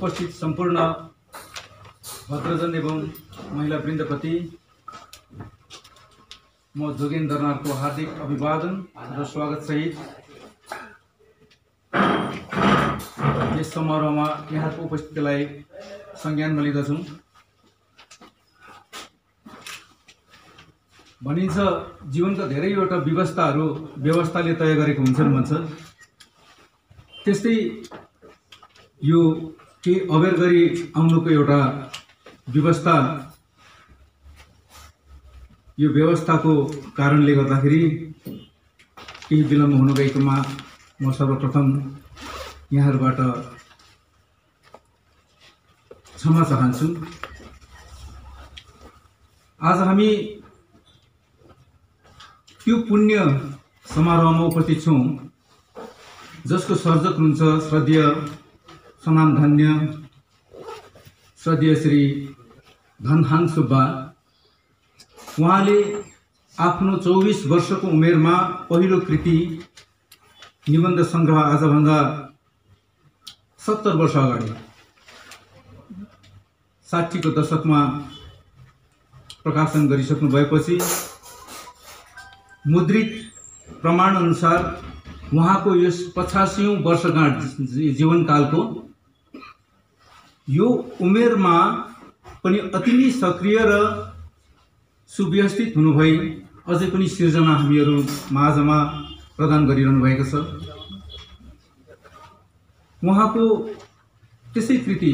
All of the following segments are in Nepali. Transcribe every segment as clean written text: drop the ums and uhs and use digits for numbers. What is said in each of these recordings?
उपस्थित सम्पूर्ण भद्रजन एवं महिला वृन्दप्रति म जोगेन दर्नालको हार्दिक अभिवादन र स्वागत सहित यस समारोहमा यहाँको उपस्थितिलाई संज्ञानमा लिँदछु। भनिन्छ जीवनका धेरैवटा व्यवस्थाले तय गरेको हुन्छन् भन्छ। त्यस्तै यो केही अबेर गरी आउनुको एउटा व्यवस्था, यो व्यवस्थाको कारणले गर्दाखेरि केही विलम्ब हुन गएकोमा म सर्वप्रथम यहाँहरूबाट क्षमा चाहन्छु। आज हामी त्यो पुण्य समारोहमा उपस्थित छौँ जसको सर्जक हुनुहुन्छ श्रद्धेय स्वनामधन्य श्रद्धेय श्री धनहाङ सुब्बा। उहाँले आफ्नो 24 वर्षको उमेरमा पहिलो कृति निबन्ध सङ्ग्रह आजभन्दा 70 वर्ष अगाडि 60 को दशकमा प्रकाशन गरिसक्नु भएपछि मुद्रित प्रमाण अनुसार उहाँको यस 85औं वर्षगाँठ जीवनकालको यो उमेरमा पनि अति नै सक्रिय र सुव्यवस्थित हुनुभई अझै पनि सिर्जना हामीहरू माझमा प्रदान गरिरहनु भएको छ। उहाँको त्यसै कृति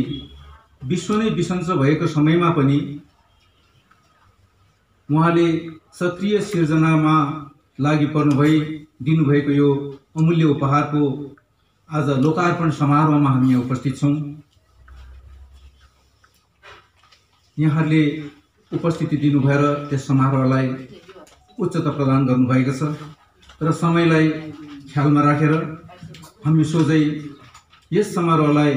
विश्व नै बिसन्चो भएको समयमा पनि उहाँले सक्रिय सिर्जनामा लागि पर्नुभई दिनुभएको यो अमूल्य उपहारको आज लोकार्पण समारोहमा हामी यहाँ उपस्थित छौँ। यहाँहरूले उपस्थिति दिनुभएर त्यस समारोहलाई उच्चता प्रदान गर्नुभएको छ र समयलाई ख्यालमा राखेर हामी सोझै यस समारोहलाई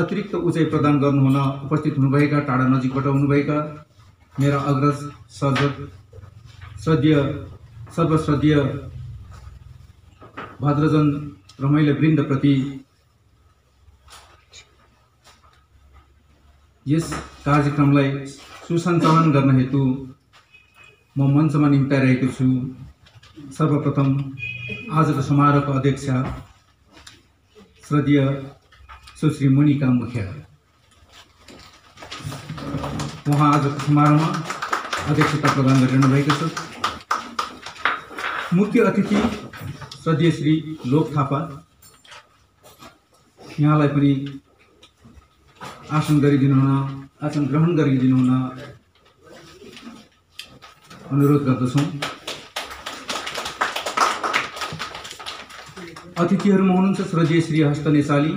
अतिरिक्त उचाइ प्रदान गर्नुहुन उपस्थित हुनुभएका टाढा नजिकबाट हुनुभएका मेरा अग्रज सर्जक सर्वश्रद्धेय भद्रजन र महिला वृन्दप्रति यस कार्यक्रमलाई सुसञ्चालन गर्न हेतु म मञ्चमा निम्ताइरहेको छु। सर्वप्रथम आजको समारोहको अध्यक्षा श्रद्धेय सुश्री मोनिका मुखिया, उहाँ आजको समारोहमा अध्यक्षता प्रदान गरिरहनु भएको छ। मुख्य अतिथि श्रद्धेय श्री लोक थापा, यहाँलाई पनि आसन ग्रहण गरिदिनु हुन अनुरोध गर्दछौँ। अतिथिहरूमा हुनुहुन्छ श्रद्धेय श्री हस्त नेसाली,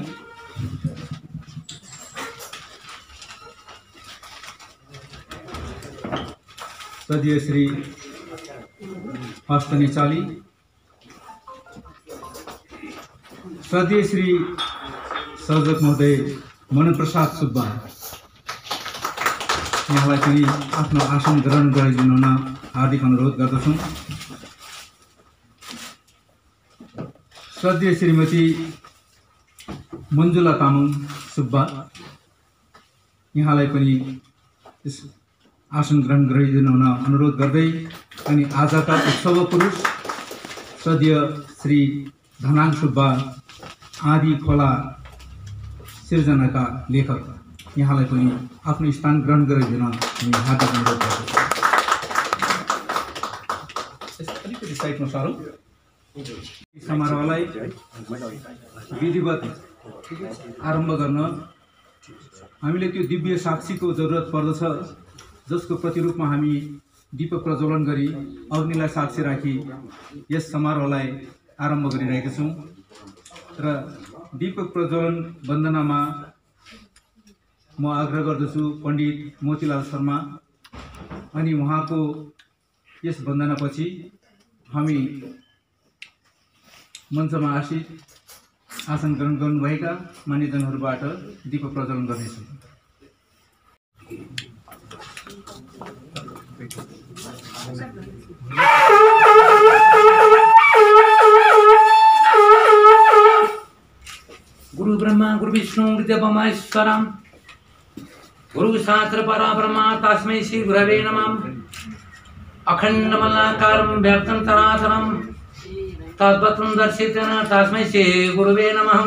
श्रद्धेय श्री हस्त नेसाली, श्रद्धेय श्री सर्जक महोदय मनप्रसाद सुब्बा, यहाँलाई पनि आफ्नो आसन ग्रहण गरिदिनु हुन हार्दिक अनुरोध गर्दछौँ। श्रद्धेय श्रीमती मञ्जुला तामाङ सुब्बा, यहाँलाई पनि यस आसन ग्रहण गरिदिनु हुन अनुरोध गर्दै अनि आजका उत्सव पुरुष श्रद्धेय श्री धनाङ सुब्बा, आदि खोला सिर्जनाका लेखक, यहाँलाई पनि आफ्नो स्थान ग्रहण गरिदिन हार्दिक अनुरोध गर्दछु। अलिकति साइडमा सारौँ। समारोहलाई विधिवत आरम्भ गर्न हामीले त्यो दिव्य साक्षीको जरुरत पर्दछ जसको प्रतिरूपमा हामी दीपक प्रज्वलन गरी अग्निलाई साक्षी राखी यस समारोहलाई आरम्भ गरिरहेका छौँ। र दीपक प्रज्वलन वन्दनामा म आग्रह गर्दछु पण्डित मोतीलाल शर्मा, अनि उहाँको यस वन्दनापछि हामी मञ्चमा आसन ग्रहण गर्नुभएका मान्यजनहरूबाट दीपक प्रज्वलन गर्नेछौँ। गुरु ब्रह्मा गुरुविष्णु महेश्वरम् गुरु शास्त्र पराब्रह्मा तस्मै श्री गुरवे नमः। अखंडमलाकारं व्याप्तं तरातरं तद्वतं दर्शितेन तस्मै श्री गुरवे नमः।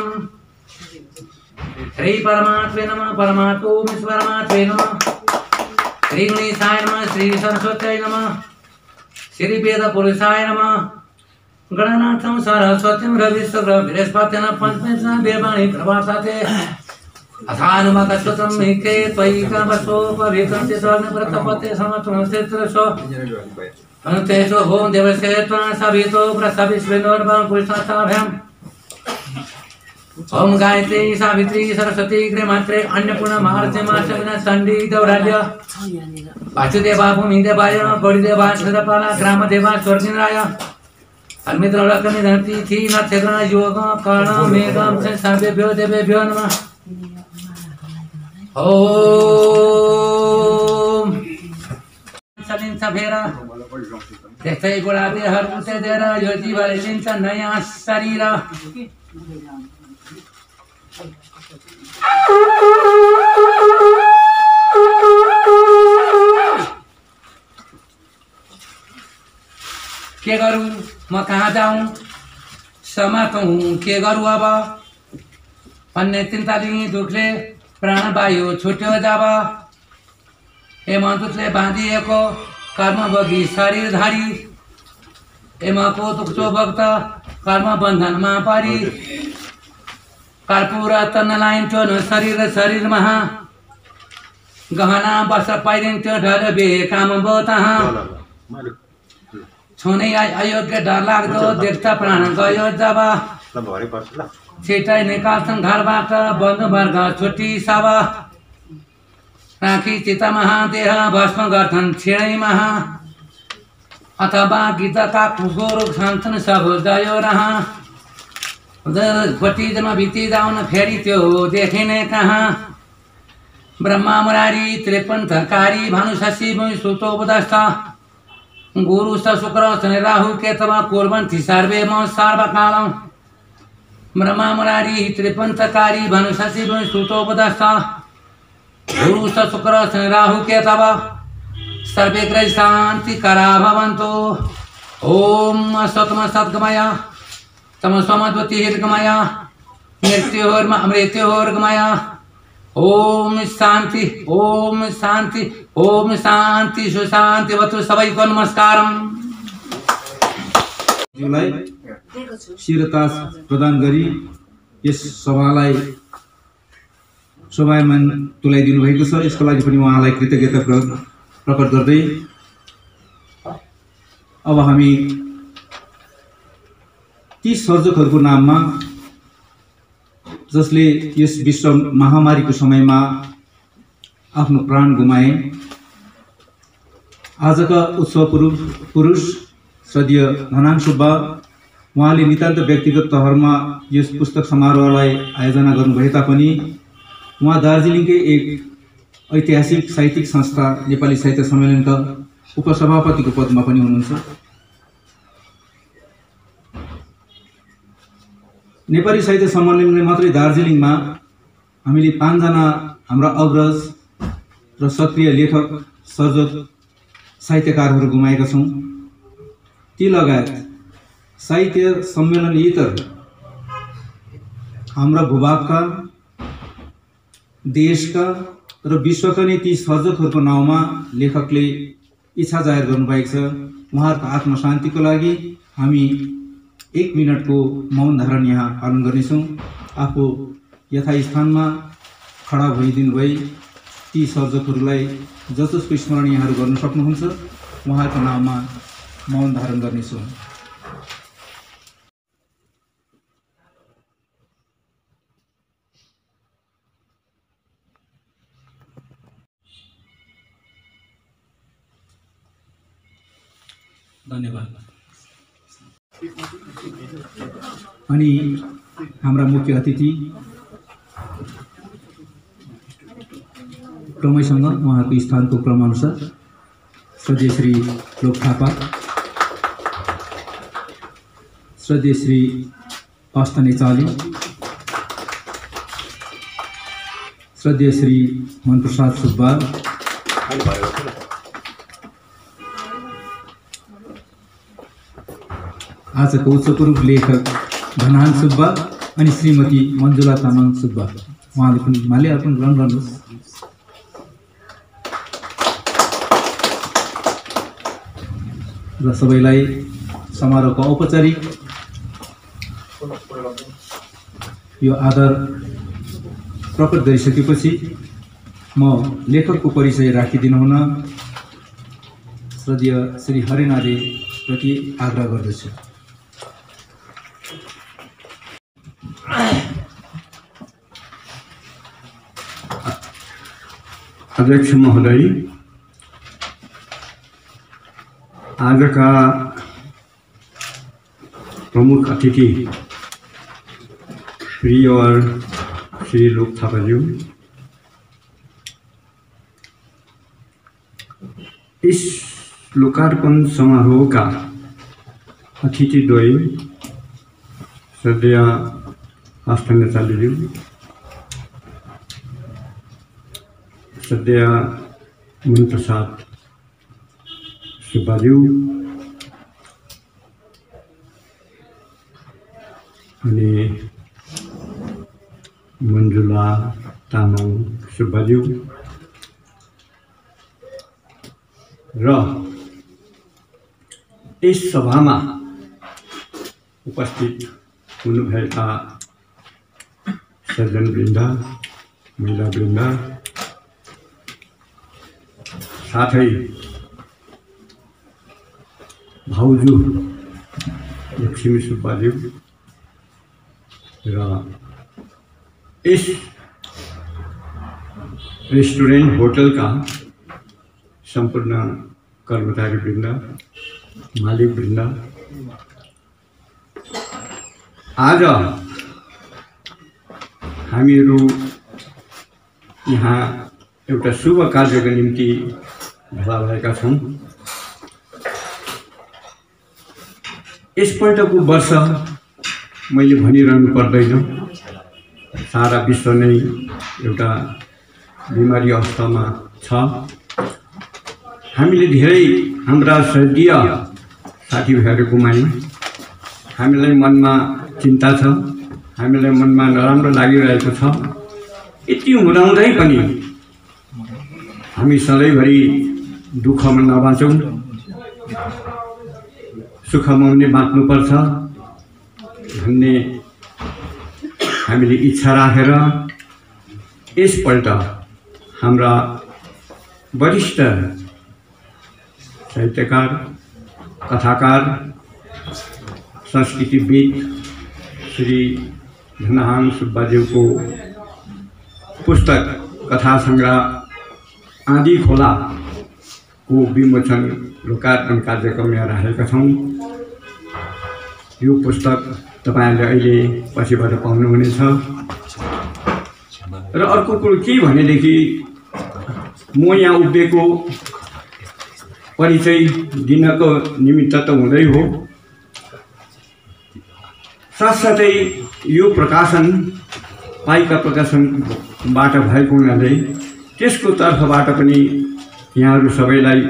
श्री परमात्मे नमः। परमात्मेश्वरमात्मे नमः। श्री गणेशाय नमः। श्री सरस्वत्यै नमः। श्री वेद पुरुषाय नमः। गणनाथं सरस्वतीं रविशुक्र बृहस्पतिना पंचमेश देवानि प्रभासाते अथानुमकस्वतं मिके त्वयि कामसो पवित्रं चित्तग्नप्रतपते समत्वंसेत्रसो अन्तेषु भूं देवस्य त्वं सवितो प्रसविस्विनोर्भं पुरुषासाभ्याम् ओम गायत्री सावित्री सरस्वती गृहमात्रे अन्नपूर्णा महारथी माशविना चंडी दौराज्य वासुदेवा भूमिदेवाय गौरीदेवा क्षत्रपाला ग्रामदेवा स्वर्गिन्द्राय अन्मित्रलक्ष्मी धरती थी नक्षत्र योग कर्ण मेघम सर्वेभ्यो देवेभ्यो नमः। ओम सलिन सभेरा देखते गुलाबी हर उसे देरा यो जीवन लिंच नया शरीर के करूं म कहाँ जाऊं समात हूँ के करूं अब पन्ने चिंताली दुखले प्राण वायु छुट्यो जाब हेमदूतले बाँधिएको कर्म बगी शरीरधारी हेमको दुख्चो भक्त कर्म बन्धनमा परी कर्पूर तन लाइन्थ्यो न शरीर शरीरमा गहना वस्त्र पाइदिन्थ्यो ढल बे काम बोतहाँ छुने अयोग्य डर लाग्दो देख्दा प्राण गयो जब छिटै निकाल्छन् घरबाट बन्धु वर्ग छुट्टी सब राखी चित्तमा देह भस्म गर्छन् छिडैमा अथवा गीतका गोरु खान्छन् सब गयो रहा बत्तीमा बिती जाउन फेरि त्यो देखिने कहाँ ब्रह्मा मुरारी त्रिपन्थकारी भानु शशि सुतोपदस्थ गुरु स शुक्र शनि राहु केतवा कुर्वन्ति सर्वे म सर्वकालं ब्रह्मा मुरारी त्रिपन्थकारी भानु शशि सुतोपदस्थ गुरु स शुक्र शनि राहु केतवा सर्वे ग्रह शांति करा भवन्तु। ओम सतम सद्गमय तमसमद्वति हिर्गमय मृत्योर्मृत्योर्गमय ओम शांति ओम शांति ओम शांति सुशांति वतु सबैको नमस्कारम। ज्यूलाई शिरतास प्रदान गरी यस सभालाई शोभायमान तुल्याइदिनु भएको छ। यसको लागि पनि उहाँलाई कृतज्ञता प्रकट गर्दै अब हामी ती सर्जकहरूको नाममा जसले यस विश्व महामारीको समयमा आफ्नो प्राण गुमाए आजका उत्सव पुरुष सदीय धनाङ सुब्बा उहाँले नितान्त व्यक्तिगत तहरमा यस पुस्तक समारोहलाई आयोजना गर्नुभए तापनि उहाँ दार्जिलिङकै एक ऐतिहासिक साहित्यिक संस्था नेपाली साहित्य सम्मेलनका उपसभापतिको पदमा पनि हुनुहुन्छ। नेपाली साहित्य सम्मेलनले मात्रै दार्जिलिङमा हामीले 5 जना हाम्रा अग्रज र सक्रिय लेखक सर्जक साहित्यकारहरू गुमाएका छौँ। ती लगायत साहित्य सम्मेलन इतर हाम्रा भूभागका देशका र विश्वका नै ती सर्जकहरूको नाउँमा लेखकले इच्छा जाहेर गर्नुभएको छ। उहाँहरूको आत्मशान्तिको लागि हामी 1 मिनटको मौन धारण यहाँ पालन गर्नेछौँ। आफू यथास्थानमा खडा भइदिनु भई ती सर्जकहरूलाई जसको स्मरण यहाँहरू गर्न सक्नुहुन्छ उहाँको नाममा मौन धारण गर्नेछौँ। धन्यवाद। अनि हाम्रा मुख्य अतिथि क्रमैसँग उहाँको स्थानको क्रमअनुसार श्रद्धेय श्री लोक थापा, श्रद्धेय श्री अस्तने चाली, श्रद्धेय श्री मनप्रसाद सुब्बा, आजको उत्सवपूर्व लेखक धनहाङ सुब्बा अनि श्रीमती मञ्जुला तामाङ सुब्बा, उहाँले पनि माल्य अर्पण ग्रहण गर्नुहोस्। र सबैलाई समारोहको औपचारिक यो आदर प्रकट गरिसकेपछि म लेखकको परिचय राखिदिनु हुन श्रद्धेय श्री हरिनाले प्रति आग्रह गर्दछु। अध्यक्ष महोदय, आज का प्रमुख अतिथि श्री और श्री लोक थापाज्यू, इस लोकार्पण समारोह का अतिथिद्वय श्रद्धेय आस्थानाचार्यज्यू, श्रद्धेय मनप्रसाद सुब्बाज्यू अनि मञ्जुला तामाङ सुब्बाज्यू र इस सभामा उपस्थित हुनुभएका सज्जनवृन्द, महिलावृन्द, साथै भाउजू लक्ष्मी सुब्बाज्यू र इस रेस्टुरेंट होटल का संपूर्ण कर्मचारीवृन्द, मालिकवृन्द, आज हामीहरू यहाँ एउटा शुभ कार्यको निम्ति भेला भएका छौँ। यसपल्टको वर्ष मैले भनिरहनु पर्दैन, सारा विश्व नै एउटा बिमारी अवस्थामा छ। हामीले धेरै हाम्रा स्वर्गीय साथीभाइहरू गुमायौँ। हामीलाई मनमा चिन्ता छ, हामीलाई मनमा नराम्रो लागिरहेको छ। यति हुँदाहुँदै पनि हामी सधैँभरि दुःखमा नबाँचौँ, सुखमा पनि बाँच्नुपर्छ भन्ने हामीले इच्छा राखेर यसपल्ट हाम्रा वरिष्ठ साहित्यकार, कथाकार, संस्कृतिविद श्री धनहाङ सुब्बाज्यूको पुस्तक कथा संग्रह आँधी खोलाको विमोचन लोकार्पण कार्यक्रम यहाँ राखेका छौँ। यो पुस्तक तपाईहरुले अहिले पछिबाट पाउनुहुनेछ। र अर्को कुरो के भनेदेखि म यहाँ उभिएको परिचय दिनको निमित्त त हुँदै हो, साथसाथै यो प्रकाशन पाइका प्रकाशनबाट भएको हुनाले त्यसको तर्फबाट पनि यहाँहरू सबैलाई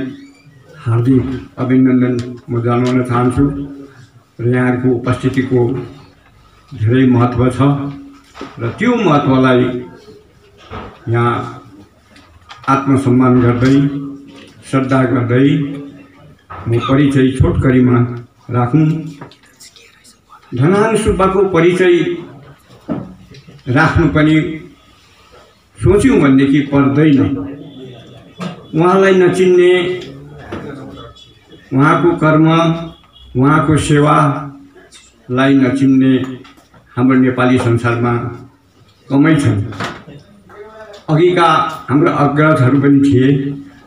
हार्दिक अभिनन्दन म जनाउन चाहन्छु। र यहाँहरूको उपस्थितिको धेरै महत्त्व छ र त्यो महत्त्वलाई यहाँ आत्मसम्मान गर्दै श्रद्धा गर्दै म परिचय छोटकरीमा राखौँ। धनहाङ सुब्बाको परिचय राख्नु पनि सोच्यौँ भनेदेखि पर्दैन। उहाँलाई नचिन्ने, उहाँको कर्म, उहाँको सेवालाई नचिन्ने हाम्रो नेपाली संसारमा कमै छन्। अघिका हाम्रो अग्रजहरू पनि थिए,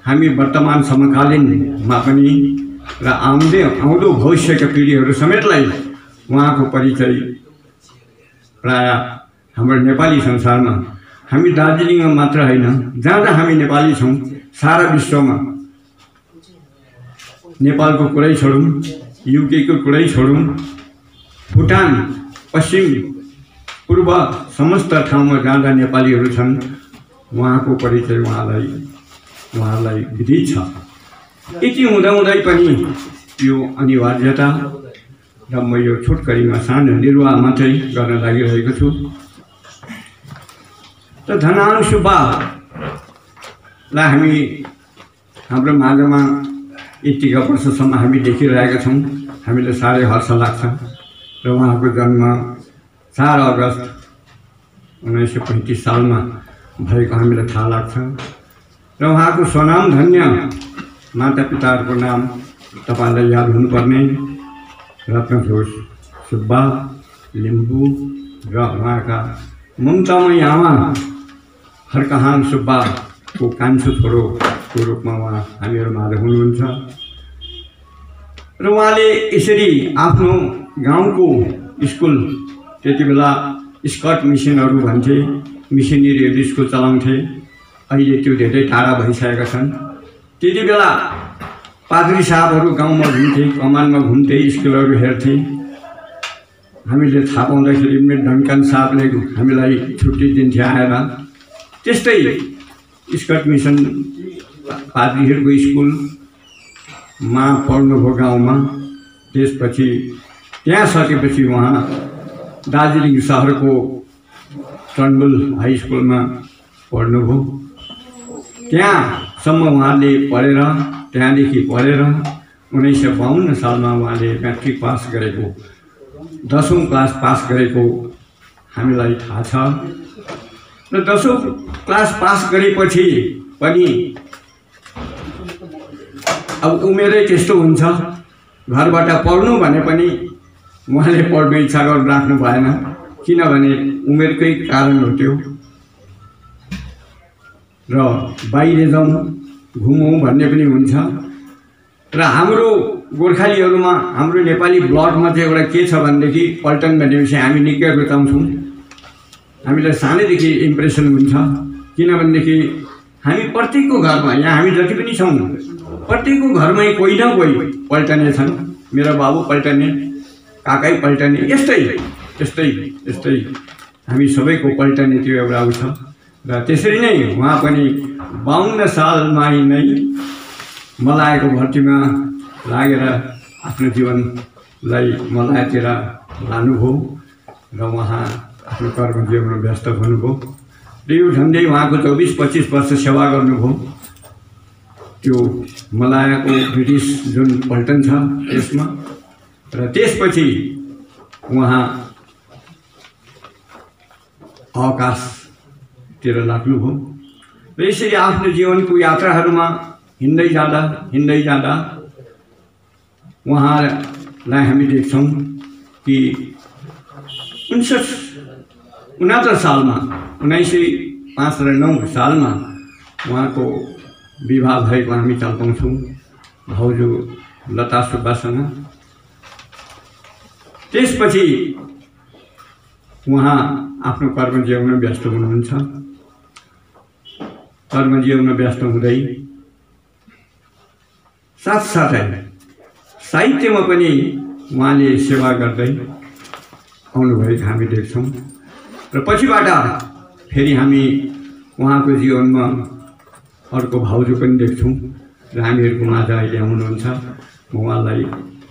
हामी वर्तमान समकालीनमा पनि र आउँदो भविष्यका पिँढीहरू समेतलाई उहाँको परिचय प्राय हाम्रो नेपाली संसारमा, हामी दार्जिलिङमा मात्र होइन, जहाँ हामी नेपाली छौँ सारा विश्वमा नेपालको कुरै छोडौँ, युकेको कुरै छोडौँ, भुटान, पश्चिम, पूर्व समस्त ठाउँमा जहाँ नेपालीहरू छन् उहाँको परिचय उहाँलाई विदित छ। यति हुँदाहुँदै पनि यो अनिवार्यता र म यो छोटकरीमा सानो निर्वाह मात्रै गर्न लागिरहेको छु। त धनानु सुब्बालाई हामी हाम्रो माझमा यतिका वर्षसम्म हामी देखिरहेका छौँ। हामीलाई साह्रै हर्ष लाग्छ र उहाँको जन्म 4 अगस्त 1935 सालमा भएको हामीलाई थाहा लाग्छ र उहाँको स्वनाम धन्य मातापिताहरूको नाम तपाईँलाई याद हुनुपर्ने रत्नघोष सुब्बा लिम्बू र उहाँका ममतामयी आमा हरकहाङ सुब्बाको कान्छो छोरोको रूपमा उहाँ हामीहरू माझ हुनुहुन्छ र उहाँले यसरी आफ्नो गाउँको स्कुल, त्यति बेला स्कट मिसनहरू भन्थे, मिसनरीहरू स्कुल चलाउँथे। अहिले त्यो धेरै टाढा भइसकेका छन्। त्यति बेला पाद्री साहबहरू गाउँमा घुम्थे, कमानमा घुम्थे, स्कुलहरू हेर्थे। हामीले थाहा पाउँदाखेरि डङ्कन साहबले हामीलाई छुट्टी दिन्थे आएर। त्यस्तै स्कट मिसन पाद्रीहरूको स्कुलमा पढ्नुभयो गाउँमा। त्यसपछि त्यहाँ सकेपछि उहाँ दार्जिलिङ सहरको टन्बुल हाई स्कुलमा पढ्नुभयो। त्यहाँसम्म उहाँले पढेर, त्यहाँदेखि पढेर 1952 सालमा उहाँले म्याट्रिक पास गरेको, 10औं क्लास पास गरेको हामीलाई थाहा छ। र 10औं क्लास पास गरेपछि पनि अब उमेरै त्यस्तो हुन्छ, घरबाट पढ्नु भने पनि उहाँले पढ्ने इच्छा राख्नु भएन, किनभने उमेरकै कारण हो त्यो। र बाहिर जाउँ घुमौँ भन्ने पनि हुन्छ। र हाम्रो गोर्खालीहरूमा, हाम्रो नेपाली ब्लडमा चाहिँ एउटा के छ भनेदेखि पल्टन भनेपछि हामी निकै रुचाउँछौँ। हामीलाई सानैदेखि इम्प्रेसन हुन्छ, किनभनेदेखि हामी प्रत्येकको घरमा, यहाँ हामी जति पनि छौँ प्रत्येकको घरमै कोही न कोही पल्टने छन्। मेरो बाबु पल्टने, काकै पल्टने, यस्तै हामी सबैको पल्टने त्यो एउटा आउँछ। र त्यसरी नै उहाँ पनि 52 सालमा नै मलायको भर्तीमा लागेर आफ्नो जीवनलाई मलायतिर लानुभयो र उहाँ आफ्नो कर्म जीवनमा व्यस्त हुनुभयो। र यो झन्डै उहाँको 24-25 वर्ष सेवा गर्नुभयो त्यो मलायको ब्रिटिस जुन पल्टन छ त्यसमा। र त्यसपछि उहाँ आकाशतिर लाग्नुभयो। र यसरी आफ्नो जीवनको यात्राहरूमा हिँड्दै जाँदा उहाँलाई हामी देख्छौँ कि 1969 सालमा 1905 र 9 सालमा उहाँको विवाह भएको हामी चाल पाउँछौँ भाउजू लता सुब्बासँग। त्यसपछि उहाँ आफ्नो कर्मजीवनमा व्यस्त हुनुहुन्छ। कर्मजीवनमा व्यस्त हुँदै साथसाथै साहित्यमा पनि उहाँले सेवा गर्दै आउनुभएको हामी देख्छौँ। र पछिबाट फेरि हामी उहाँको जीवनमा अर्को भाउजू पनि देख्छौँ र हामीहरूको माझ अहिले आउनुहुन्छ। म उहाँलाई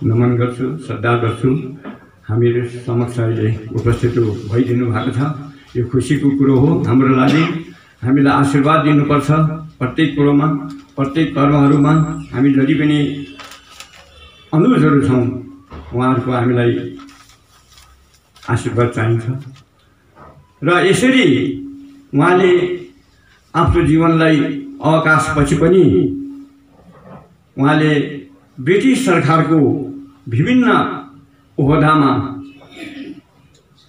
नमन गर्छु, श्रद्धा गर्छु। हामीहरू समक्ष अहिले उपस्थित भइदिनु भएको छ। यो खुसीको कुरो हो हाम्रो लागि। हामीलाई आशीर्वाद दिनुपर्छ प्रत्येक कुरोमा, प्रत्येक कर्महरूमा। हामी जति पनि अनुजहरू छौँ उहाँहरूको हामीलाई आशीर्वाद चाहिन्छ। र यसरी उहाँले आफ्नो जीवनलाई अवकाशपछि पनि उहाँले ब्रिटिस सरकारको विभिन्न ओहदामा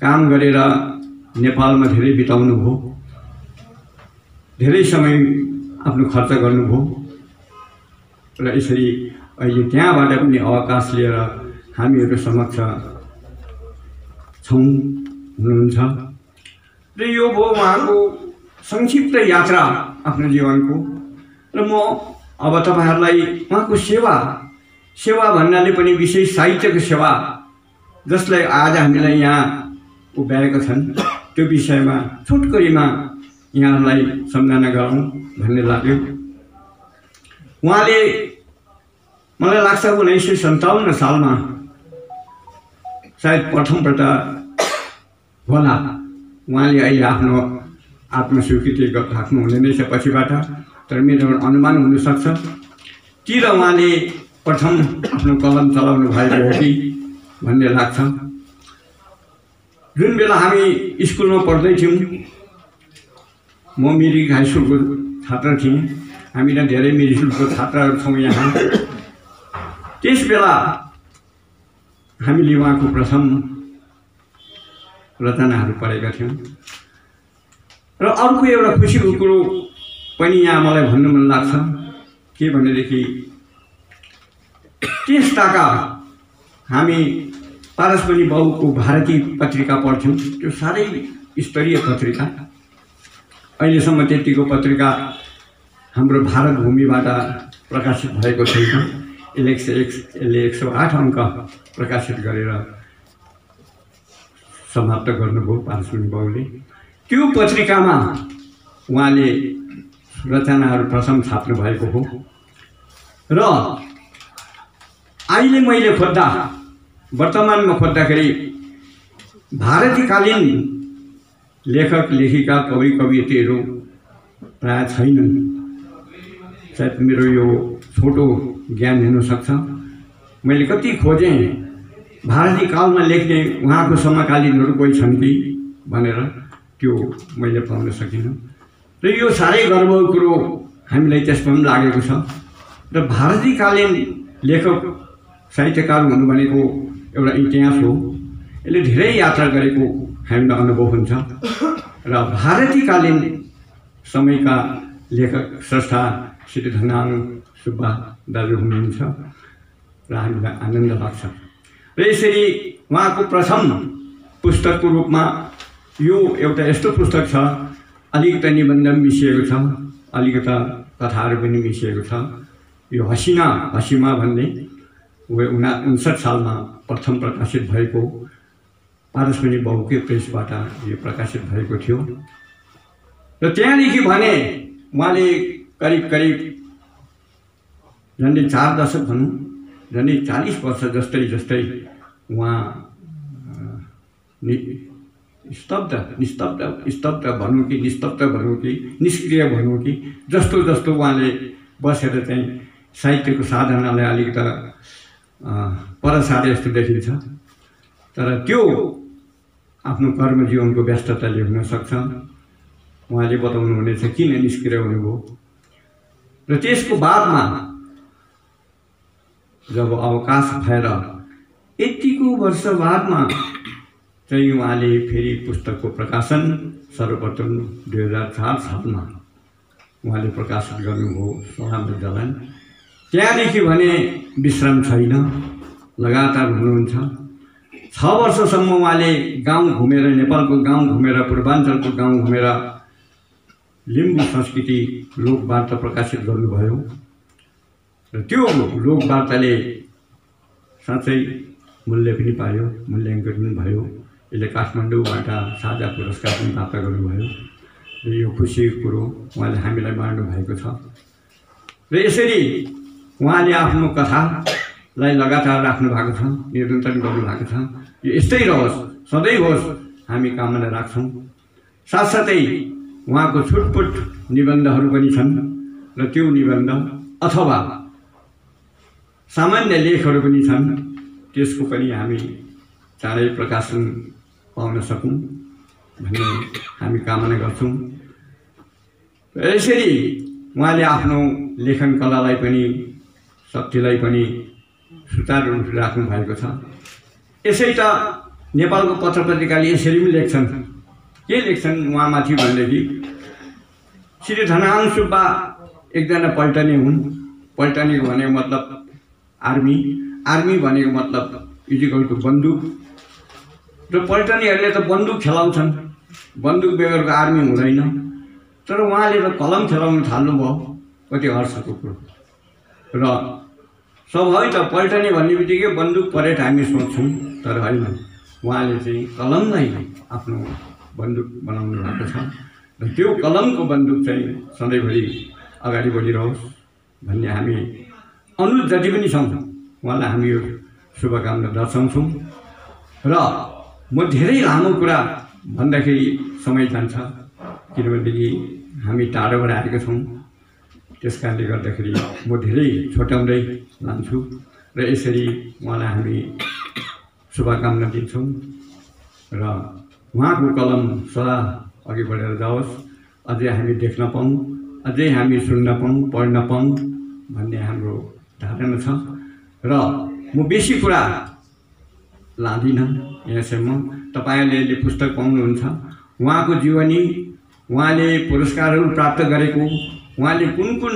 काम गरेर नेपालमा धेरै बिताउनुभयो। धेरै समय आफ्नो खर्च गर्नुभयो र यसरी अहिले त्यहाँबाट पनि अवकाश लिएर हामीहरू समक्ष छौँ हुनुहुन्छ। र यो भयो उहाँको संक्षिप्त यात्रा आफ्नो जीवनको। र म अब तपाईहरुलाई उहाँको सेवा भन्नाले पनि विशेष साहित्यको सेवा जसलाई आज हामीलाई यहाँ उभ्याएका छन् त्यो विषयमा छोटकरीमा यहाँहरूलाई सम्झना गरौँ भन्ने लाग्यो। उहाँले मलाई लाग्छ 1957 सालमा सायद प्रथमपल्ट होला उहाँले अहिले आफ्नो आत्मस्वीकृति राख्नु हुँदैन रहेछ पछिबाट, तर मेरो अनुमान हुनसक्छ तिर उहाँले प्रथम आफ्नो कलम चलाउनु भएको हो कि भन्ने लाग्छ। जुन बेला हामी स्कुलमा पढ्दै थियौँ, म मिरिक हाई स्कुलको छात्र थिएँ, हामीलाई धेरै मिरिक स्कुलको छात्रहरू छौँ यहाँ। त्यस बेला हामीले उहाँको प्रथम रचनाहरू पढेका थियौँ। र अर्को एउटा खुसीको कुरो पनि यहाँ मलाई भन्नु मन लाग्छ, के भनेदेखि त्यस ताका हामी पारसमणि बाबुको भारती पत्रिका पढ्थ्यौँ। त्यो साह्रै स्तरीय पत्रिका, अहिलेसम्म त्यतिको पत्रिका हाम्रो भारत भूमिबाट प्रकाशित भएको छैन। यसले 108 अङ्क प्रकाशित गरेर समाप्त गर्नुभयो पारसमणि बाबुले। त्यो पत्रिकामा उहाँले रचनाहरू प्रथम छाप्नु भएको हो। र अहिले मैले खोज्दा, वर्तमानमा खोज्दाखेरि भारतीकालीन लेखक लेखिका कवि कवियत्रीहरू प्राय छैनन्। सायद मेरो यो छोटो ज्ञान हुनसक्छ। मैले कति खोजेँ भारती कालमा लेख्ने उहाँको समकालीनहरू कोही छन् कि भनेर, त्यो मैले पाउन सकिनँ। र यो साह्रै गर्वको कुरो हामीलाई त्यसमा पनि लागेको छ। र भारतीकालीन लेखक साहित्यकार हुनु भनेको एउटा इतिहास हो। यसले धेरै यात्रा गरेको हामीलाई अनुभव हुन्छ। र भारतीकालीन समयका लेखक स्रष्टा श्री धनानु सुब्बा दाजु हुनुहुन्छ र हामीलाई आनन्द लाग्छ। र यसरी उहाँको प्रथम पुस्तकको रूपमा यो एउटा यस्तो पुस्तक छ, अलिकता निबन्ध मिसिएको छ, अलिकता कथाहरू पनि मिसिएको छ। यो हसिना हसिमा भन्ने 1959 सालमा प्रथम प्रकाशित भएको पारसमणि बाबुकै प्रेसबाट यो प्रकाशित भएको थियो। र त्यहाँदेखि भने उहाँले करिब झन्डै 4 दशक भनौँ, झन्डै 40 वर्ष जस्तै उहाँ स्तब्ध भनौँ कि निस्तब्ध भनौँ कि निष्क्रिय भनौँ कि जस्तो उहाँले बसेर चाहिँ साहित्यको साधनालाई अलिकता पर सारे जस्तो देखिन्छ। तर त्यो आफ्नो कर्मजीवनको व्यस्तताले हुनसक्छ। उहाँले बताउनु हुनेछ किन निष्क्रिय हुनुभयो। र त्यसको बादमा जब अवकाश भएर यतिको वर्ष बादमा चाहिँ उहाँले फेरि पुस्तकको प्रकाशन सर्वप्रथम 2004 सालमा उहाँले प्रकाशित गर्नुभयो सलाम जलन। त्यहाँदेखि भने विश्राम छैन, लगातार हुनुहुन्छ। 6 वर्षसम्म उहाँले गाउँ घुमेर, नेपालको गाउँ घुमेर, पूर्वाञ्चलको गाउँ घुमेर लिम्बू संस्कृति लोकवार्ता प्रकाशित गर्नुभयो। र त्यो लोकवार्ताले साँच्चै मूल्य पनि पायो, मूल्याङ्कन पनि भयो। यसले काठमाडौँबाट साझा पुरस्कार पनि प्राप्त गर्नुभयो। र यो खुसीको कुरो उहाँले हामीलाई बाँड्नु भएको छ। र यसरी उहाँले आफ्नो कथालाई लगातार राख्नु भएको छ, निरन्तन गर्नुभएको छ। यो यस्तै रहोस्, सधैँ होस्, हामी कामना राख्छौँ। साथसाथै उहाँको छुटपुट निबन्धहरू पनि छन् र त्यो निबन्ध अथवा सामान्य लेखहरू पनि छन्, त्यसको पनि हामी चाँडै प्रकाशन पाउन सकौँ भन्ने हामी कामना गर्छौँ। यसरी उहाँले आफ्नो लेखन कलालाई पनि, शक्तिलाई पनि सुचारू रूपले राख्नु भएको छ। यसै त नेपालको पत्र पत्रिकाले यसरी पनि लेख्छन्। के लेख्छन् उहाँमाथि भनेदेखि श्री धनाङ सुब्बा एकजना पल्टने हुन्। पल्टने भनेको मतलब आर्मी भनेको मतलब इजिकल टु बन्दुक। र पल्टनेहरूले त बन्दुक खेलाउँछन्, बन्दुक बेगरको आर्मी हुँदैन। तर उहाँले त कलम खेलाउन थाल्नुभयो, कति हर्षको कुरो। र स्वाभाविक त पल्टने भन्ने बित्तिकै बन्दुक परेट हामी सोच्छौँ, तर होइन, उहाँले चाहिँ कलमलाई आफ्नो बन्दुक बनाउनु भएको छ। र त्यो कलमको बन्दुक चाहिँ सधैँभरि अगाडि बढिरहोस् भन्ने हामी अनुरोध जति पनि छौँ उहाँलाई हामी यो शुभकामना दर्शाउँछौँ। र म धेरै लामो कुरा भन्दाखेरि समय जान्छ, किनभनेदेखि हामी टाढोबाट आएका छौँ। त्यस कारणले गर्दाखेरि म धेरै छोट्याउँदै लान्छु र यसरी उहाँलाई हामी शुभकामना दिन्छौँ र उहाँको कलम सदा अघि बढेर जाओस्, अझै हामी देख्न पाऊँ, अझै हामी सुन्न पाऊँ, पढ्न पाऊँ भन्ने हाम्रो धारणा छ। र म बेसी कुरा लाँदिनँ यहाँसम्म। तपाईँहरूले पुस्तक पाउनुहुन्छ, उहाँको जीवनी, उहाँले पुरस्कारहरू प्राप्त गरेको, उहाँले कुन कुन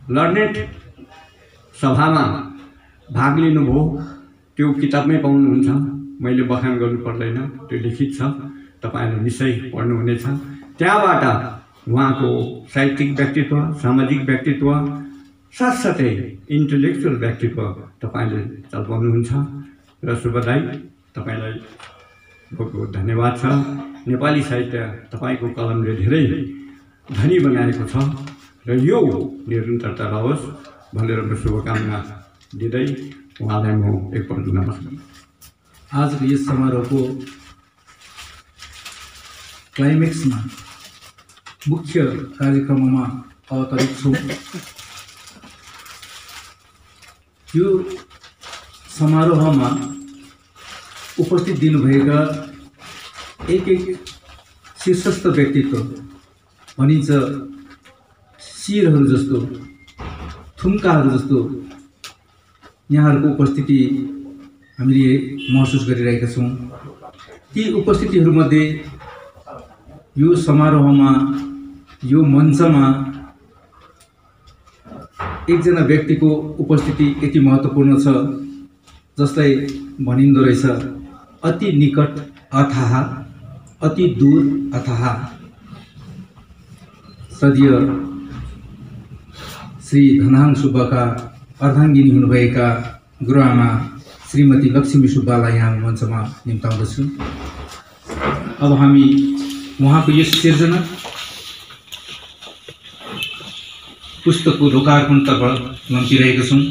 लर्नेड सभामा भाग लिनुभयो त्यो किताबमै पाउनुहुन्छ। मैले बखान गर्नु पर्दैन, त्यो लिखित छ, तपाईँहरूले निश्चय पढ्नुहुनेछ। त्यहाँबाट उहाँको साहित्यिक व्यक्तित्व, सामाजिक व्यक्तित्व, साथसाथै इन्टेलेक्चुअल व्यक्तित्व तपाईँले चल्पाउनुहुन्छ। र शुभदाई, तपाईँलाई बहुत बहुत धन्यवाद छ। नेपाली साहित्य तपाईँको कलमले धेरै धनी बनाएको छ र यो निरन्तरता रहोस् भनेर म शुभकामना दिँदै उहाँलाई म एकपल्ट नमस्कार। आजको यस समारोहको क्लाइमेक्समा मुख्य कार्यक्रममा अवतरित छौँ। यो समारोहमा उपस्थित दिनुभएका एक शीर्षस्थ व्यक्तित्व भनिन्छ, शिरहरू जस्तो, थुम्काहरू जस्तो यहाँहरूको उपस्थिति हामीले महसुस गरिरहेका छौँ। ती उपस्थितिहरूमध्ये यो समारोहमा, यो मञ्चमा एकजना व्यक्तिको उपस्थिति यति महत्त्वपूर्ण छ जसलाई भनिँदो रहेछ अति निकट अथाह, अति दूर अथाह। श्रद्धेय श्री धनहाङ सुब्बाका अर्धाङ्गिनी हुनुभएका गुरुआमा श्रीमती लक्ष्मी सुब्बालाई यहाँ मञ्चमा निम्ताउँदछु। अब हामी उहाँको यस सिर्जना पुस्तकको लोकार्पणतर्फ लम्किरहेका छौँ।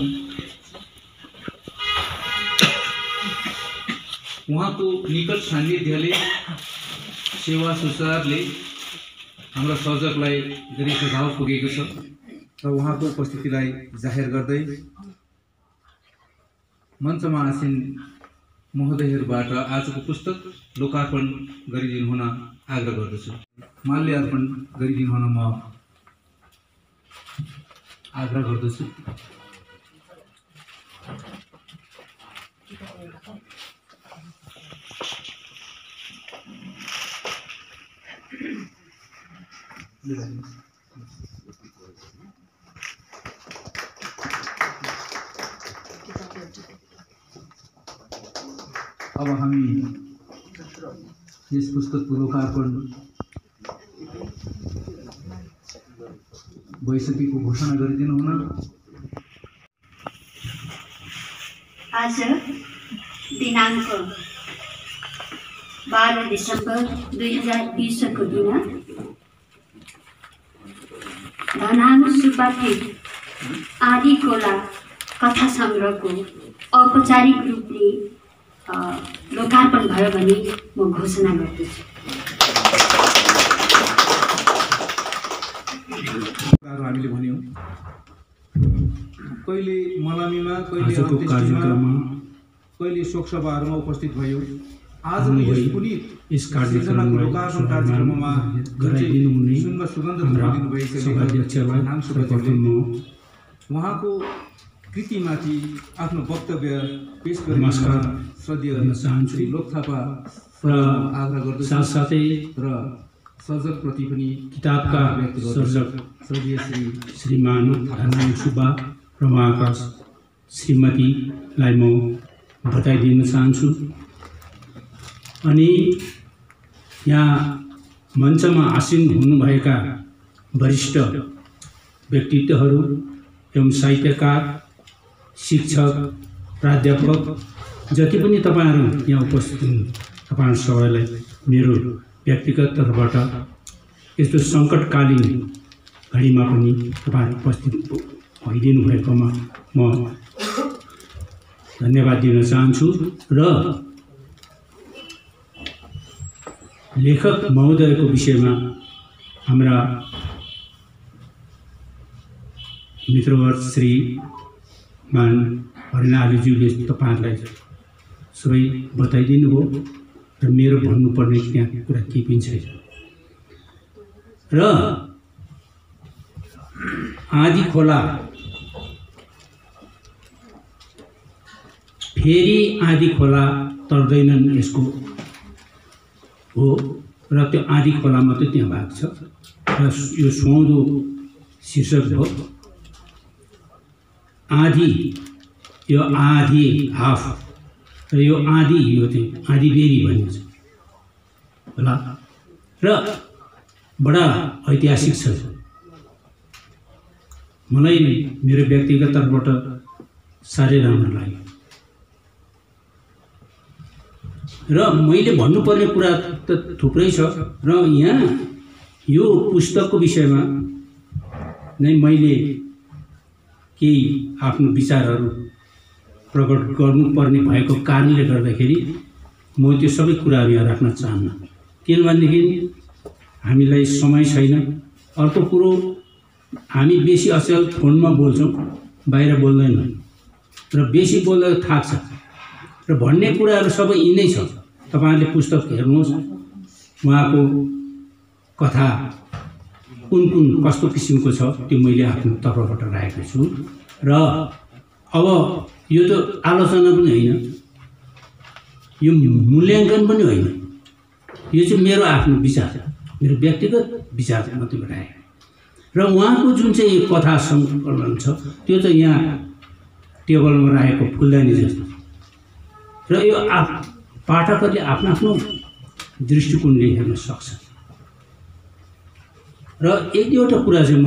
उहाँको निकट सान्निध्यले, सेवा सुसारले हाम्रा सर्जकलाई धेरै सुझाव पुगेको छ र उहाँको उपस्थितिलाई जाहेर गर्दै मञ्चमा आसीन महोदयहरूबाट आजको पुस्तक लोकार्पण गरिदिनु हुन आग्रह गर्दछु। माल्यार्पण गरिदिनु हुन म आग्रह गर्दछु। अब हामी यस पुस्तकको लोकार्पण भइसकेको घोषणा गरिदिनु हुन। आज दिनाङ्क 12 डिसेम्बर 2020 को दिन धनहाङ सुब्बा आदि खोला कथा सङ्ग्रहको औपचारिक रूपले लोकार्पण भयो भने म घोषणा गर्दछु। हामीले भन्यौँ कहिले मलामीमा, कहिले कहिले शोकसभाहरूमा उपस्थित भयो। आज यस कार्यक्रमको लोकार्पण कार्यक्रममा गराइदिनु हुने सुगन्ध दिनुभएको उहाँको कृतिमाथि आफ्नो वक्तव्य पेश गर्न श्रद्धेय श्री लोक थापा र आग्रह गर्दछु। साथसाथै र सर्जकप्रति पनि किताबका सर्जक श्रद्धेय श्रीमान धनहाङ सुब्बा र उहाँका श्रीमतीलाई म बधाई दिन चाहन्छु। अनि यहाँ मञ्चमा आसीन हुनुभएका वरिष्ठ व्यक्तित्वहरू एवं साहित्यकार, शिक्षक, प्राध्यापक जति पनि तपाईँहरू यहाँ उपस्थित हुनु, तपाईँहरू सबैलाई मेरो व्यक्तिगत तर्फबाट यस्तो सङ्कटकालीन घडीमा पनि तपाईहरु उपस्थित भइदिनु भएकोमा म धन्यवाद दिन चाहन्छु र लेखक महोदयको विषयमा हाम्रा मित्रवर श्रीमान हरिनालीज्यूले तपाईहरुलाई सबै बताइदिनु भयो र मेरो भन्नुपर्ने त्यहाँ कुरा केही पनि छैन। र आँधी खोला फेरि आँधी खोला तर्दैनन् यसको हो र त्यो आँधी खोला मात्रै त्यहाँ भएको छ र यो सुहाउँदो शीर्षक हो आँधी, यो आँधी हाफ र यो आँधी यो चाहिँ आँधी बेरी भनिन्छ होला र बडा ऐतिहासिक छ। मलाई मेरो व्यक्तिगत तर्फबाट साह्रै राम्रो लाग्यो र मैले भन्नुपर्ने कुरा त थुप्रै छ र यहाँ यो पुस्तकको विषयमा नै मैले केही आफ्नो विचारहरू प्रकट गर्नुपर्ने भएको कारणले गर्दाखेरि म त्यो सबै कुराहरू यहाँ राख्न चाहन्न। किनभनेदेखि हामीलाई समय छैन। अर्को कुरो हामी बेसी अचेल फोनमा बोल्छौँ, बाहिर बोल्दैनौँ र बेसी बोल्दा थाक्छ र भन्ने कुराहरू सबै यिनै छ। तपाईहरुले पुस्तक हेर्नुहोस्, उहाँको कथा कुन कुन कस्तो किसिमको छ त्यो मैले आफ्नो तर्फबाट राखेको छु र अब यो त आलोचना पनि होइन, यो मूल्याङ्कन पनि होइन, यो चाहिँ मेरो आफ्नो विचार, मेरो व्यक्तिगत विचार मात्रै राखेको र उहाँको जुन चाहिँ यो कथा सङ्कलन छ त्यो चाहिँ यहाँ टेबलमा राखेको फुलदानी जस्तो र यो पाठकहरूले आफ्नो आफ्नो दृष्टिकोणले हेर्न सक्छ। र एक दुईवटा कुरा चाहिँ म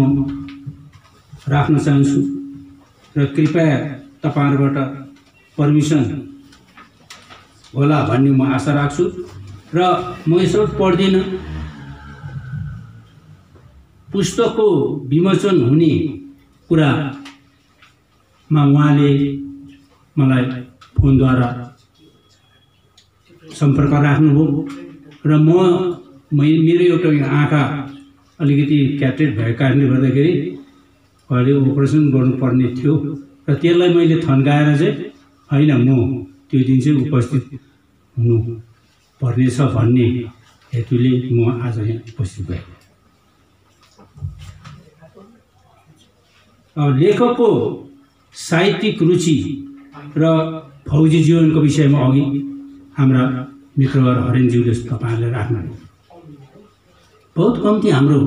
राख्न चाहन्छु र कृपया तपाईहरुबाट पर्मिसन होला भन्ने म आशा राख्छु र म यसो पढ्दिनँ। पुस्तकको विमोचन हुने कुरामा उहाँले मलाई फोनद्वारा सम्पर्क राख्नुभयो र मेरो एउटा आँखा अलिकति क्याप्टेड भएको कारणले गर्दाखेरि अहिले अपरेसन गर्नुपर्ने थियो र त्यसलाई मैले थन्काएर चाहिँ होइन म त्यो दिन चाहिँ उपस्थित हुनु पर्नेछ भन्ने हेतुले म आज यहाँ उपस्थित भएँ। लेखकको साहित्यिक रुचि र फौजी जीवनको विषयमा अघि हाम्रा मित्रवर हरेनज्यूले तपाईहरुले राख्नु बहुत कम्ती हाम्रो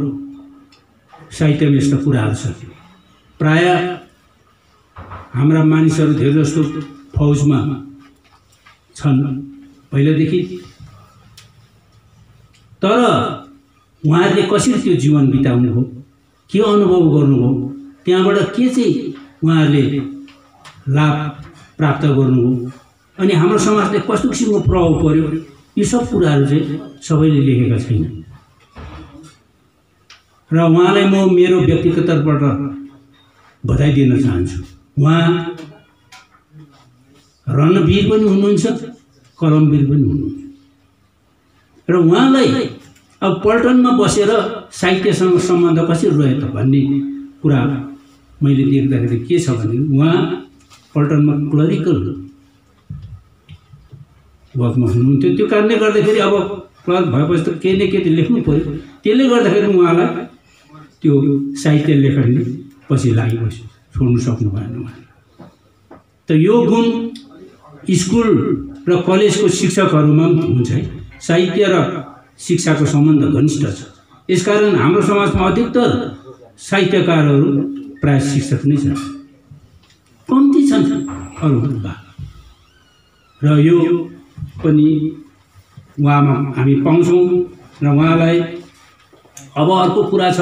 साहित्यमा यस्ता कुराहरू छ। प्राय हाम्रा मानिसहरू धेरै जस्तो फौजमा छन् पहिलेदेखि, तर उहाँहरूले कसरी त्यो जीवन बिताउनु हो, के अनुभव गर्नुभयो, त्यहाँबाट के चाहिँ उहाँहरूले लाभ प्राप्त गर्नुभयो अनि हाम्रो समाजले कस्तो किसिमको प्रभाव पर्यो, यो सब कुराहरू चाहिँ सबैले लेखेका छैन र उहाँलाई म मेरो व्यक्तिगत तर्फबाट बधाई दिन चाहन्छु। उहाँ रणवीर पनि हुनुहुन्छ, कलमवीर पनि हुनुहुन्छ र उहाँलाई अब पल्टनमा बसेर साहित्यसँग सम्बन्ध कसरी रह्यो त भन्ने कुरा मैले देख्दाखेरि के छ भने उहाँ पल्टनमा क्लरिकल वर्कमा हुनुहुन्थ्यो। त्यो कारणले गर्दाखेरि अब क्लर्क भएपछि त केही न केही लेख्नु पर्यो, त्यसले गर्दाखेरि उहाँलाई त्यो साहित्य लेखनले पछि लागिबस्यो, छोड्नु सक्नु भएन उहाँले। त यो गुण स्कुल र कलेजको शिक्षकहरूमा पनि हुन्छ है। साहित्य र शिक्षाको सम्बन्ध घनिष्ठ छ। यसकारण हाम्रो समाजमा अधिकतर साहित्यकारहरू प्राय शिक्षक नै छन्, कम्ती छन् अरू भाग र यो पनि उहाँमा हामी पाउँछौँ र उहाँलाई अब अर्को कुरा छ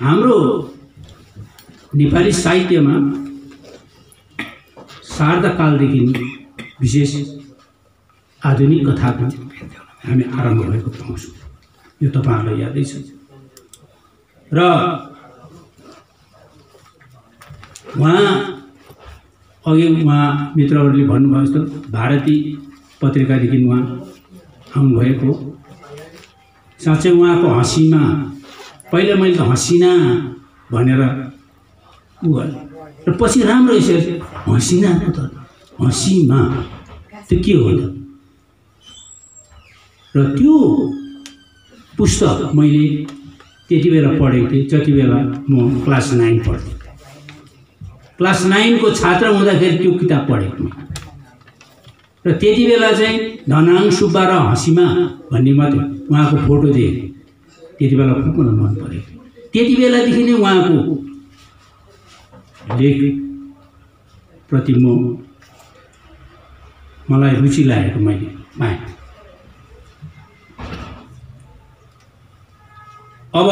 हाम्रो नेपाली साहित्यमा शारदा कालदेखि विशेष आधुनिक कथाको हामी आरम्भ भएको पाउँछौँ। यो तपाईँहरूलाई यादै छ। र उहाँ मित्रहरूले भन्नुभयो जस्तो भारती पत्रिकादेखि उहाँ आउनुभएको। साँच्चै उहाँको हाँसीमा पहिला मैले त हँसिना भनेर उ गरेँ र पछि राम्रो यसरी हँसिनाको त हँसीमा त्यो के हो त। र त्यो पुस्तक मैले त्यति बेला पढेको थिएँ जति बेला म क्लास 9 पढ्थेँ। क्लास 9 को छात्र हुँदाखेरि त्यो किताब पढेको थिएँ। र त्यति बेला चाहिँ धनाङ सुब्बा र हाँसीमा भन्ने मात्रै उहाँको फोटो देखेँ। त्यति बेला खुब मलाई मन परेको। त्यति बेलादेखि नै उहाँको लेखप्रति मलाई रुचि लागेको मैले पाएँ। अब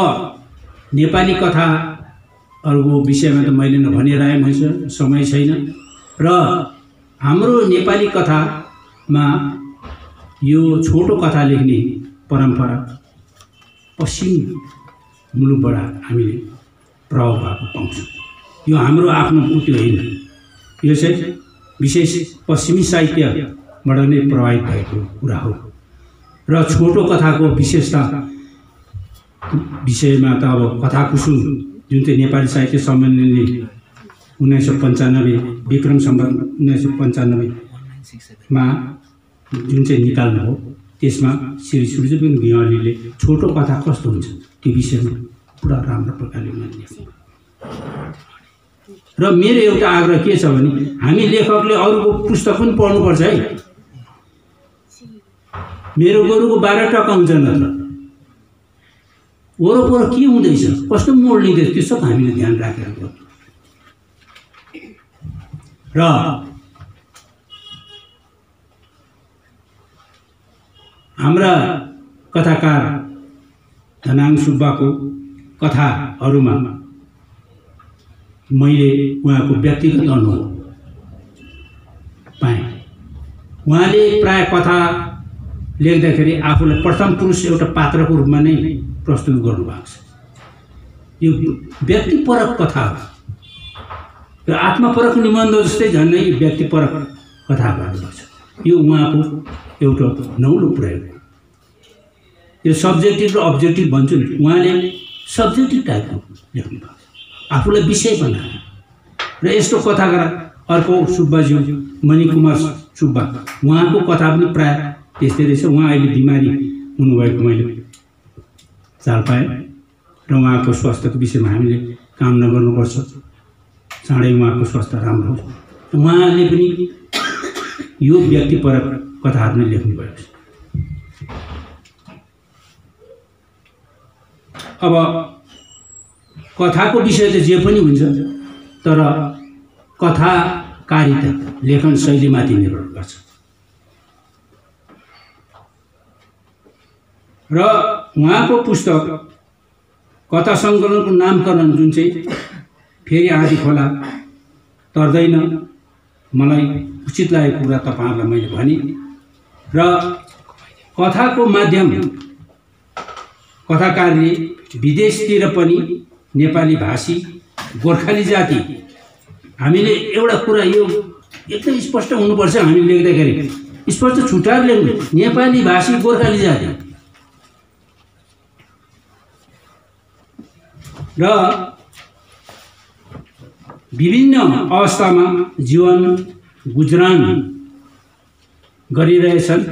नेपाली कथाहरूको विषयमा त मैले भनिरहेँ, मैले समय छैन। र हाम्रो नेपाली कथामा यो छोटो कथा लेख्ने परम्परा पश्चिम मुलुकबाट हामीले प्रभाव भएको पाउँछौँ। यो हाम्रो आफ्नो पुट्यो होइन, यो चाहिँ विशेष पश्चिमी साहित्यबाट नै प्रभावित भएको कुरा हो। र छोटो कथाको विशेषता विषयमा त अब कथा कुसुम जुन चाहिँ नेपाली साहित्य सम्मेलनले 1995 विक्रम सम्वत 1995 जुन चाहिँ निकाल्नु हो, त्यसमा श्री सूर्यबिन भिवालीले छोटो कथा कस्तो हुन्छ त्यो विषयमा पुरा राम्रो प्रकारले उहाँले लेख्नु। र मेरो एउटा आग्रह के छ भने हामी लेखकले अरूको पुस्तक पनि पढ्नुपर्छ है। मेरो गोरुको 12 टका हुन्छ नत्र वरपर के हुँदैछ, कस्तो मोड लिँदैछ, त्यो सब हामीले ध्यान राखेर गर्नु। र हाम्रा कथाकार धनाङ सुब्बाको कथाहरूमा मैले उहाँको व्यक्तिगत अनुभव पाएँ। उहाँले प्राय कथा लेख्दाखेरि आफूलाई प्रथम पुरुष एउटा पात्रको रूपमा नै प्रस्तुत गर्नुभएको छ। यो व्यक्तिपरक कथा हो। यो आत्मपरक निबन्ध जस्तै झन्डै व्यक्तिपरक कथा भएको छ। यो उहाँको एउटा नौलो प्रयोग हो। यो सब्जेक्टिभ र अब्जेक्टिभ भन्छु नि, उहाँले सब्जेक्टिभ टाइपको लेख्नु भएको छ, आफूलाई विषय बनाएर। र यस्तो कथाकार अर्को सुब्बाज्यू मणिकुमार सुब्बा, उहाँको कथा पनि प्राय त्यस्तै रहेछ। उहाँ अहिले बिमारी हुनुभएको मैले चाल पाएँ र उहाँको स्वास्थ्यको विषयमा हामीले कामना गर्नुपर्छ, चाँडै उहाँको स्वास्थ्य राम्रो होस्। उहाँले पनि यो व्यक्तिपरक कथाहरू नै लेख्नुभएको छ। अब कथाको विषय त जे पनि हुन्छ, तर कथाकारिता लेखन शैलीमाथि निर्भर गर्छ। र उहाँको पुस्तक कथा सङ्कलनको नामकरण जुन चाहिँ फेरि आधी खोला तर्दैन, मलाई उचित लागेको कुरा तपाईँहरूलाई मैले भने। र कथाको माध्यम कथाकारले विदेशतिर पनि नेपाली भाषी गोर्खाली जाति, हामीले एउटा कुरा यो एकदम स्पष्ट हुनुपर्छ, हामी लेख्दाखेरि स्पष्ट छुट्याएर लेख्नु, नेपाली भाषी गोर्खाली जाति। र विभिन्न अवस्थामा जीवन गुजरान गरिरहेछन्,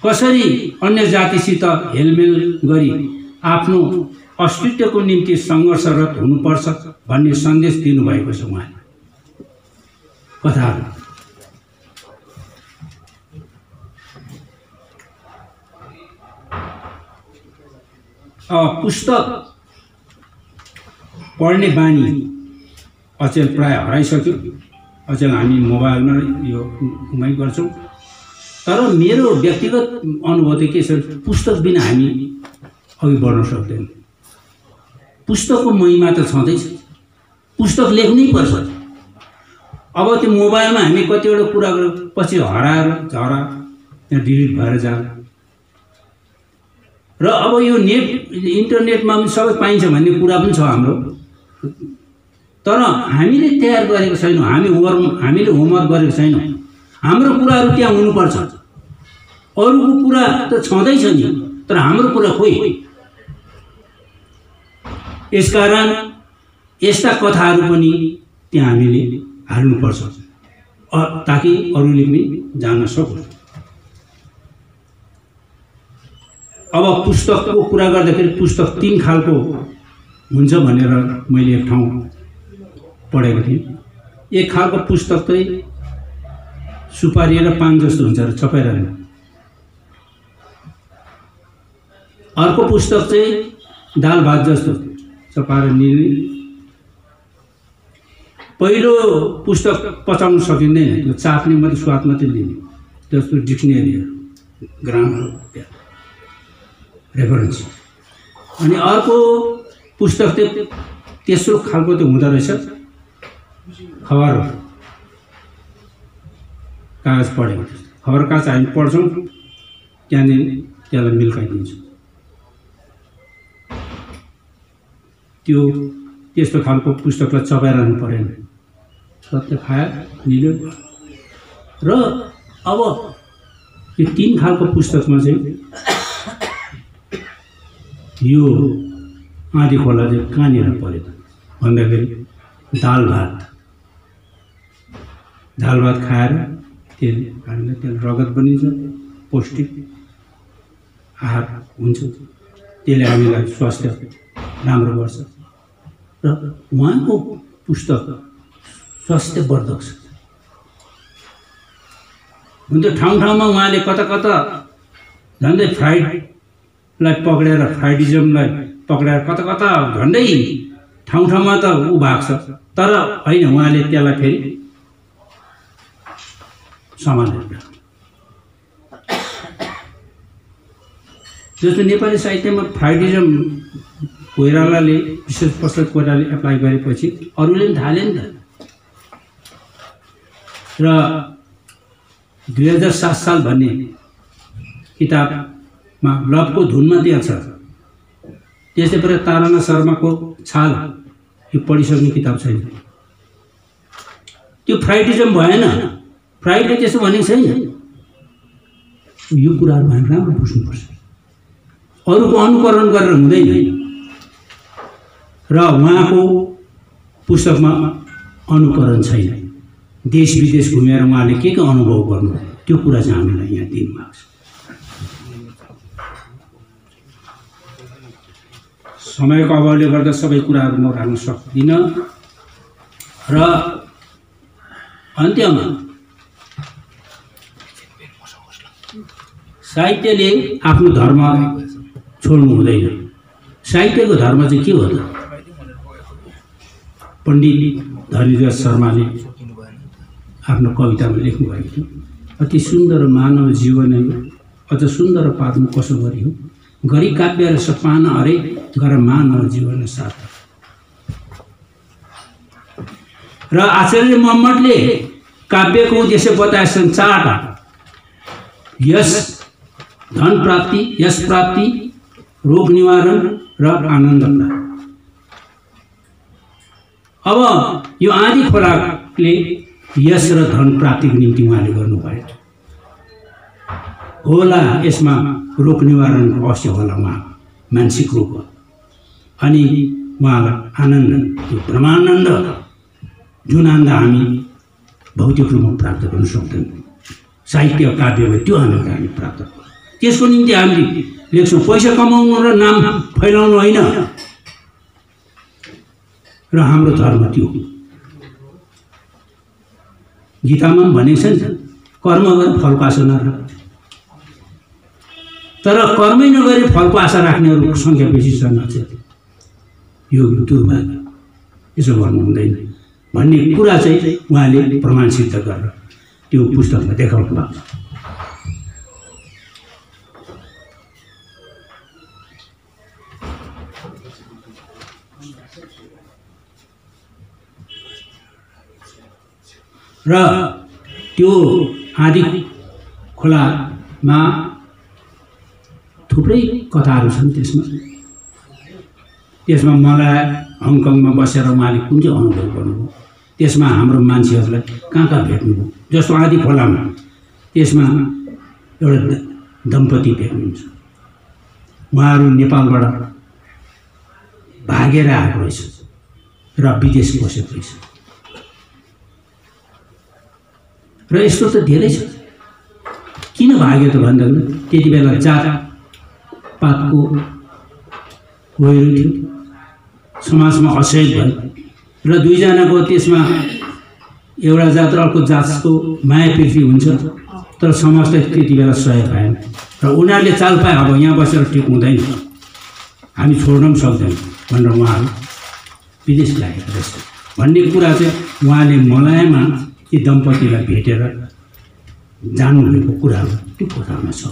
कसरी अन्य जातिसित हेलमेल गरी आफ्नो अस्तित्वको निम्ति सङ्घर्षरत हुनुपर्छ भन्ने सन्देश दिनुभएको छ उहाँले कथाहरू। पुस्तक पढ्ने बानी अचेल प्राय हराइसक्यो। अचेल हामी मोबाइलमा यो उमाइ गर्छौँ। तर मेरो व्यक्तिगत अनुभव चाहिँ के छ, पुस्तक बिना हामी अघि बढ्न सक्दैनौँ। पुस्तकको महिमा त छँदैछ, पुस्तक लेख्नै पर्छ। अब त्यो मोबाइलमा हामी कतिवटा कुरा पछि हराएर झरा त्यहाँ डिलिट भएर जान्छ। र अब यो नेट इन्टरनेटमा पनि सबै पाइन्छ भन्ने कुरा पनि छ हाम्रो, तर हामीले तयार गरेको छैनौँ, हामीले होमवर्क गरेको छैनौँ। हाम्रो कुराहरू त्यहाँ हुनुपर्छ, अरूको कुरा त छँदैछ नि, तर हाम्रो कुरा खोइ। यसकारण यस्ता कथाहरू पनि त्यहाँ हामीले हाल्नुपर्छ ताकि अरूले पनि जान्न सकोस्। अब पुस्तकको कुरा गर्दाखेरि पुस्तक 3 खालको हुन्छ भनेर मैले एक ठाउँ पढेको थिएँ। एक खालको पुस्तक चाहिँ सुपारी र पान जस्तो हुन्छ र चपाइरहने। अर्को पुस्तक चाहिँ दाल भात जस्तो चपाएर निल्ने। पहिलो पुस्तक पचाउन सकिँदैन, त्यो चाप्ने मात्रै स्वाद मात्रै लिने, जस्तो डिक्सनरीहरू, ग्रामर, रेफरेन्स। अनि अर्को पुस्तक चाहिँ तेस्रो खालको त हुँदो रहेछ, खबर कागज पढेको। खबर कागज हामी पढ्छौँ, त्यहाँनिर त्यसलाई मिल्काइदिन्छौँ। त्यो त्यस्तो खालको पुस्तकलाई चपाइरहनु परेन, सत्य खायो निल्यो। र अब यो 3 खालको पुस्तकमा चाहिँ यो आँधी खोला चाहिँ कहाँनिर पऱ्यो भन्दाखेरि दाल भात खाएर त्यसले हामीलाई त्यसले रगत बनिन्छ, पौष्टिक आहार हुन्छ, त्यसले हामीलाई स्वास्थ्य राम्रो गर्छ। र उहाँको पुस्तक स्वास्थ्यवर्धक छ। हुन त ठाउँ ठाउँमा उहाँले कता कता झन्डै फ्राइडलाई पक्रेर, फ्राइडिजमलाई पक्रेर कता कता झन्डै ठाउँ ठाउँमा त ऊ भएको छ, तर होइन, उहाँले त्यसलाई फेरि सम्हालेर। जस्तो नेपाली साहित्यमा फ्राइडिजम कोइरालाले, विशेष प्रसाद कोइरालाले एप्लाई गरेपछि अरूले पनि थाले नि त। र 2007 साल भन्ने किताबमा लभको धुनमा त्यहाँ छ। त्यस्तै प्रकार तारानाथ शर्माको छाल, यो पढिसक्ने किताब छैन। त्यो फ्राइडिजम भएन, फ्राइडले त्यसो भनेको छैन। यो कुराहरू हामी राम्रो बुझ्नुपर्छ, अरूको अनुकरण गरेर हुँदैन। र उहाँको पुस्तकमा अनुकरण छैन। देश विदेश घुमेर उहाँले के अनुभव गर्नु, त्यो कुरा चाहिँ हामीलाई यहाँ दिनुभएको छ। समयको अभावले गर्दा सबै कुराहरू म राख्न सक्दिनँ। र अन्त्यमा साहित्यले आफ्नो धर्म छोड्नु हुँदैन। साहित्यको धर्म चाहिँ के हो त? पण्डित धनीराज शर्माले आफ्नो कवितामा लेख्नुभएको थियो, अति सुन्दर मानव जीवन अझ सुन्दर पार्नु कसो गरी हो, गरी काव्य र सपान अरे गर मानव जीवन साथ। र आचार्य मोहम्मदले काव्यको उद्देश्य बताएछन् 4टा: यश, धन प्राप्ति, यश प्राप्ति, रोग निवारण र आनन्द प्राप्ति। अब यो आँधी खोलाले यश र धन प्राप्तिको निम्ति उहाँले गर्नुभयो। होला यसमा रोग निवारणको अवश्य होला, उहाँ मानसिक रोग हो। अनि उहाँलाई आनन्द, त्यो ब्रह्मानन्द, जुन आनन्द हामी भौतिक रूपमा प्राप्त गर्न सक्दैनौँ, साहित्य काव्यमा त्यो आनन्द हामी प्राप्त गर्छौँ। त्यसको निम्ति हामीले लेख्छौँ, पैसा कमाउनु र नाम फैलाउनु होइन। र हाम्रो धर्म त्यो हो। गीतामा पनि भनेको छ नि, कर्म गरेर फलको आशा नराख। तर कर्मै नगरी फलको आशा राख्नेहरूको सङ्ख्या बेसी छ। यो दुर्भाग्य, यसो गर्नु हुँदैन भन्ने कुरा चाहिँ उहाँले प्रमाण सिद्ध गरेर त्यो पुस्तकमा देखाउनु भएको छ। र त्यो आदि खोलामा थुप्रै कथाहरू छन्। त्यसमा मलाई हङकङमा बसेर उहाँले कुन चाहिँ अनुभव गर्नुभयो, त्यसमा हाम्रो मान्छेहरूलाई कहाँ कहाँ भेट्नुभयो। जस्तो आदि खोलामा त्यसमा एउटा दम्पति भेट्नुहुन्छ, उहाँहरू नेपालबाट भागेर आएको रहेछ र विदेश बसेको रहेछ। र यस्तो त धेरै छ। किन भाग्यो त भन्दा त्यति बेला जातपातको गहिरो थियो, समाजमा असहयोग भयो र दुईजनाको त्यसमा एउटा जात र अर्को जातको माया पृथ्वी हुन्छ, तर समाजलाई त्यति बेला सहयोग भएन र उनीहरूले चाल पाए अब यहाँ बसेर ठिक हुँदैन, हामी छोड्न पनि सक्दैन भनेर उहाँहरू विदेश लागेको रहेछ भन्ने कुरा चाहिँ उहाँले मलायमा ती दम्पतिलाई भेटेर जान्नुभएको कुराहरू त्यो कथामा छ।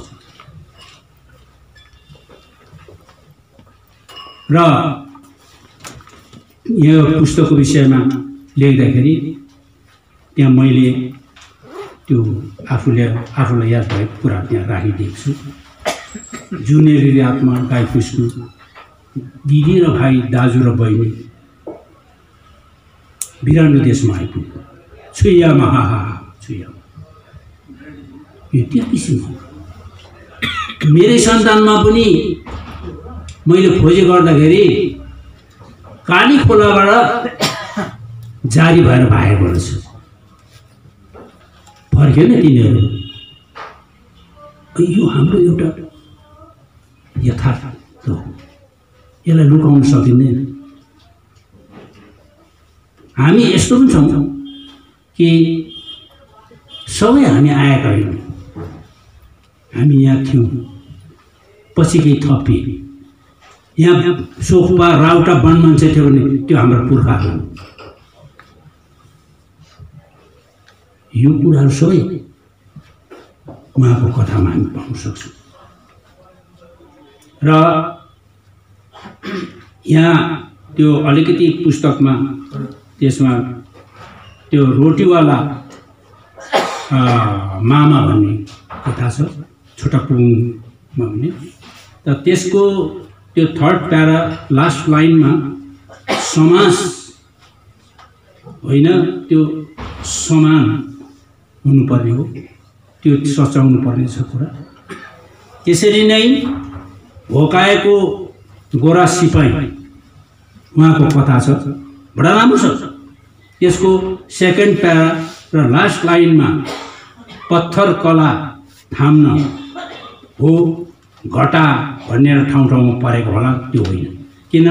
र यो पुस्तकको विषयमा लेख्दाखेरि त्यहाँ मैले त्यो आफूलाई याद भएको कुरा त्यहाँ राखिदिएको छु। जुनेली आत्मा गाई पुष्नु, दिदी र भाइ, दाजु र बहिनी बिरानो देशमा आइपुग्यो। छुयामा हाहा छुया, यो त्यो किसिमको मेरै सन्तानमा पनि मैले खोजी गर्दाखेरि काली खोलाबाट जारी भएर भागेको रहेछ। फर्केन तिनीहरू। यो हाम्रो एउटा यथार्थ हो, यसलाई लुकाउन सकिँदैन। हामी यस्तो पनि छौँ कि सबै हामी आएका होइनौँ, हामी यहाँ थियौँ, पछि केही थपिए। यहाँ सोखपा राउटा वन मान्छे थियो भने त्यो हाम्रो पुर्खाहरू। यो कुराहरू सबै उहाँको कथामा हामी पाउन सक्छौँ। र यहाँ त्यो अलिकति पुस्तकमा त्यसमा त्यो रोटीवाला मामा भन्ने कथा छ, छोटा पुङमा भन्ने। त त्यसको त्यो थर्ड प्यारा लास्ट लाइनमा समाज होइन, त्यो समान हुनुपर्ने हो, त्यो सचाउनु पर्ने छ कुरा। त्यसरी नै भोकाएको गोरा सिपाही उहाँको कथा छ, बडा राम्रो छ। त्यसको सेकेन्ड प्यारा र लास्ट लाइनमा पत्थर कला थाम्न हो घटा भन्ने ठाउँ ठाउँमा परेको होला, त्यो होइन। किन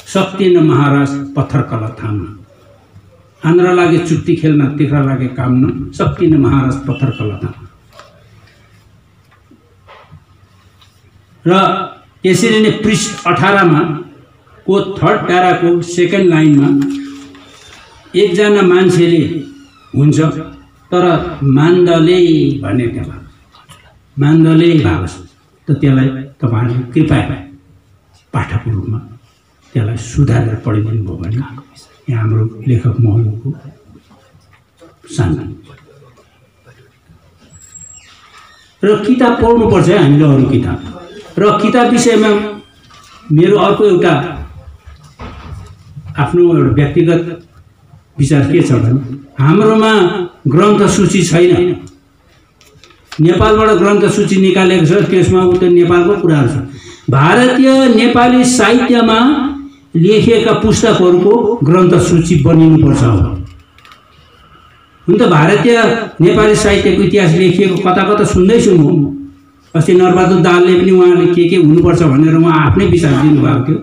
सक्दिन महाराज पत्थर कला थाम्न, आन्द्रा लागे चुक्ति खेल्न, तिख्रा लागे काम न, सक्दिन महाराज पत्थर कला थाम्न। र त्यसरी नै पृष्ठ 18मा को थर्ड प्याराको सेकेन्ड लाइनमा एकजना मान्छेले हुन्छ तर मान्दले भन्ने त्यहाँ मान्दले भएको छ। त त्यसलाई तपाईँहरूले कृपया पाठकको रूपमा त्यसलाई सुधारेर पढिदिनु भयो भने यहाँ हाम्रो लेखक महोदयको सानो र किताब पढ्नुपर्छ है हामीले, अरू किताब। र किताब विषयमा मेरो अर्को एउटा आफ्नो एउटा व्यक्तिगत विचार के छ भने हाम्रोमा ग्रन्थ सूची छैन। नेपालबाट ग्रन्थ सूची निकालेको छ, त्यसमा उता नेपालको कुराहरू छ। भारतीय नेपाली साहित्यमा लेखिएका पुस्तकहरूको ग्रन्थ सूची बनिनुपर्छ। हुन त भारतीय नेपाली साहित्यको इतिहास लेखिएको कता कता सुन्दैछु म। अस्ति नरबहादुर दाहालले पनि उहाँले के हुनुपर्छ भनेर उहाँ आफ्नै विचार दिनुभएको थियो,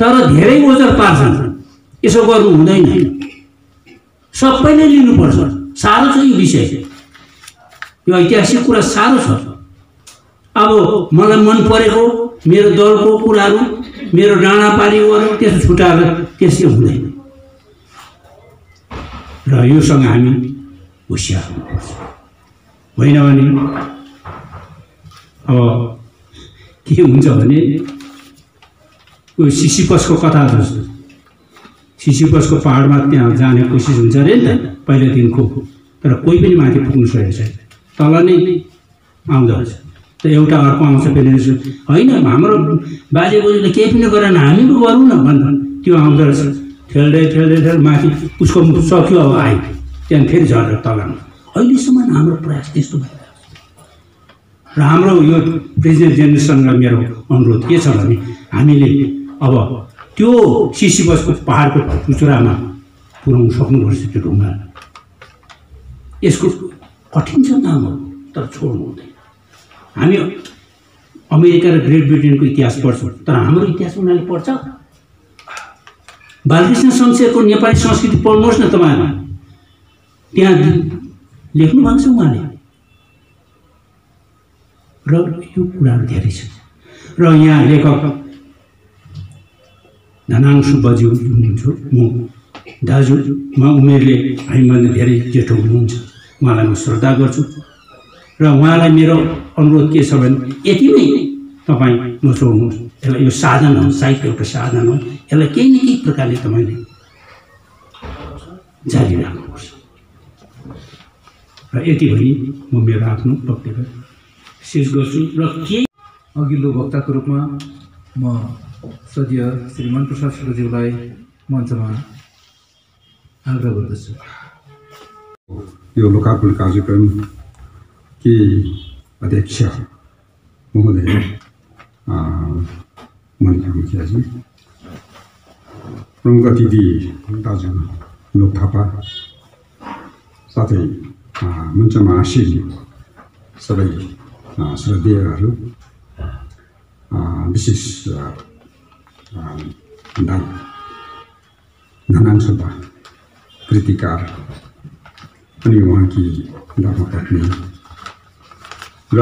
तर धेरै ओजर पार्छन्। यसो गर्नु हुँदैन, सबैले लिनुपर्छ। साह्रो छ यो विषय, यो ऐतिहासिक कुरा साह्रो छ। अब मलाई मन परेको मेरो दलको कुराहरू, मेरो डाँडापारीहरू त्यसो छुटाएर त्यसले हुँदैन। र योसँग हामी होसियार हुनुपर्छ, होइन भने अब के हुन्छ भने यो सिसिपसको कथा जस्तो सिसिपसको पहाडमा त्यहाँ जाने कोसिस हुन्छ अरे नि त पहिलादेखिको, तर कोही पनि माथि पुग्नु सकेको छैन, तल नै आउँदो रहेछ। त एउटा अर्को आउँछ फेरि होइन हाम्रो बाजे बोजूले केही पनि गरेन हामी पो गरौँ न भन्दा त्यो आउँदो रहेछ, ठेल्दै माथि उसको सक्यो, अब आयो, त्यहाँदेखि फेरि झरेर तल आउँछ। अहिलेसम्म हाम्रो प्रयास त्यस्तो भइरहेको छ। र हाम्रो यो प्रेसिडेन्ट जेनेरेसनलाई मेरो अनुरोध के छ भने हामीले अब त्यो सिसिपसको पहाडको चुचुरामा पुर्याउनु सक्नुपर्छ त्यो ढुङ्गा। यसको कठिन छ काम हो, तर छोड्नु हुँदैन। हामी अमेरिका र ग्रेट ब्रिटेनको इतिहास पढ्छौँ, तर हाम्रो इतिहास उनीहरूले पढ्छ। बालकृष्ण शमशेरको नेपाली संस्कृति पढ्नुहोस् न तपाईँहरू, त्यहाँ लेख्नु भएको छ उहाँले। र यो कुराहरू धेरै छ। र यहाँ लेखक धनाङ सुब्बाजी हुनुहुन्छ, म दाजु, म उमेरले हामीभन्दा धेरै जेठो हुनुहुन्छ, उहाँलाई म श्रद्धा गर्छु। र उहाँलाई मेरो अनुरोध के छ भने यति नै तपाईँ नछोड्नुहोस्, यसलाई यो साधन हो, साहित्य एउटा साधन हो, यसलाई केही न केही प्रकारले तपाईँले जारी राख्नुपर्छ। र यति भनी म मेरो आफ्नो वक्तव्य शेष गर्छु। र केही अघिल्लो वक्ताको रूपमा म सदीय श्रीमान प्रसाद श्रीज्यूलाई मञ्चमा आग्रह गर्दछु। यो लोकार्पण कार्यक्रम के अध्यक्ष महोदय मनिका मुखियाजी, प्रमुख अतिथि दाजु लोक थापा, साथै मञ्चमा आसीन सबै श्रद्धेयहरू, विशेष दाइ धनाङ सुब्बा कृतिकार अनि उहाँकी धर्मपत्नी र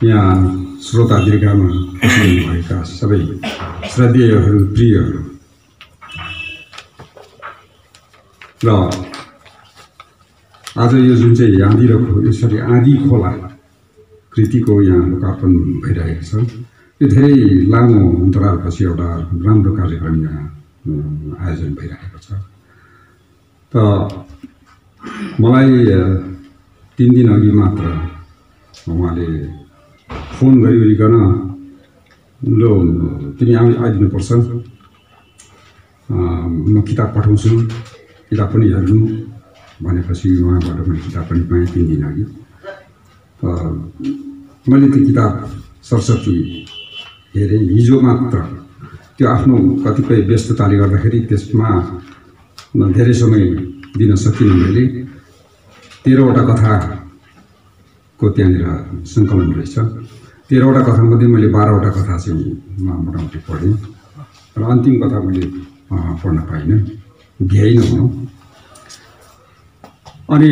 यहाँ श्रोता दीर्घामा बस्नुभएका सबै श्रद्धेयहरू, प्रियहरू र आज यो जुन चाहिँ आँधी र यसरी आँधी खोला कृतिको यहाँ लोकार्पण भइरहेको छ, यो धेरै लामो अन्तरालपछि एउटा राम्रो कार्यक्रम यहाँ आयोजन भइरहेको छ। त मलाई 3 दिन अघि मात्र उहाँले फोन गरिकन लो तिमी आइदिनुपर्छ, म किताब पठाउँछु, किताब पनि हेर्नु भनेपछि उहाँबाट मैले किताब पनि पाएँ 3 दिन अघि। मैले त्यो किताब सरस्वती हेरेँ हिजो मात्र, त्यो आफ्नो कतिपय व्यस्तताले गर्दाखेरि त्यसमा धेरै समय दिन सकिनँ। मैले 13वटा कथाको त्यहाँनिर सङ्कलन रहेछ। 13वटा कथामध्ये मैले 12वटा कथा चाहिँ मोटामोटी पढेँ र अन्तिम कथा मैले पढ्न पाइनँ, भ्याइनँ भनौँ। अनि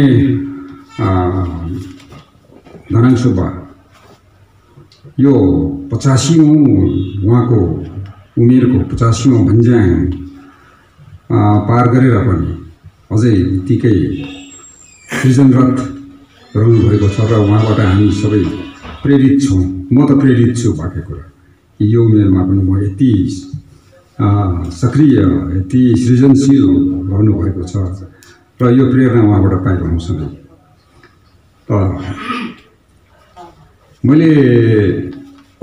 धनाङ सुब्बा यो 85औं उहाँको उमेरको 85औं भन्ज्याङ पार गरेर पनि अझै यतिकै सृजनरत रहनुभएको छ र उहाँबाट हामी सबै प्रेरित छौँ। म त प्रेरित छु बाँकी कुरा, यो उमेरमा पनि म यति सक्रिय, यति सृजनशील रहनुभएको छ र यो प्रेरणा उहाँबाट पाइरहँ सधैँ। मैले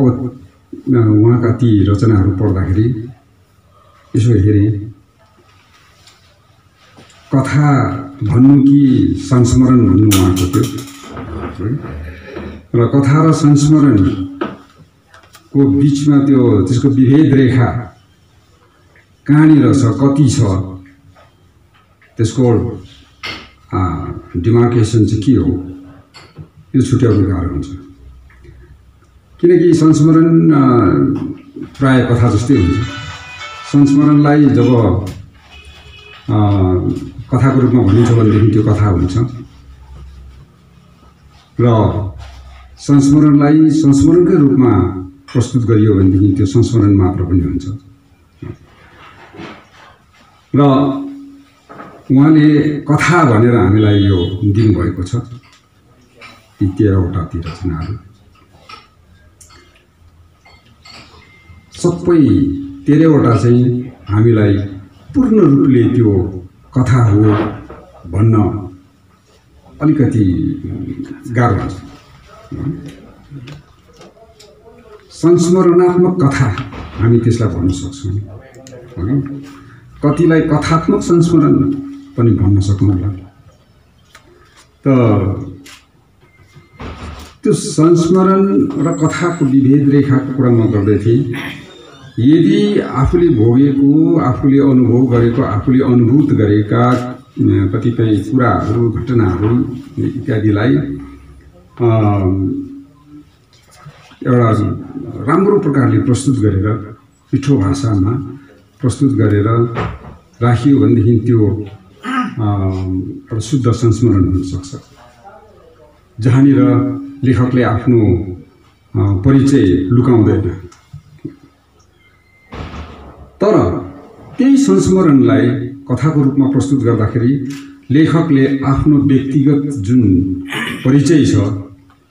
अब उहाँका ती रचनाहरू पढ्दाखेरि यसो हेरेँ, कथा भन्नु कि संस्मरण भन्नु उहाँको थियो र कथा र संस्मरणको बिचमा त्यो त्यसको विभेद रेखा कहाँनिर छ, कति छ, त्यसको डिमार्केसन चाहिँ के हो, यो छुट्याउनु गाह्रो हुन्छ। किनकि संस्मरण प्राय कथा जस्तै हुन्छ। संस्मरणलाई जब कथाको रूपमा भनिन्छ भनेदेखि त्यो कथा हुन्छ र संस्मरणलाई संस्मरणकै रूपमा प्रस्तुत गरियो भनेदेखि त्यो संस्मरण मात्र पनि हुन्छ। र उहाँले कथा भनेर हामीलाई यो दिनुभएको छ, ती 13वटा ती रचनाहरू सबै 13वटा चाहिँ हामीलाई पूर्ण रूपले त्यो कथा हो भन्न अलिकति गाह्रो हुन्छ। संस्मरणात्मक कथा हामी त्यसलाई भन्न सक्छौँ, कतिलाई कथात्मक संस्मरण पनि भन्न सक्नुहुला। त त्यो संस्मरण र कथाको विभेद रेखाको कुरा म गर्दै थिएँ। यदि आफूले भोगेको, आफूले अनुभव गरेको, आफूले अनुभूत गरेका कतिपय कुराहरू, घटनाहरू इत्यादिलाई एउटा राम्रो प्रकारले प्रस्तुत गरेर, मिठो भाषामा प्रस्तुत गरेर राखियो भनेदेखि त्यो एउटा शुद्ध संस्मरण हुनसक्छ, जहाँनिर लेखकले आफ्नो परिचय लुकाउँदैन। तर त्यही संस्मरणलाई कथाको रूपमा प्रस्तुत गर्दाखेरि लेखकले आफ्नो व्यक्तिगत जुन परिचय छ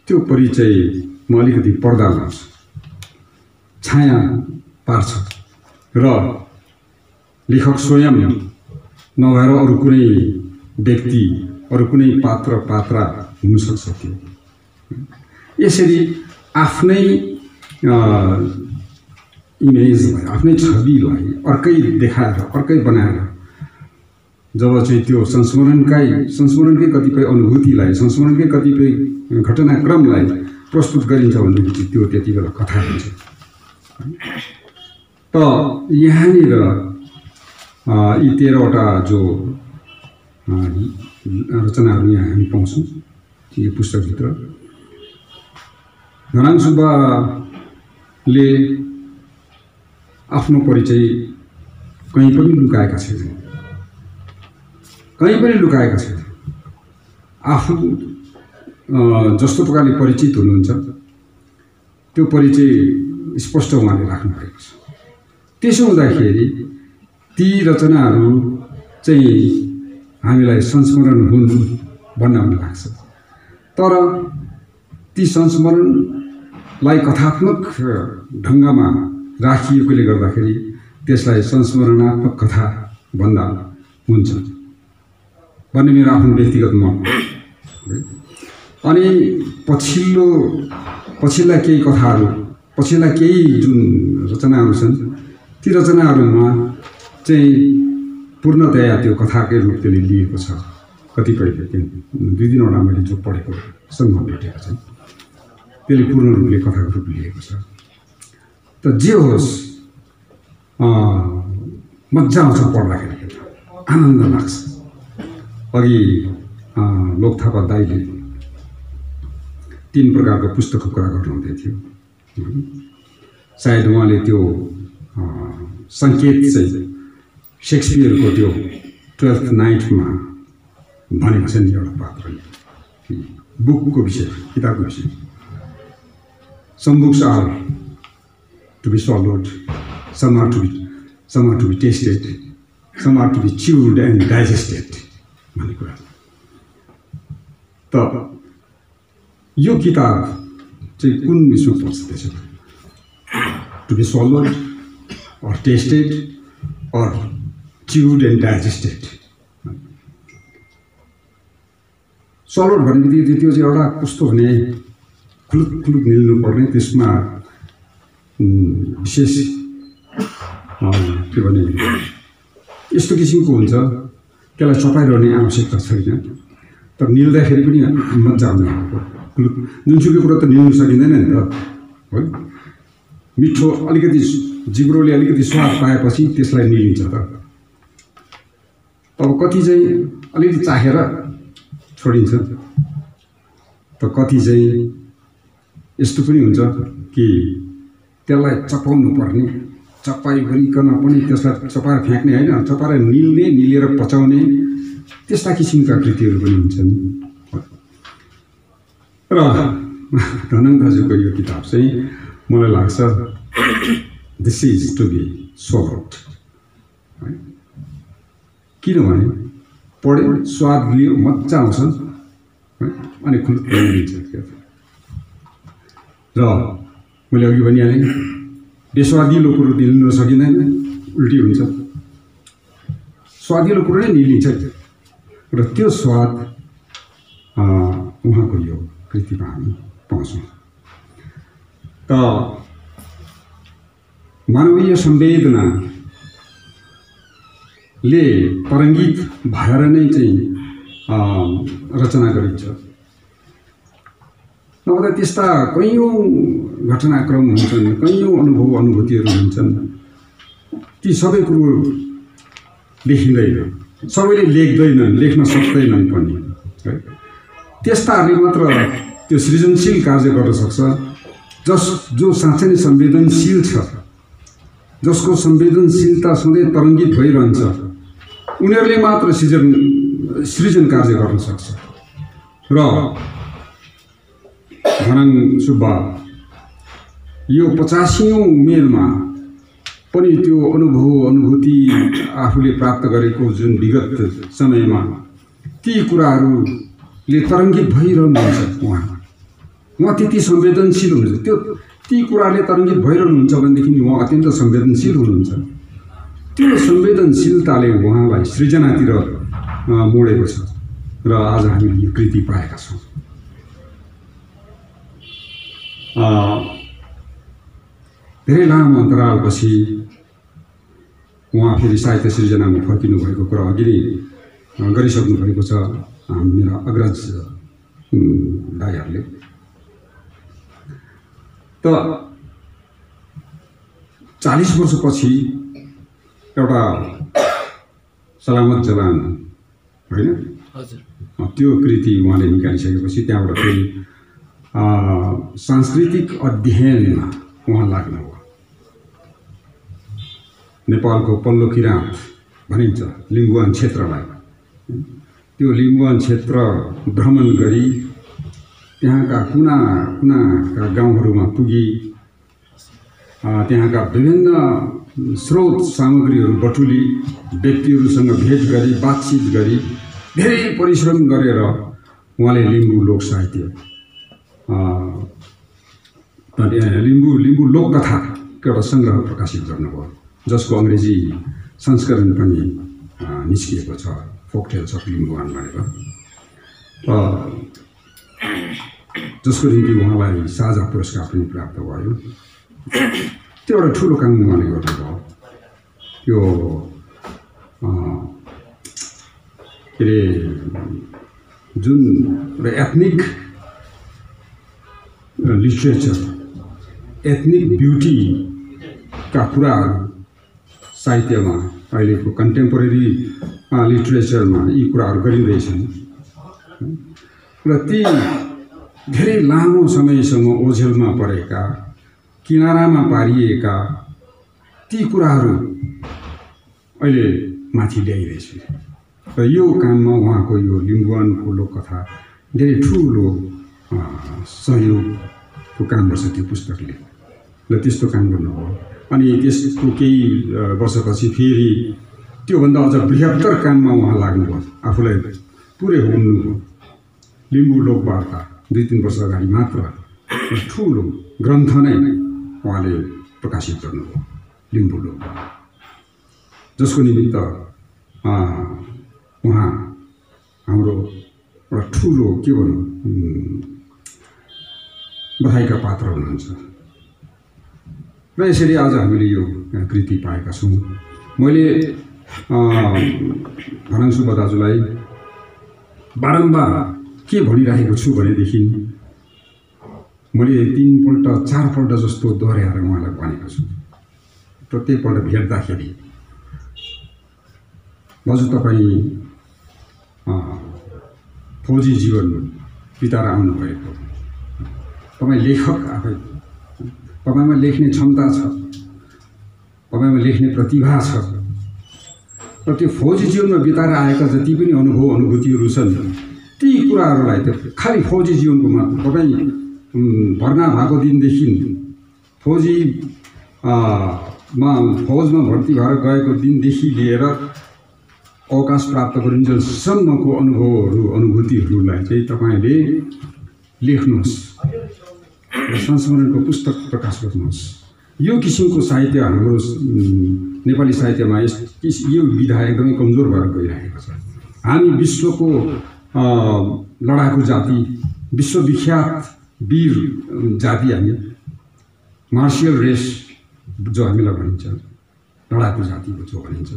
त्यो परिचयमा अलिकति पर्दा लाउँछ, छाया पार्छ र लेखक स्वयं नभएर अरू कुनै व्यक्ति, अरू कुनै पात्रा हुनसक्छ। त्यो यसरी आफ्नै इमेजलाई, आफ्नै छविलाई अर्कै देखाएर, अर्कै बनाएर जब चाहिँ त्यो संस्मरणकै कतिपय अनुभूतिलाई, संस्मरणकै कतिपय घटनाक्रमलाई प्रस्तुत गरिन्छ भनेदेखि त्यो त्यति बेला कथा हुन्छ। त यहाँनिर यी 13वटा जो रचनाहरू यहाँ हामी पाउँछौँ यो पुस्तकभित्र, धनाङ सुब्बाले आफ्नो परिचय कहीँ पनि लुकाएका छैनन्, कहीँ पनि लुकाएका छैनन्। आफू जस्तो प्रकारले परिचित हुनुहुन्छ त्यो परिचय स्पष्ट उहाँले राख्नु भएको छ। त्यसो हुँदाखेरि ती रचनाहरू चाहिँ हामीलाई संस्मरण हुन् भन्न मन लाग्छ। तर ती संस्मरणलाई कथात्मक ढङ्गमा राखिएकोले गर्दाखेरि त्यसलाई संस्मरणात्मक कथा भन्दा हुन्छ भन्ने मेरो आफ्नो व्यक्तिगत मत। अनि पछिल्ला केही कथाहरू, पछिल्ला केही जुन रचनाहरू छन् ती रचनाहरूमा चाहिँ पूर्णतया त्यो कथाकै रूप त्यसले लिएको छ। कतिपयले 2-3वटा मैले जो पढेको सङ्घमा भेटेको छन् त्यसले पूर्ण रूपले कथाको रूप लिएको छ। त जे होस्, मजा आउँछ पढ्दाखेरि, आनन्द लाग्छ। अघि लोक थापा दाइले 3 प्रकारको पुस्तकको कुरा गर्नुहुँदै थियो। सायद उहाँले त्यो सङ्केत चाहिँ शेक्सपियरको त्यो 12th नाइटमा भनेको छ नि एउटा पात्रले, बुकको विषय, किताबको विषय। Some books are to be swallowed, some are to be tasted, some are to be chewed and digested भन्ने कुरा। त यो किताब चाहिँ कुन विषयमा पर्छ त्यसो? To be swallowed or tasted or chewed and digested। swallowed भन्ने बित्तिकै त्यो चाहिँ एउटा कस्तो भने खुलुक खुलुक निल्नु पर्ने, त्यसमा विशेष के भने यस्तो किसिमको हुन्छ, त्यसलाई चपाइरहने आवश्यकता छैन। तर निल्दाखेरि पनि मजा आउने, जुनसुकै कुरो त निल्नु सकिँदैन नि त, है। मिठो अलिकति जिब्रोले अलिकति स्वाद पाएपछि त्यसलाई निलिन्छ त। अब कति चाहिँ अलिकति चाखेर छोडिन्छ, त कति चाहिँ यस्तो पनि हुन्छ कि त्यसलाई चपाउनु पर्ने, चपाइकन पनि त्यसलाई चपाएर फ्याँक्ने होइन, चपाएर निल्ने, निलेर पचाउने, त्यस्ता किसिमका कृतिहरू पनि हुन्छन्। र धनाङ दाजुको यो किताब चाहिँ मलाई लाग्छ दिस इज टु बी स्वल्ड, किनभने पढ्यो, स्वाद लियो, मजा आउँछ है, अनि खुलुक दिन्छ। र मैले अघि भनिहालेँ, बेस्वादिलो कुरो निल्न सकिँदैन, उल्टी हुन्छ। स्वादिलो कुरो नै निलिन्छ र त्यो स्वाद उहाँको यो कृतिमा हामी पाउँछौँ। त मानवीय संवेदनाले तरङ्गित भएर नै चाहिँ रचना गरिन्छ। नभए त्यस्ता कैयौँ घटनाक्रम हुन्छन्, कैयौँ अनुभव अनुभूतिहरू हुन्छन्, ती सबै कुरो लेखिँदैन, सबैले लेख्दैनन्, लेख्न सक्दैनन् पनि है। त्यस्ताहरूले मात्र त्यो सृजनशील कार्य गर्न सक्छ जो साँच्चै नै संवेदनशील छ, जसको संवेदनशीलता सधैँ तरङ्गित भइरहन्छ, उनीहरूले मात्र सृजन कार्य गर्न सक्छ। र घनाङ सुब्बा यो 85औं उमेरमा पनि त्यो अनुभव अनुभूति आफूले प्राप्त गरेको जुन विगत समयमा ती कुराहरूले तरङ्गित भइरहनुहुन्छ। उहाँ त्यति संवेदनशील हुनुहुन्छ। ती कुराले तरङ्गित भइरहनुहुन्छ भनेदेखि उहाँ अत्यन्त संवेदनशील हुनुहुन्छ। त्यो संवेदनशीलताले उहाँलाई सृजनातिर मोडेको छ र आज हामीले यो कृति पाएका छौँ। धेरै लामो अन्तरालपछि उहाँ फेरि साहित्य सृजनामा फर्किनु भएको कुरा अघि नै गरिसक्नु भएको छ मेरा अग्रज दाइहरूले। त 40 वर्षपछि एउटा सलामत जवान होइन त्यो कृति उहाँले निकालिसकेपछि त्यहाँबाट फेरि सांस्कृतिक अध्ययनमा उहाँ लाग्नुभयो। नेपालको पल्लो किराँत भनिन्छ लिम्बुवान क्षेत्रलाई, त्यो लिम्बुवान क्षेत्र भ्रमण गरी त्यहाँका कुना कुनाका गाउँहरूमा पुगी त्यहाँका विभिन्न स्रोत सामग्रीहरू बटुली व्यक्तिहरूसँग भेट गरी बातचित गरी धेरै परिश्रम गरेर उहाँले लिम्बू लोक साहित्य लिम्बू लोककथाको एउटा सङ्ग्रह प्रकाशित गर्नुभयो, जसको अङ्ग्रेजी संस्करण पनि निस्किएको छ, फोकटेल्स अफ लिम्बुवान भनेर, जसको निम्ति उहाँलाई साझा पुरस्कार पनि प्राप्त भयो। त्यो एउटा ठुलो काम उहाँले गर्नुभयो। त्यो के अरे जुन एउटा एथनिक लिट्रेचर, एथनिक ब्युटीका कुराहरू साहित्यमा अहिलेको कन्टेम्पोरेरी लिट्रेचरमा यी कुराहरू गरिँदैछन् र ती धेरै लामो समयसम्म ओझेलमा परेका, किनारामा पारिएका ती कुराहरू अहिले माथि ल्याइरहेछ। र यो काममा उहाँको यो लिम्बुवानको लोककथा धेरै ठुलो सहयोगको काम गर्छ त्यो पुस्तकले, र त्यस्तो काम गर्नुभयो। अनि त्यसको केही वर्षपछि फेरि त्योभन्दा अझ बृहत्तर काममा उहाँ लाग्नुभयो, आफूलाई पुरै होम्नुभयो। लिम्बू लोकवार्ता 2-3 वर्ष अगाडि मात्र ठुलो ग्रन्थ नै उहाँले प्रकाशित गर्नुभयो, लिम्बू लोकवार्ता, जसको निमित्त उहाँ हाम्रो एउटा ठुलो के भनौँ बधाईका पात्र हुनुहुन्छ। र यसरी आज हामीले यो कृति पाएका छौँ। मैले घनाङ सुब्बा दाजुलाई बारम्बार के भनिरहेको छु भनेदेखि मैले 3-4 पल्ट जस्तो दोहोऱ्याएर उहाँलाई भनेको छु। प्रत्येकपल्ट भेट्दाखेरि दाजु तपाईँ फौजी जीवन बिताएर आउनुभएको, तपाईँ लेखक आफै, तपाईँमा लेख्ने क्षमता छ, तपाईँमा लेख्ने प्रतिभा छ, र त्यो फौजी जीवनमा बिताएर आएका जति पनि अनुभव अनुभूतिहरू छन् ती कुराहरूलाई त खालि फौजी जीवनको मात्र, तपाईँ भर्ना भएको दिनदेखि फौजमा भर्ती भएर गएको दिनदेखि लिएर अवकाश प्राप्त गरिन्जेलसम्मको अनुभवहरू अनुभूतिहरूलाई चाहिँ तपाईँले लेख्नुहोस् र संस्मरणको पुस्तक प्रकाश गर्नुहोस्। यो किसिमको साहित्य हाम्रो नेपाली साहित्यमा यो विधा एकदमै कमजोर भएर गइरहेको छ। हामी विश्वको लडाकु जाति, विश्वविख्यात वीर जाति, हामी मार्सियल रेस जो हामीलाई भनिन्छ, लडाकु जाति जो भनिन्छ,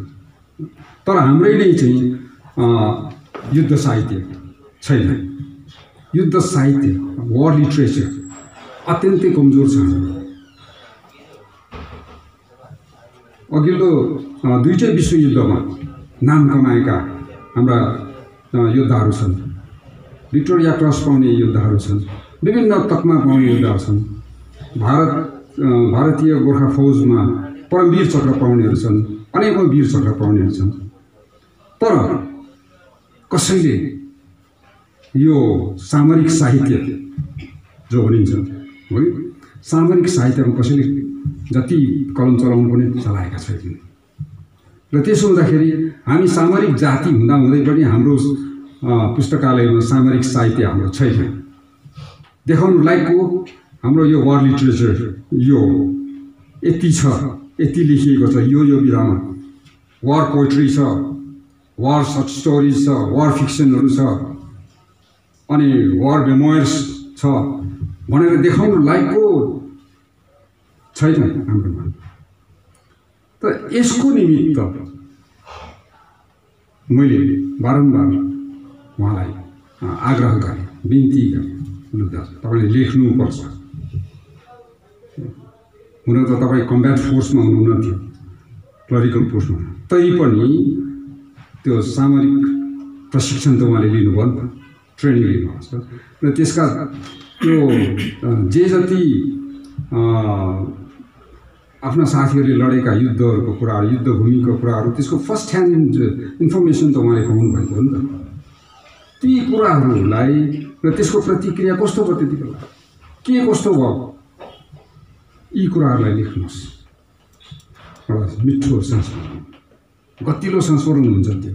तर हाम्रै नै चाहिँ युद्ध साहित्य छैन। युद्ध साहित्य, वार लिट्रेचर अत्यन्तै कमजोर छ। अघिल्लो दुईटै विश्वयुद्धमा नाम कमाएका हाम्रा योद्धाहरू छन्, भिक्टोरिया क्रस पाउने योद्धाहरू छन्, विभिन्न तकमा पाउने योद्धाहरू छन्, भारतीय गोर्खा फौजमा परमवीर चक्र पाउनेहरू छन्, अनेकौँ वीर चक्र पाउनेहरू छन्। तर कसैले यो सामरिक साहित्य जो भनिन्छ है, सामरिक साहित्यमा कसैले जति कलम चलाउनु पनि चलाएका छैनन्। र त्यसो हुँदाखेरि हामी सामरिक जाति हुँदाहुँदै पनि हाम्रो पुस्तकालयमा सामरिक साहित्य हाम्रो छैन। देखाउनु लायकको हाम्रो यो वार लिट्रेचर यो यति छ, यति लेखिएको छ, यो विधामा वार पोइट्री छ, वार सर्ट स्टोरिज छ, वार फिक्सनहरू छ, अनि वार मेमोयर्स छ भनेर देखाउनु लायकको छैन हाम्रोमा। त यसको निमित्त मैले बारम्बार उहाँलाई आग्रह गरेँ, बिन्ती गरेँ, तपाईँले लेख्नुपर्छ। हुन त तपाईँ कम्ब्याट फोर्समा हुनुहुन्न थियो, क्लरिकल पोस्टमा, तैपनि त्यो सामरिक प्रशिक्षण त उहाँले लिनुभयो नि त, ट्रेनिङ लिनुभएको छ। र त्यसका त्यो जे जति आफ्ना साथीहरूले लडेका युद्धहरूको कुराहरू, युद्धभूमिको कुराहरू, त्यसको फर्स्ट ह्यान्ड इन्फर्मेसन त उहाँले पाउनु भएको हो नि त। ती कुराहरूलाई र त्यसको प्रतिक्रिया कस्तो भयो त्यति बेला, के कस्तो भयो, यी कुराहरूलाई लेख्नुहोस्। एउटा मिठो संस्मरण, गतिलो संस्मरण हुन्छ त्यो,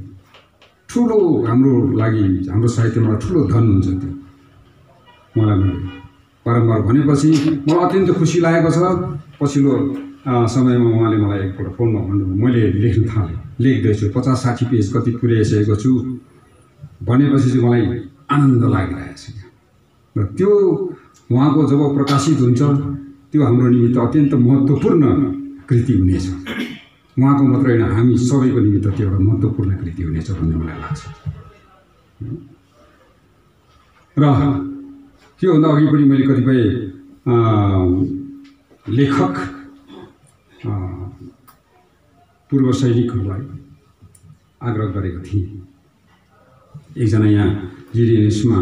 ठुलो हाम्रो लागि, हाम्रो साहित्यमा ठुलो धन हुन्छ त्यो। मलाई मैले बारम्बार भनेपछि मलाई अत्यन्त खुसी लागेको छ। पछिल्लो समयमा उहाँले मलाई एकपल्ट फोनमा भन्नुभयो, मैले लेख्न थालेँ, लेख्दैछु, 50-60 पेज कति पुर्याइसकेको छु भनेपछि चाहिँ मलाई आनन्द लागिरहेको छ। र त्यो उहाँको जब प्रकाशित हुन्छ त्यो हाम्रो निमित्त अत्यन्त महत्त्वपूर्ण कृति हुनेछ। उहाँको मात्र होइन, हामी सबैको निमित्त त्यो एउटा महत्त्वपूर्ण कृति हुनेछ भन्ने मलाई लाग्छ। र त्योभन्दा अघि पनि मैले कतिपय लेखक पूर्व सैनिकहरूलाई आग्रह गरेको थिएँ। एकजना यहाँ जिडिएनएसमा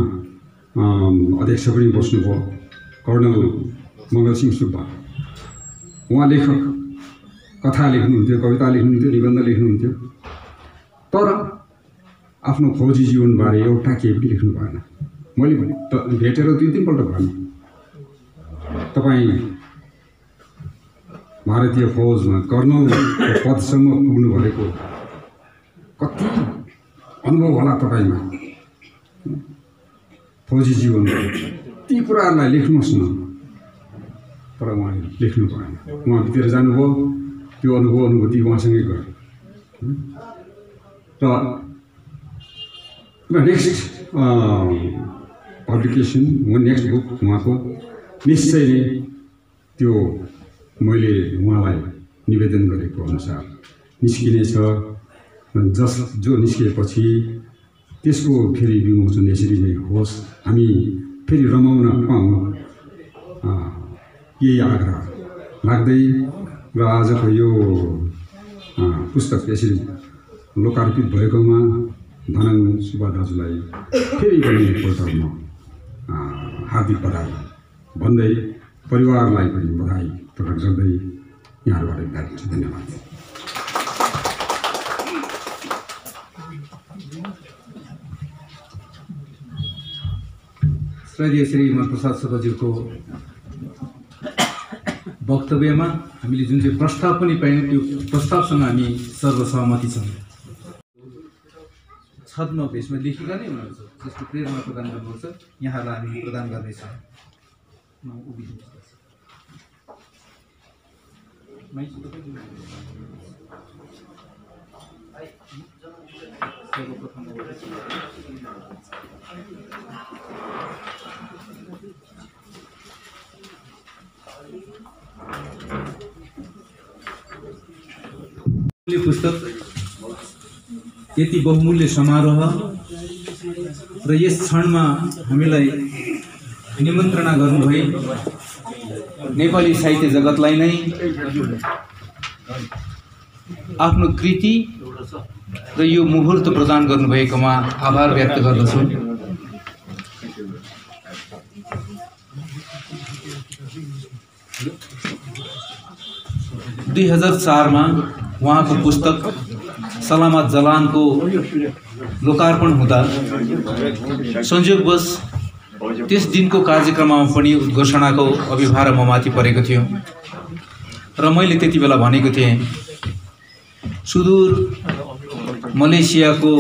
अध्यक्ष पनि बस्नुभयो, कर्णल मङ्गलसिंह सुब्बा। उहाँ लेखक, कथा लेख्नुहुन्थ्यो, कविता लेख्नुहुन्थ्यो, निबन्ध लेख्नुहुन्थ्यो, तर आफ्नो फौजी जीवनबारे एउटा केही पनि लेख्नु भएन। मैले भेटेर 2-3 पल्ट भने, तपाईँ भारतीय फौजमा कर्नलको पदसम्म पुग्नु भएको कति अनुभव होला तपाईँमा, फौजी जीवन, ती कुराहरूलाई लेख्नुहोस् न। तर उहाँले लेख्नु भएन। उहाँ भित्र जानुभयो, त्यो अनुभूति उहाँसँगै गयो। र नेक्स्ट पब्लिकेसन, नेक्स्ट बुक उहाँको निश्चय नै त्यो मैले उहाँलाई निवेदन गरेको अनुसार निस्किनेछ। जो निस्किएपछि त्यसको फेरि विमोचन यसरी नै होस्, हामी फेरि रमाउन पाऊँ, यही आग्रह लाग्दै र आजको यो पुस्तक यसरी लोकार्पित भएकोमा धनङ सुब्बा दाजुलाई फेरि पनि एकपल्ट म हार्दिक बधाई भन्दै परिवारलाई पनि बधाई प्रकट गर्दै यहाँबाट बिदा दिन्छु। धन्यवाद। श्रद्धेय श्रीमान प्रसाद सुब्बाज्यूको वक्तव्यमा हामीले जुन चाहिँ प्रस्ताव पनि पायौँ, त्यो प्रस्तावसँग हामी सर्वसहमति छौँ। छद्म भेषमा लेखिका नै हुनुहुन्छ, जसको प्रेरणा प्रदान गर्नुहुन्छ, यहाँलाई हामी प्रदान गर्नेछौँ। पुस्तक यति बहुमूल्य समारोह र यस क्षणमा हामीलाई निमन्त्रणा गर्नुभए नेपाली साहित्य जगतलाई नै आफ्नो कृति र यो मुहुर्त प्रदान गर्नुभएकोमा आभार व्यक्त गर्दछु। दुई 2004 मा उहाँको पुस्तक सलामत जलानको लोकार्पण हुँदा संयोगवश त्यस दिनको कार्यक्रममा पनि उद्घोषणाको अभिभार ममाथि परेको थियो र मैले त्यति बेला भनेको थिएँ सुदूर मलेसियाको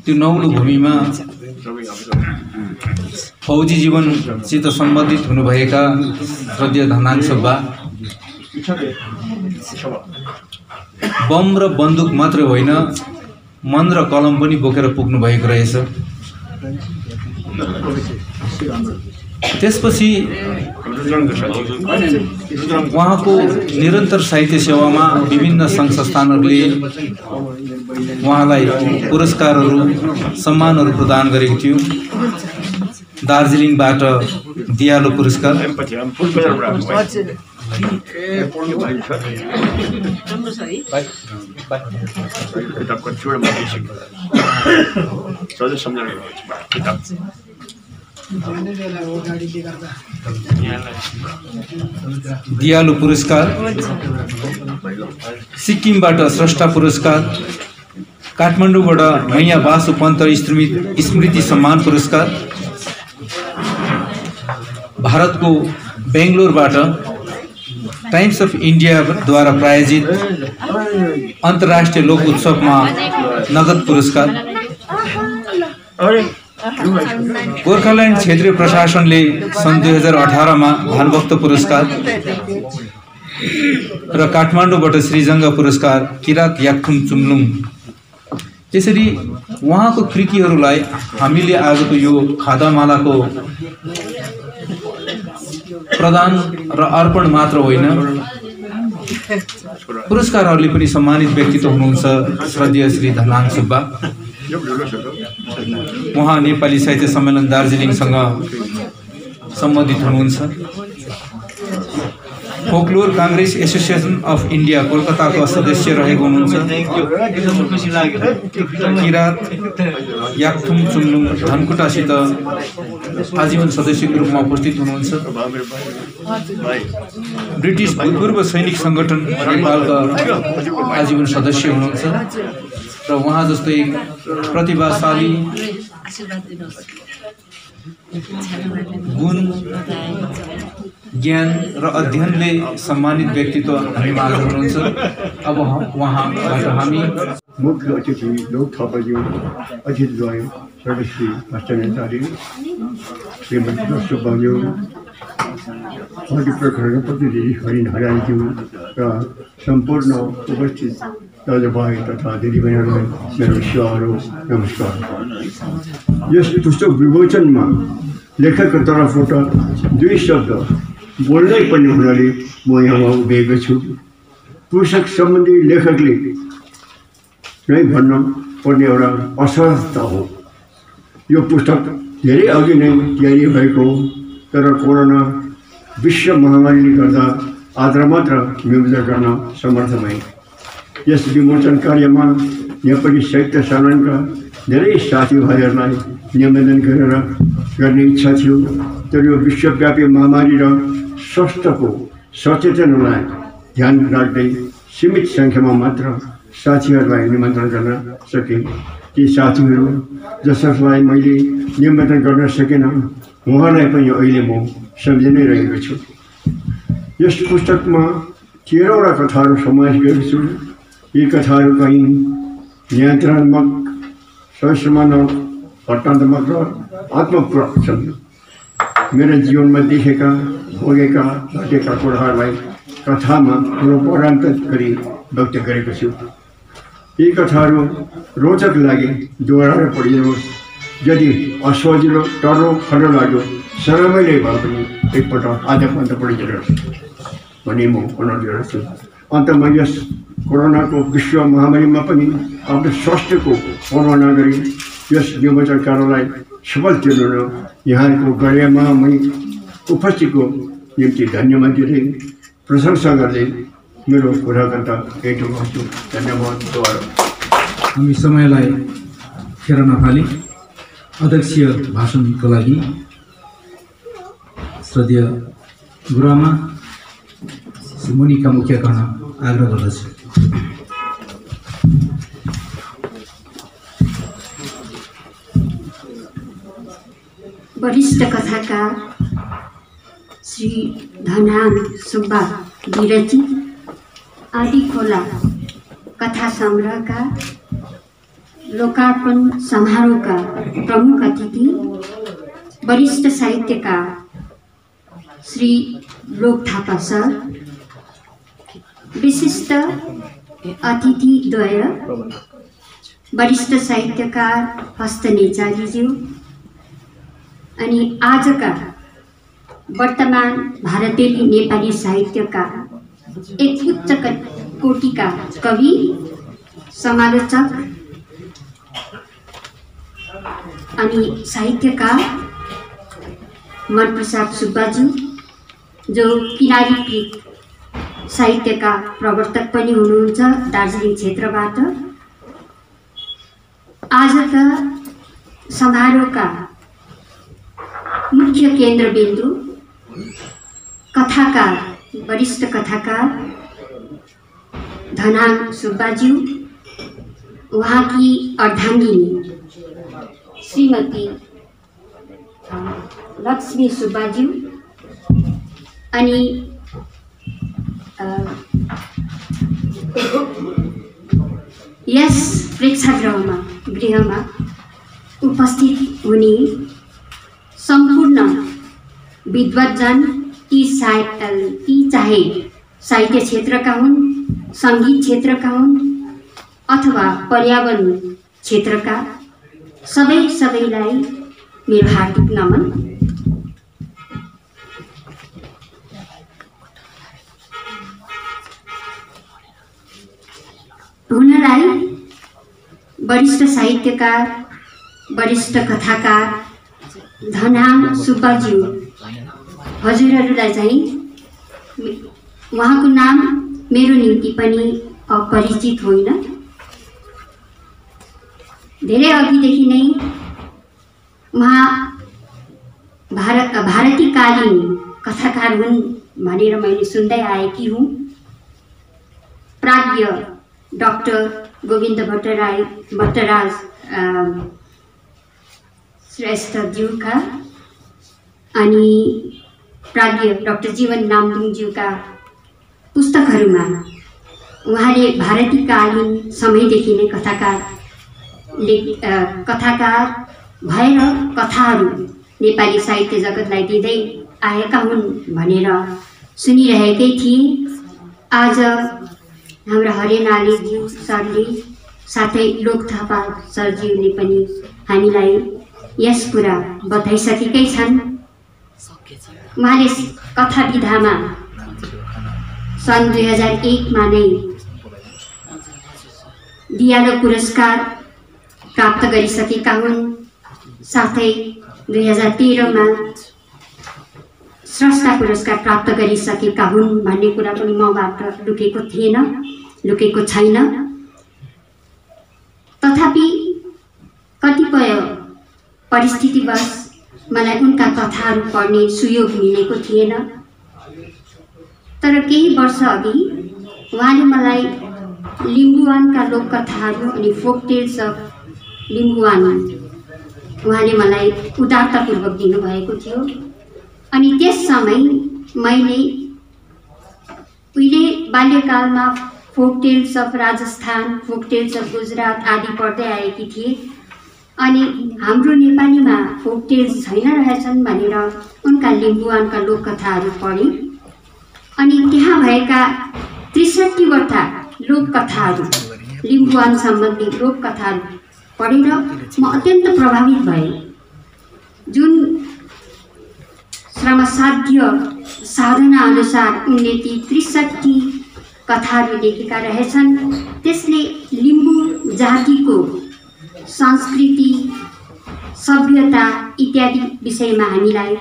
त्यो नौलो भूमिमा फौजी जीवनसित सम्बन्धित हुनुभएका श्रद्धेय धनाङ सुब्बा बम र बन्दुक मात्र होइन मन र कलम पनि बोकेर पुग्नु भएको रहेछ। त्यसपछि उहाँको निरन्तर साहित्य सेवामा विभिन्न सङ्घ संस्थानहरूले उहाँलाई पुरस्कारहरू सम्मानहरू प्रदान गरेको थियो। दार्जिलिङबाट दियालो पुरस्कार, दियालो पुरस्कार, सिक्किमबाट स्रष्टा पुरस्कार, काठमाडौँबाट मैया बासु पन्त स्मृति सम्मान पुरस्कार, भारतको बेङ्गलोरबाट टाइम्स अफ इन्डियाद्वारा प्रायोजित अन्तर्राष्ट्रिय लोक उत्सवमा नगद पुरस्कार, गोर्खाल्यान्ड क्षेत्रीय प्रशासनले सन् 2018 मा भानुभक्त पुरस्कार र काठमाडौँबाट श्रीजङ्ग पुरस्कार किरात याक्थुम चुम्लुङ। त्यसरी उहाँको कृतिहरूलाई हामीले आजको यो खादामालाको प्रदान र अर्पण मात्र होइन, पुरस्कारहरूले पनि सम्मानित व्यक्तित्व हुनुहुन्छ श्रद्धेय श्री धनाङ सुब्बा। उहाँ नेपाली साहित्य सम्मेलन दार्जिलिङसँग सम्बन्धित हुनुहुन्छ। Folklore Congress association of India कोलकाताको सदस्य रहेको हुनुहुन्छ। किरात याक्थुम चुम्लुङ धनकुटासित आजीवन सदस्यको रूपमा उपस्थित हुनुहुन्छ। ब्रिटिस भूतपूर्व सैनिक सङ्गठन नेपालका आजीवन सदस्य हुनुहुन्छ र उहाँ जस्तै प्रतिभाशाली गुण, ज्ञान र अध्ययनले सम्मानित व्यक्तित्व हामी माझ हुनुहुन्छ। अब उहाँबाट हामी मुख्य अतिथि लोक थापाज्यू, अतिथिद्वय सर्वश्री भट्टाचार्य, श्रीमती सुब्बाज्यू, पार्टी प्रखण्ड प्रतिनिधि हरिण हराइज्यू र सम्पूर्ण उपस्थित दाजुभाइ तथा दिदीबहिनीहरूलाई मेरो सेवाहरू नमस्कार। यस पुस्तक विमोचनमा लेखकको तर्फबाट दुई शब्द बोल्नै पर्ने हुनाले म यहाँ उभिएको छु। पुस्तक सम्बन्धी लेखकले नै भन्न पर्ने एउटा असहजता हो। यो पुस्तक धेरै अघि नै तयारी भएको हो, तर कोरोना विश्व महामारीले गर्दा आज मात्र विमोचन गर्न समर्थ भए। यस विमोचन कार्यमा नेपाली साहित्य सम्मेलनका धेरै साथीभाइहरूलाई निवेदन गर्ने इच्छा थियो, तर यो विश्वव्यापी महामारी र स्वास्थ्यको सचेतनलाई ध्यान राख्दै सीमित सङ्ख्यामा मात्र साथीहरूलाई निमन्त्रण गर्न सके। ती साथीहरू जसलाई मैले निमन्त्रण गर्न सकेन उहाँलाई पनि अहिले म सम्झिनै रहेको छु। यस पुस्तकमा 13वटा कथाहरू समावेश गरेको छु। यी कथाहरू कहीँ नियन्त्रणात्मक, सहसमानक, घटनात्मक र आत्मपूरक छन्। मेरो जीवनमा देखेका, भोगेका, घटेका कुराहरूलाई कथामा रूपान्तरण गरी व्यक्त गरेको छु। यी कथाहरू रोचक लागे दोहोऱ्याएर पढिनुहोस्। यदि असजिलो टर्रो खरो लाग्यो सरमैले भए पनि एकपल्ट आधापन्त पढिदिनुहोस् भन्ने म अनुरोध गर्छु। अन्तमा यस कोरोनाको विश्व महामारीमा पनि आफ्नो स्वास्थ्यको कामना गरी यस निर्वाचन कार्यलाई सफल तुल्याउन यहाँको गरिमामय उपस्थितिको निम्ति धन्यवाद दिँदै प्रशंसा गर्दै मेरो कुराकान्त यही टुङ्गाउँछु। धन्यवाद। हामी समयलाई खेर नफाली अध्यक्षीय भाषणको लागि श्रद्धेय गुरुआमा श्री मोनिका मुखिया गर्न आग्रह गर्दछु। वरिष्ठ कथाकार श्री धनहाङ सुब्बा विरचित आदि खोला कथा संग्रहका लोकार्पण समारोहका प्रमुख अतिथि वरिष्ठ साहित्यकार श्री लोक थापा सर, विशिष्ट अतिथिद्वय वरिष्ठ साहित्यकार हस्त नेचारीज्यू अनि आजका वर्तमान भारतेली नेपाली साहित्यका एक उच्च कोटिका कवि, समालोचक अनि साहित्यकार मनप्रसाद सुब्बाजी, जो किनारीकृत साहित्यका प्रवर्तक पनि हुनुहुन्छ दार्जिलिङ क्षेत्रबाट। आजका समारोहका मुख्य केन्द्रबिन्दु कथाकार, वरिष्ठ कथाकार धनहाङ सुब्बाज्यू, उहाँकी अर्धाङ्गिनी श्रीमती लक्ष्मी सुब्बाज्यू अनि यस प्रेक्षागृहमा उपस्थित हुने सम्पूर्ण विद्वतजन, ती चाहे साहित्य क्षेत्रका हुन्, सङ्गीत क्षेत्रका हुन् अथवा पर्यावरण क्षेत्रका, सबैलाई मेरो हार्दिक नमन। हुनलाई वरिष्ठ साहित्यकार, वरिष्ठ कथाकार धनहाङ सुब्बाज्यू हजुरहरूलाई चाहिँ उहाँको नाम मेरो निम्ति पनि अपरिचित होइन। धेरै अघिदेखि नै उहाँ भारतीकालीन कथाकार हुन् भनेर मैले सुन्दै आएकी हुँ। प्राज्ञ डाक्टर गोविन्द भट्टराज श्रेष्ठज्यूका अनि प्राज्ञ डाक्टर जीवन नाम्दुङज्यूका पुस्तकहरूमा उहाँले भारतीकालीन समयदेखि नै कथाकार भएर कथाहरू नेपाली साहित्य जगतलाई दिँदै आएका हुन् भनेर सुनिरहेकै थिएँ। आज हाम्रा हरेनालीज्यू सरले साथै लोक थापा सरज्यूले पनि हामीलाई यस कुरा बताइसकेकै छन्। उहाँले कथा विधामा सन् 2001 नै दियालो पुरस्कार प्राप्त गरिसकेका हुन्। साथै 2013 स्रष्टा पुरस्कार प्राप्त गरिसकेका हुन् भन्ने कुरा पनि मबाट लुकेको छैन। तथापि कतिपय परिस्थितिवश मलाई उनका कथाहरू पढ्ने सुयोग मिलेको थिएन। तर केही वर्ष अघि उहाँले मलाई लिम्बुवानका लोककथाहरू अनि फोक टेल्स अफ लिम्बुवान उहाँले मलाई उदारतापूर्वक दिनुभएको थियो। अनि त्यस समय मैले उहिले बाल्यकालमा folk tales of Rajasthan, folk tales of Gujarat आदि पढ्दै आएकी थिएँ। अनि हाम्रो नेपालीमा फोक टेल्स छैन रहेछन् भनेर उनका लिम्बुवानका लोककथाहरू पढेँ। अनि त्यहाँ भएका 63वटा लोककथाहरू, लिम्बुवान सम्बन्धी लोककथाहरू पढेर म अत्यन्त प्रभावित भएँ। जुन श्रमसाध्य साधना अनुसार उनले ती 63 कथाहरू लेखेका रहेछन्, त्यसले लिम्बू जातिको संस्कृति, सभ्यता इत्यादि विषयमा हामीलाई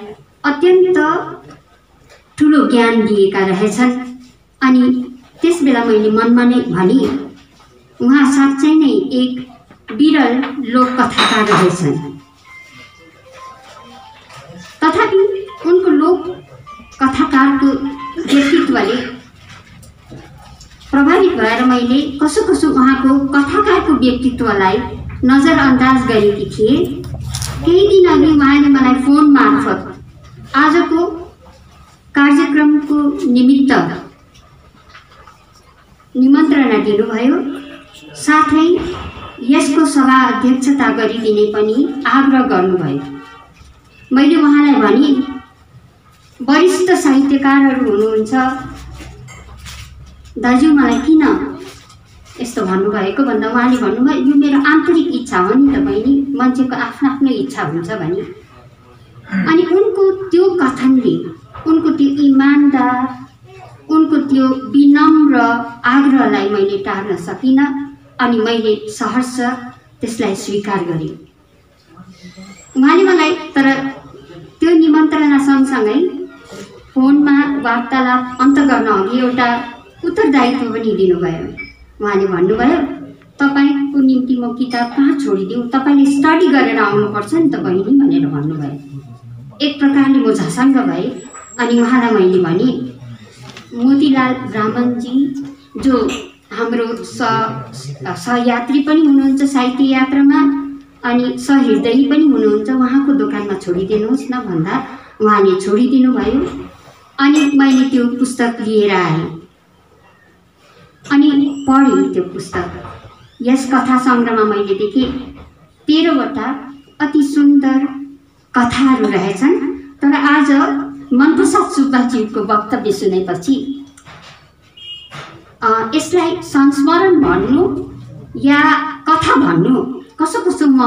अत्यन्त ठुलो ज्ञान दिएका रहेछन्। अनि त्यसबेला मैले मनमा नै भने उहाँ साँच्चै नै एक विरल लोककथाकार रहेछन्। तथापि उनको लोककथाकारको व्यक्तित्वले प्रभावित भएर मैले कसो कसो उहाँको कथाकारको व्यक्तित्वलाई नजरअन्दाज गरेकी थिएँ। केही दिन अघि उहाँले मलाई फोन मार्फत आजको कार्यक्रमको निमित्त निमन्त्रणा दिनुभयो, साथै यसको सभा अध्यक्षता गरिदिने पनि आग्रह गर्नुभयो। मैले उहाँलाई भने, वरिष्ठ साहित्यकारहरू हुनुहुन्छ, दाजु मलाई किन यस्तो भन्नुभएको भन्दा उहाँले भन्नुभयो यो मेरो आन्तरिक इच्छा हो नि त बहिनी, मान्छेको आफ्नो आफ्नो इच्छा हुन्छ भने। अनि उनको त्यो कथनले, उनको त्यो इमानदार, उनको त्यो विनम्र आग्रहलाई मैले टार्न सकिनँ अनि मैले सहर्ष त्यसलाई स्वीकार गरेँ। उहाँले मलाई तर त्यो निमन्त्रणा सँगसँगै फोनमा वार्तालाप अन्त गर्न अघि एउटा उत्तरदायित्व पनि दिनुभयो। उहाँले भन्नुभयो तपाईँको निम्ति म किताब कहाँ छोडिदिउँ, तपाईँले स्टडी गरेर आउनुपर्छ नि त बहिनी भनेर भन्नुभयो। एक प्रकारले म झसङ्ग भएँ। अनि उहाँलाई मैले भने मोतीलाल ब्राह्मणजी जो हाम्रो सहयात्री पनि हुनुहुन्छ साहित्य यात्रामा अनि सहृदयी पनि हुनुहुन्छ, उहाँको दोकानमा छोडिदिनुहोस् न भन्दा उहाँले छोडिदिनु भयो। अनि मैले त्यो पुस्तक लिएर आएँ अनि पढेँ त्यो पुस्तक। यस कथा सङ्ग्रहमा मैले देखेँ 13वटा अति सुन्दर कथाहरू रहेछन्। तर आज मनप्रसाद सुब्बाज्यूको वक्तव्य सुनेपछि यसलाई संस्मरण भन्नु या कथा भन्नु कसो कसो म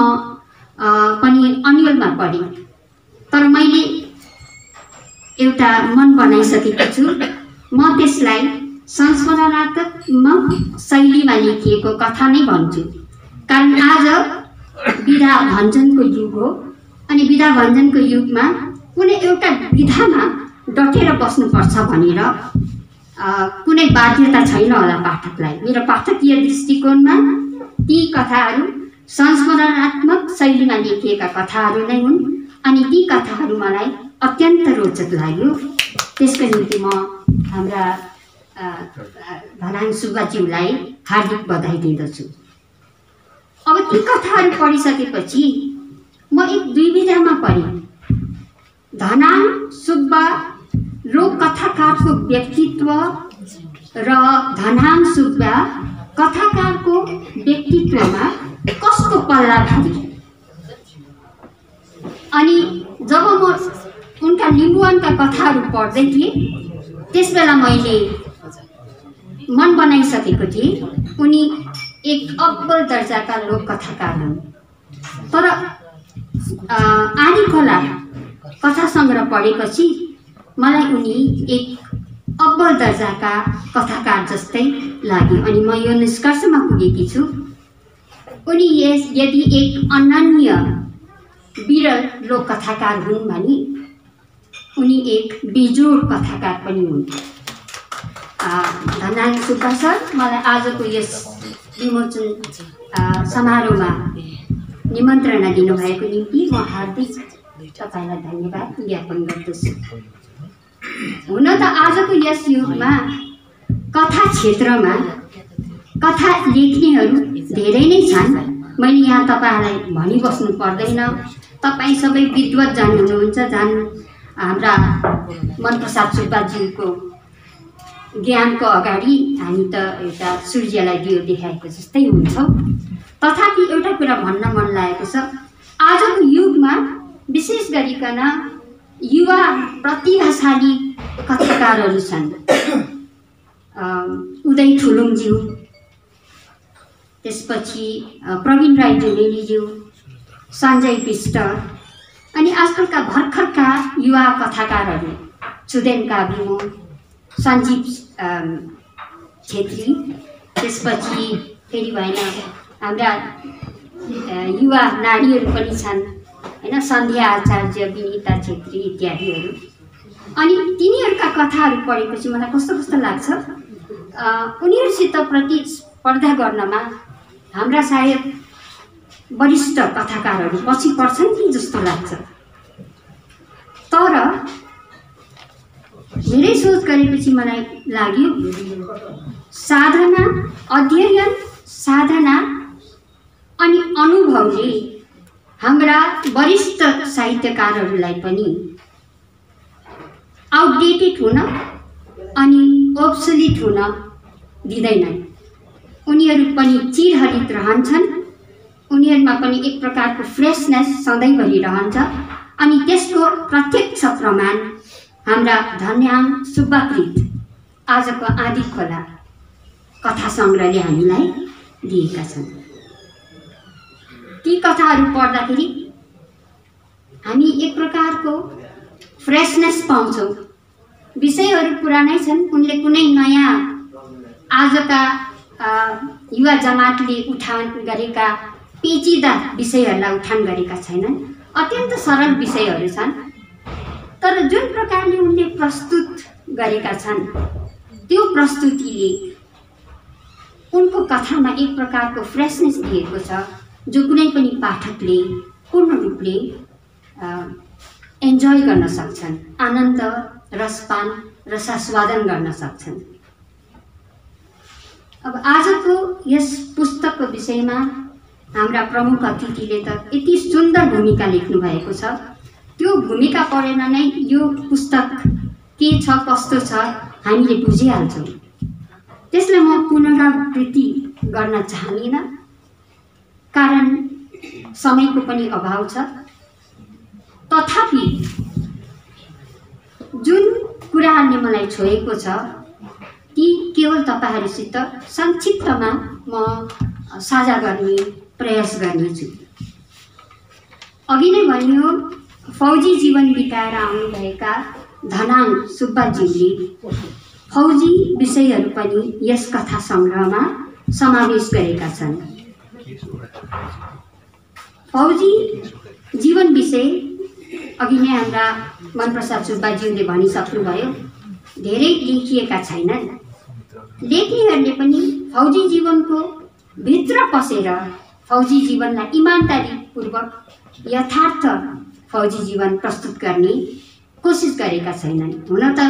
पनि अन्यलमा परेँ। तर मैले एउटा मन बनाइसकेको छु, म त्यसलाई संस्मरणात्मक शैलीमा लेखिएको कथा नै भन्छु। कारण आज विधा भञ्जनको युग हो अनि विधा भञ्जनको युगमा कुनै एउटा विधामा डटेर बस्नुपर्छ भनेर कुनै बाध्यता छैन होला पाठकलाई। मेरो पाठकीय दृष्टिकोणमा ती कथाहरू संस्मरणात्मक शैलीमा लेखिएका कथाहरू नै हुन् अनि ती कथाहरू मलाई अत्यन्त रोचक लाग्यो। त्यसको निम्ति म हाम्रा धनाङ सुब्बाज्यूलाई हार्दिक बधाई दिँदछु। अब ती कथाहरू पढिसकेपछि म एक दुविधामा परेँ। धनाङ सुब्बा लोककथाकारको व्यक्तित्व र धनाङ सुब्बा कथाकारको व्यक्तित्वमा कसको पल्ला भारी। अनि जब म उनका लिम्बुवानका कथाहरू पढ्दै थिएँ त्यसबेला मैले मन बनाइसकेको थिएँ उनी एक अब्बल दर्जाका लोककथाकार हुन्। तर आँधीखोला कथा सङ्ग्रह पढेपछि मलाई उनी एक अब्बल दर्जाका कथाकार जस्तै लाग्यो अनि म यो निष्कर्षमा पुगेकी छु उनी यदि एक अनन्य विरल लोककथाकार हुन् भने उनी एक बेजोड कथाकार पनि हुन्। धनाङ सुब्बा सर, मलाई आजको यस विमोचन समारोहमा निमन्त्रणा दिनुभएको निम्ति म हार्दिक तपाईँलाई धन्यवाद ज्ञापन गर्दछु। हुन त आजको यस युगमा कथा क्षेत्रमा कथा लेख्नेहरू धेरै नै छन्। मैले यहाँ तपाईँहरूलाई भनिबस्नु पर्दैन, तपाईँ सबै विद्वत जन हुनुहुन्छ। हाम्रा मनप्रसाद सुब्बाज्यूको ज्ञानको अगाडि हामी त एउटा सूर्यलाई दियो देखाएको जस्तै हुन्छौँ। तथापि एउटा कुरा भन्न मन लागेको छ, आजको युगमा विशेष गरिकन युवा प्रतिभाशाली कथाकारहरू छन्। उदय ठुलुङज्यू, त्यसपछि प्रवीण राई जुनेलीज्यू, सञ्जय विष्ट, अनि आजकलका भर्खरका युवा कथाकारहरू छुदेन काब्लिमो, सञ्जीव छेत्री, त्यसपछि फेरि भएन हाम्रा युवा नारीहरू पनि छन् हैन, सन्ध्या आचार्य, विनिता छेत्री इत्यादिहरू। अनि तिनीहरूका कथाहरू पढेपछि मलाई कस्तो कस्तो लाग्छ, उनीहरूसित प्रतिस्पर्धा गर्नमा हाम्रा सायद वरिष्ठ कथाकारहरू पछि पर्छन् कि जस्तो लाग्छ। तर धेरै सोच गरेपछि मलाई लाग्यो साधना, अध्ययन, साधना अनि अनुभवले हाम्रा वरिष्ठ साहित्यकारहरूलाई पनि आउटडेटेड हुन अनि ओब्सोलिट हुन दिँदैनन्। उनीहरू पनि चिरहरित रहन्छन्, उनीहरूमा पनि एक प्रकारको फ्रेसनेस सधैँभरि रहन्छ। अनि त्यसको प्रत्यक्ष प्रमाण हाम्रा धन्याङ सुब्बाकृत आजको आँधी खोला कथा सङ्ग्रहले हामीलाई दिएका छन्। ती कथाहरू पढ्दाखेरि हामी एक प्रकारको फ्रेसनेस पाउँछौँ। विषयहरू पुरानै छन्, उनले कुनै नयाँ आजका युवा जमातले उठान गरेका पेचिदा विषयहरूलाई उठान गरेका छैनन्। अत्यन्त सरल विषयहरू छन्, तर जुन प्रकारले उनले प्रस्तुत गरेका छन् त्यो प्रस्तुतिले उनको कथामा एक प्रकारको फ्रेसनेस दिएको छ, जो कुनै पनि पाठकले पूर्ण रूपले एन्जोय गर्न सक्छन्, आनन्द, रसपान, रसास्वादन गर्न सक्छन्। अब आजको यस पुस्तकको विषयमा हाम्रा प्रमुख अतिथिले त यति सुन्दर भूमिका लेख्नु भएको छ, त्यो भूमिका पढेर नै यो पुस्तक के छ कस्तो छ हामीले बुझिहाल्छौँ। त्यसलाई म पुनरावृत्ति गर्न चाहदिनँ, कारण समयको पनि अभाव छ। तथापि जुन कुराहरूले मलाई छोएको छ ती केवल तपाईहरुसित संक्षिप्तमा म साझा गर्ने प्रयास गर्नेछु। अघि नै भनियो, फौजी जीवन बिताएर आउनुभएका धनाङ सुब्बाज्यूले फौजी विषयहरू पनि यस कथा संग्रहमा समावेश गरेका छन्। फौजी जीवन विषय अघि नै हाम्रा मनप्रसाद सुब्बाज्यूले भनिसक्नुभयो, धेरै लेखिएका छैनन्। लेख्नेहरूले पनि फौजी जीवनको भित्र पसेर फौजी जीवनलाई इमानदारीपूर्वक यथार्थ फौजी जीवन प्रस्तुत गर्ने कोसिस गरेका छैनन्। हुन त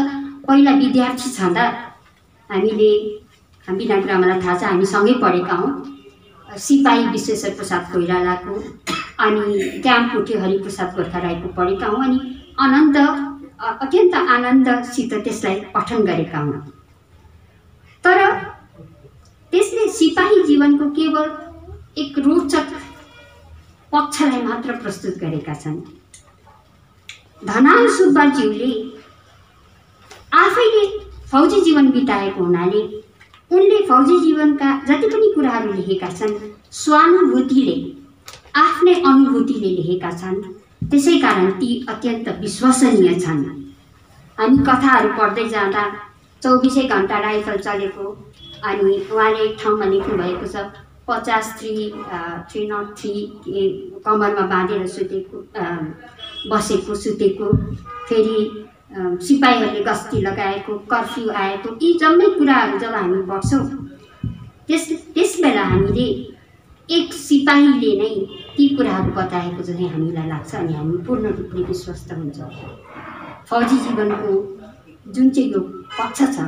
पहिला विद्यार्थी छँदा हामीले बिना कुरा मलाई थाहा छ, हामी सँगै पढेका हौँ। सिपाही विश्वेश्वर प्रसाद कोइरालाको अनि क्याम्प उठ्यो हरिप्रसाद गोर्खा राईको पढेका हौँ अनि अत्यन्त आनन्दसित त्यसलाई पठन गरेका हौँ। तर त्यसले सिपाही जीवनको केवल एक रोचक पक्षलाई मात्र प्रस्तुत गरेका छन्। धनाङ सुब्बाज्यूले आफैले फौजी जीवन बिताएको हुनाले उनले फौजी जीवनका जति पनि कुराहरू लेखेका छन् स्वानुभूतिले, आफ्नै अनुभूतिले लेखेका छन्। त्यसैकारण ती अत्यन्त विश्वसनीय छन्। हामी कथाहरू पढ्दै जाँदा 24 घण्टा राइफल चलेको अनि उहाँले एक ठाउँमा लेख्नु भएको छ 303 कमरमा बाँधेर सुतेको, फेरि सिपाहीहरूले गस्ती लगाएको, कर्फ्यू आएको, यी जम्मै कुराहरू जब हामी पढ्छौँ त्यसबेला हामीले एक सिपाहीले नै ती कुराहरू बताएको जस्तै हामीलाई लाग्छ अनि हामी पूर्ण रूपले विश्वस्त हुन्छौँ। फौजी जीवनको जुन चाहिँ यो पक्ष छ,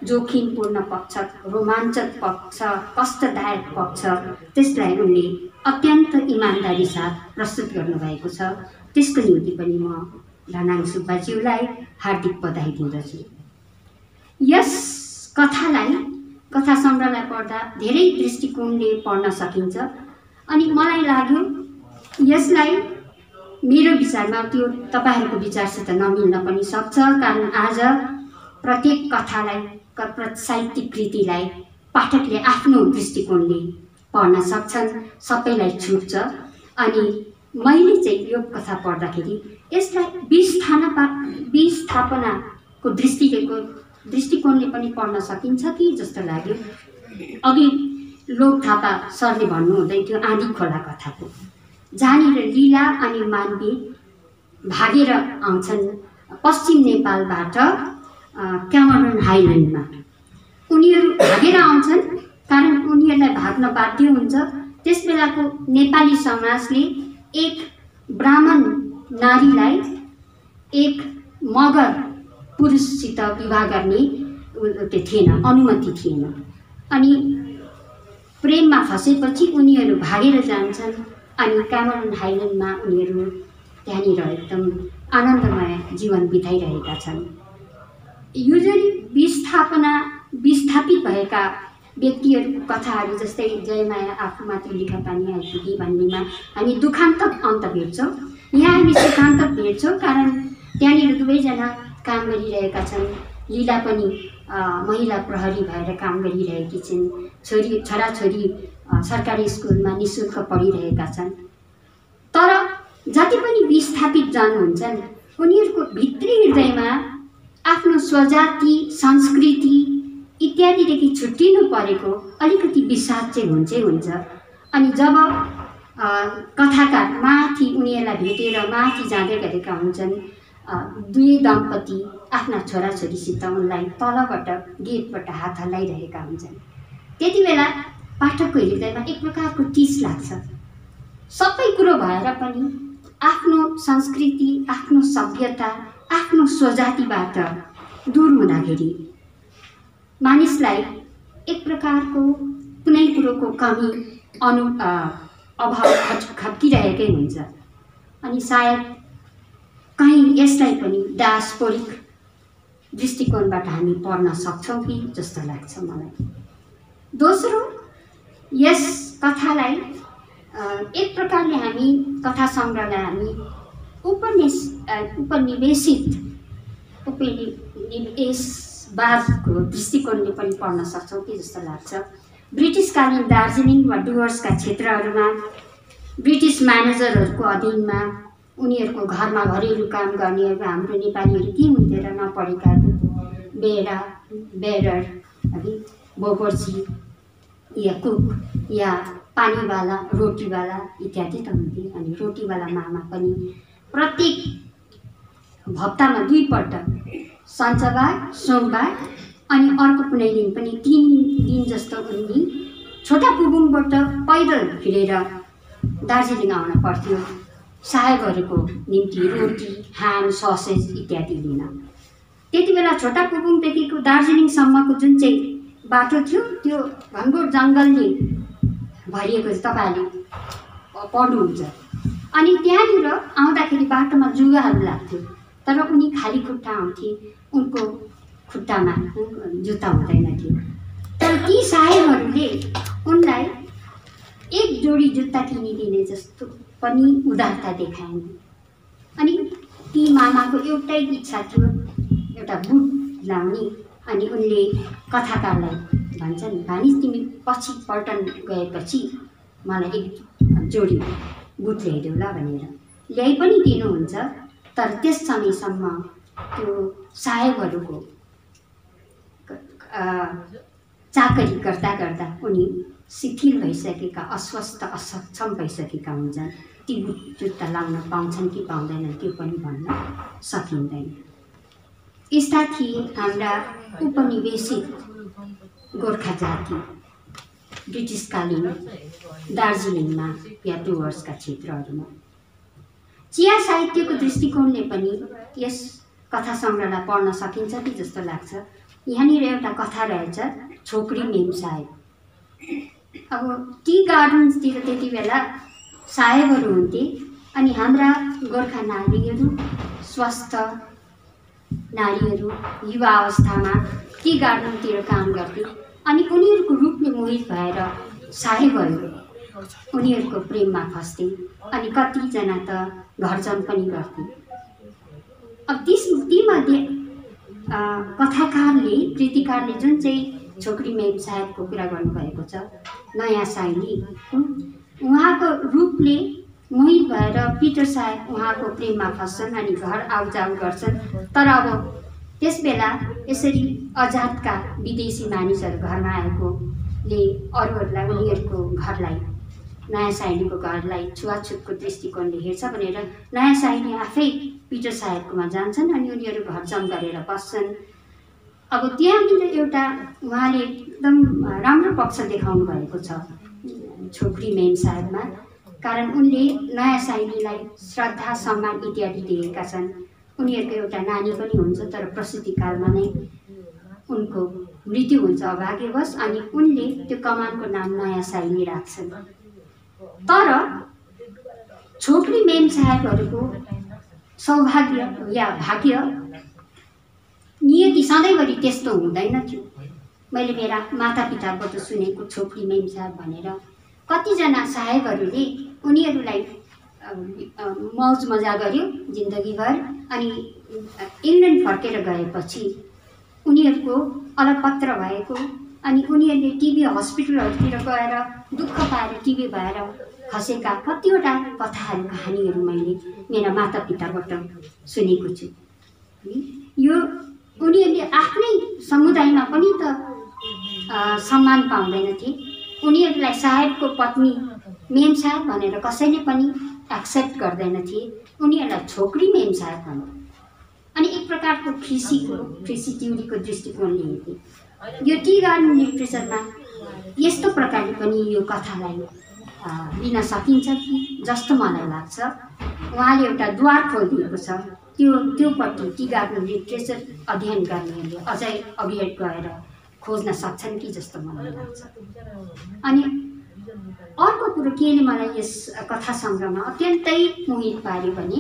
जोखिमपूर्ण पक्ष, रोमाञ्चक पक्ष, कष्टदायक पक्ष, त्यसलाई उनले अत्यन्त इमानदारी साथ प्रस्तुत गर्नुभएको छ। त्यसको निम्ति पनि म धनाङ सुब्बाज्यूलाई हार्दिक बधाई दिँदछु। यस कथा सङ्ग्रहलाई पढ्दा धेरै दृष्टिकोणले पढ्न सकिन्छ अनि मलाई लाग्यो यसलाई मेरो विचारमा त्यो तपाईहरुको विचारसित नमिल्न पनि सक्छ, कारण आज प्रत्येक कथालाई साहित्यिक कृतिलाई पाठकले आफ्नो दृष्टिकोणले पढ्न सक्छन्, सबैलाई छुट्छ। अनि मैले चाहिँ यो कथा पढ्दाखेरि यसलाई विस्थापनाको दृष्टिकोणले पनि पढ्न सकिन्छ कि जस्तो लाग्यो। अघि लोक थापा सरले भन्नुहुँदै थियो आँधी खोला कथाको, जहाँनिर लीला अनि मान्वी भागेर आउँछन् पश्चिम नेपालबाट क्यामरुन हाइल्यान्डमा। उनीहरू भागेर आउँछन् कारण उनीहरूलाई भाग्न बाध्य हुन्छ। त्यस बेलाको नेपाली समाजले एक ब्राह्मण नारीलाई एक मगर पुरुषसित विवाह गर्ने त्यो थिएन, अनुमति थिएन। अनि प्रेममा फसेपछि उनीहरू भागेर जान्छन् अनि क्यामरुन हाइल्यान्डमा उनीहरू त्यहाँनिर एकदम आनन्दमय जीवन बिताइरहेका छन्। युजली विस्थापित भएका व्यक्तिहरूको कथाहरू जस्तै जयमाया आफू मात्र लिखा पानी आइपुगी भन्नेमा हामी दुखान्तक अन्त भेट्छौँ। यहाँ हामी सुखान्तक भेट्छौँ कारण त्यहाँनिर दुवैजना काम गरिरहेका छन्। लीला पनि महिला प्रहरी भएर काम गरिरहेकी छिन्, छोराछोरी सरकारी स्कुलमा निःशुल्क पढिरहेका छन्। तर जति पनि विस्थापित जानुहुन्छन् उनीहरूको भित्री हृदयमा आफ्नो स्वजाति संस्कृति इत्यादिदेखि छुट्टिनु परेको अलिकति विषाद चाहिँ हुन्छ। अनि जब कथाकार माथि उनीहरूलाई भेटेर माथि जाँदै गरेका हुन्छन्, दुई दम्पति आफ्ना छोराछोरीसित उनलाई तलबाट गेटबाट हात हल्लाइरहेका हुन्छन्, त्यति बेला पाठकको हृदयमा एक प्रकारको टिस लाग्छ। सबै कुरो भएर पनि आफ्नो संस्कृति, आफ्नो सभ्यता, आफ्नो स्वजातिबाट दूर हुँदाखेरि मानिसलाई एक प्रकारको कुनै कुरोको कमी अभाव खप्किरहेकै हुन्छ। अनि सायद कहीँ यसलाई पनि डायस्पोरिक दृष्टिकोणबाट हामी पढ्न सक्छौँ कि जस्तो लाग्छ मलाई। दोस्रो, यस कथालाई एक प्रकारले हामी कथा सङ्ग्रहलाई हामी उपनिवेशवादको दृष्टिकोणले पनि पढ्न सक्छौँ कि जस्तो लाग्छ। ब्रिटिसकालीन दार्जिलिङ वा डुवर्सका क्षेत्रहरूमा ब्रिटिस म्यानेजरहरूको अधीनमा उनीहरूको घरमा घरेलु काम गर्नेहरू हाम्रो नेपालीहरू के हुन्थे र नपढेका बेडर बोबर्ची या कुक या पानीवाला रोटीवाला इत्यादि त हुन्थे। अनि रोटीवाला मामा पनि प्रत्येक हप्तामा 2 पल्ट शनिबार सोमबार अनि अर्को कुनै दिन पनि 3 दिन जस्तो उनी छोटा पुबुङबाट पैदल हिँडेर दार्जिलिङ आउन पर्थ्यो साहेबहरूको निम्ति रोटी हाम ससेज इत्यादि लिन। त्यति बेला छोटा पुबुङदेखिको दार्जिलिङसम्मको जुन चाहिँ बाटो थियो त्यो घनघोर जङ्गलले भरिएको तपाईँहरूले पढ्नुहुन्छ। अनि त्यहाँनिर आउँदाखेरि बाटोमा जुगाहरू लाग्थ्यो, तर उनी खाली खुट्टा आउँथे, उनको खुट्टामा जुत्ता हुँदैन थियो। तर ती साहेबहरूले उनलाई एक जोडी जुत्ता किनिदिने जस्तो पनि उदारता देखाएन। अनि ती मामाको एउटै इच्छा थियो, एउटा बुट लाउने। अनि उनले कथाकारलाई भन्छन्, भानिज तिमी पछि पल्टन गएपछि मलाई एक जोडी बुट ल्याइदेऊ ल भनेर ल्याइ पनि दिनुहुन्छ। तर त्यस समयसम्म त्यो साहेबहरूको चाकरी गर्दा गर्दा उनी शिथिल भइसकेका, अस्वस्थ असक्षम भइसकेका हुन्छन्। ती जुत्ता लाउन पाउँछन् कि पाउँदैनन् त्यो पनि भन्न सकिँदैन। यस्ता थिए हाम्रा उपनिवेशित गोर्खा जाति ब्रिटिसकालीन दार्जिलिङमा या डुवर्सका क्षेत्रहरूमा। चिया साहित्यको दृष्टिकोणले पनि यस कथा सङ्ग्रहलाई पढ्न सकिन्छ कि जस्तो लाग्छ। यहाँनिर एउटा कथा रहेछ, छोकरी मेम साहेब। अब टी गार्डन्सतिर त्यति बेला साहेबहरू हुन्थे अनि हाम्रा गोर्खा नारीहरू, स्वस्थ नारीहरू युवा अवस्थामा टी गार्डनतिर काम गर्थे। अनि उनीहरूको रूपले मोहित भएर साहेबहरू उनीहरूको प्रेममा फस्थे अनि कतिजना त घरजम पनि गर्थे। अब तीमध्ये कथाकारले कृतिकारले जुन चाहिँ छोकरी मेम साहेबको कुरा गर्नुभएको छ, नयाँ शैली, उहाँको रूपले मोहित भएर पिटर साहेब उहाँको प्रेममा फस्छन् अनि घर आउजाउ गर्छन्। तर अब त्यस बेला यसरी अजातका विदेशी मानिसहरू घरमा आएकोले अरूहरूलाई उनीहरूको घरलाई, नयाँ शैलीको घरलाई छुवाछुतको दृष्टिकोणले हेर्छ भनेर नयाँ शैली आफै पिटर साहेबकोमा जान्छन् अनि उनीहरू घर जम गरेर बस्छन्। अब त्यहाँनिर एउटा उहाँले एकदम राम्रो पक्ष देखाउनु भएको छ छोकरी मेम साहेबमा, कारण उनले नयाँ शैलीलाई श्रद्धा सम्मान इत्यादि दिएका छन्। उनीहरूको एउटा नानी पनि हुन्छ तर प्रसुतिकालमा नै उनको मृत्यु हुन्छ अभाग्यवश, अनि उनले त्यो कमानको नाम नयाँ शैली राख्छन्। तर छोकरी मेम साहेबहरूको सौभाग्य या भाग्य नियति सधैँभरि त्यस्तो हुँदैन थियो। मैले मेरा मातापिताबाट सुनेको छोकरी मेम साहेब भनेर कतिजना साहेबहरूले उनीहरूलाई मौज मजा गर्यो जिन्दगीभर, अनि इङ्ल्यान्ड फर्केर गएपछि उनीहरूको अलपत्र भएको, अनि उनीहरूले टिबी हस्पिटलहरूतिर गएर दुःख पाएर टिबी भएर खसेका कतिवटा कथाहरू कहानीहरू मैले मेरा मातापिताबाट सुनेको छु। यो उनीहरूले आफ्नै समुदायमा पनि त सम्मान पाउँदैनथे। उनीहरूलाई साहेबको पत्नी मेम साहेब भनेर कसैले पनि एक्सेप्ट गर्दैनथे, उनीहरूलाई छोकरी मेम साहेब भन्थे। अनि एक प्रकारको खिसी ट्युरीको दृष्टिकोणले हेर्थे। यो टी गार्डन लिटरेचरमा यस्तो प्रकारले पनि यो कथालाई लिन सकिन्छ कि जस्तो मलाई लाग्छ। उहाँले एउटा द्वार खोलिदिएको छ, त्योपट्टि टी गार्डन लिटरेचर अध्ययन गर्नेहरूले अझै अघि गएर खोज्न सक्छन् कि जस्तो मलाई लाग्छ। अनि अर्को कुरो केले मलाई यस कथा सङ्ग्रहमा अत्यन्तै मोहित पार्यो भने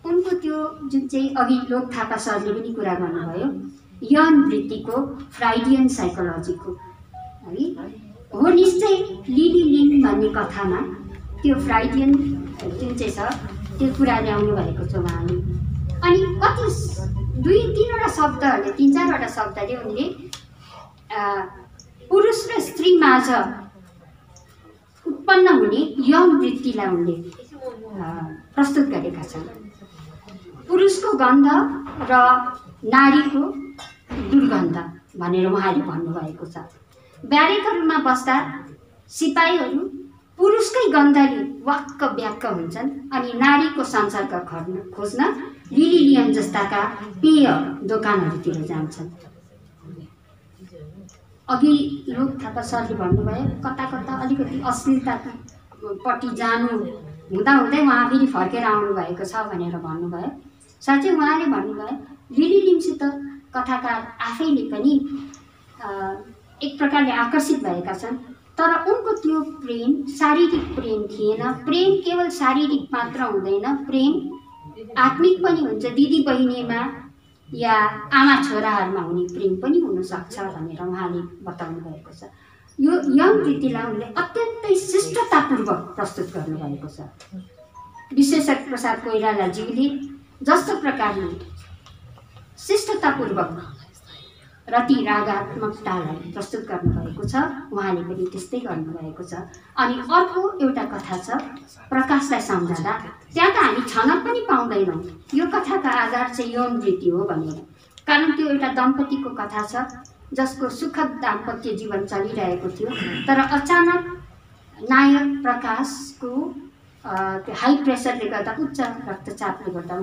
उनको त्यो जुन चाहिँ अघि लोक थापा सरले पनि कुरा गर्नुभयो यौन वृत्तिको फ्राइडियन साइकोलोजीको, है हो निश्चय लिली लिङ भन्ने कथामा त्यो फ्राइडियन जुन चाहिँ छ त्यो कुरा ल्याउनु भएको छ उहाँले। अनि कति 2-3वटा शब्दहरूले 3-4वटा शब्दले उनले पुरुष र स्त्री माझ उत्पन्न हुने यौन वृत्तिलाई उनले प्रस्तुत गरेका छन्। पुरुषको गन्ध र नारीको दुर्गन्ध भनेर उहाँले भन्नुभएको छ। ब्यारेकहरूमा बस्दा सिपाहीहरू पुरुषकै गन्धले वाक्क ब्याक्क हुन्छन् अनि नारीको संसर्ग खोज्न लिलिलियन जस्ताका पेय दोकानहरूतिर जान्छन्। अघि लोक थापा सरले भन्नुभयो कता कता अलिकति अश्लीलतापट्टि जानु हुँदाहुँदै उहाँ फेरि फर्केर आउनुभएको छ भनेर भन्नुभयो। साँच्चै उहाँले भन्नुभयो लिली लिङसित कथाकार आफैले पनि एक प्रकारले आकर्षित भएका छन्, तर उनको त्यो प्रेम शारीरिक प्रेम थिएन। प्रेम केवल शारीरिक मात्र हुँदैन, प्रेम आत्मिक पनि हुन्छ। दिदी बहिनीमा या आमा छोराहरूमा हुने प्रेम पनि हुनसक्छ भनेर उहाँले बताउनु भएको छ। यो यौन वृत्तिलाई उनले अत्यन्तै शिष्टतापूर्वक प्रस्तुत गर्नुभएको छ। विशेषज्ञ प्रसाद कोइरालाज्यूले जस्तो प्रकारले शिष्टतापूर्वक रति रागात्मकतालाई प्रस्तुत गर्नुभएको छ उहाँले पनि त्यस्तै गर्नुभएको छ। अनि अर्को एउटा कथा छ प्रकाशलाई सम्झाउँदा, त्यहाँ त हामी छनक पनि पाउँदैनौँ यो कथाको आधार चाहिँ यौन वृत्ति हो भनेर। कारण त्यो एउटा दम्पतिको कथा छ जसको सुखद दाम्पत्य जीवन चलिरहेको थियो, तर अचानक नायक प्रकाशको त्यो हाई प्रेसरले गर्दा उच्च रक्तचापले गर्दा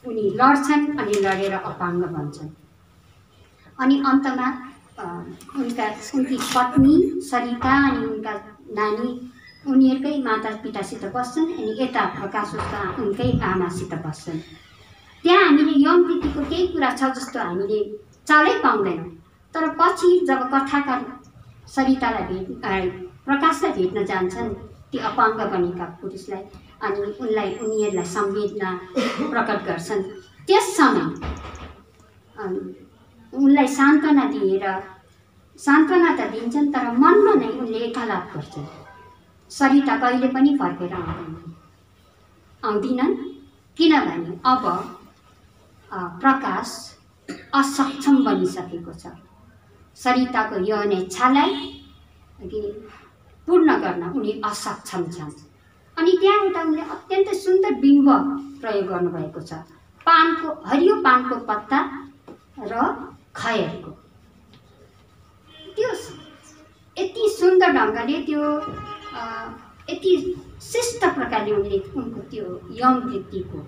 उनी लड्छन् अनि लडेर अपाङ्ग बन्छन्। अनि अन्तमा उनकी पत्नी सरिता अनि उनका नानी उनीहरूकै माता पितासित बस्छन् अनि यता प्रकाश उनकै आमासित बस्छन्। त्यहाँ हामीले यौन वृत्तिको केही कुरा छ जस्तो हामीले चालै पाउँदैनौँ। तर पछि जब कथाकार सरितालाई प्रकाशलाई भेट्न जान्छन् ती अपाङ्ग बनेका पुरुषलाई अनि उनीहरूलाई संवेदना प्रकट गर्छन्, त्यस समय उनलाई सान्त्वना दिएर सान्त्वना त दिन्छन् तर मनमा नै उनले एकालाप गर्छन्। सरिता कहिले पनि फर्केर आउँदिनन् किनभने अब प्रकाश असक्षम बनिसकेको छ। सरिताको यौन इच्छालाई पूर्ण गर्न उनी असक्षम छन्। अनि त्यहाँबाट उनले अत्यन्तै सुन्दर बिम्ब प्रयोग गर्नुभएको छ, पानको हरियो पानको पत्ता र खयरको। त्यो यति सुन्दर ढङ्गले त्यो यति शिष्ट प्रकारले उनले उनको त्यो यौन वृत्तिको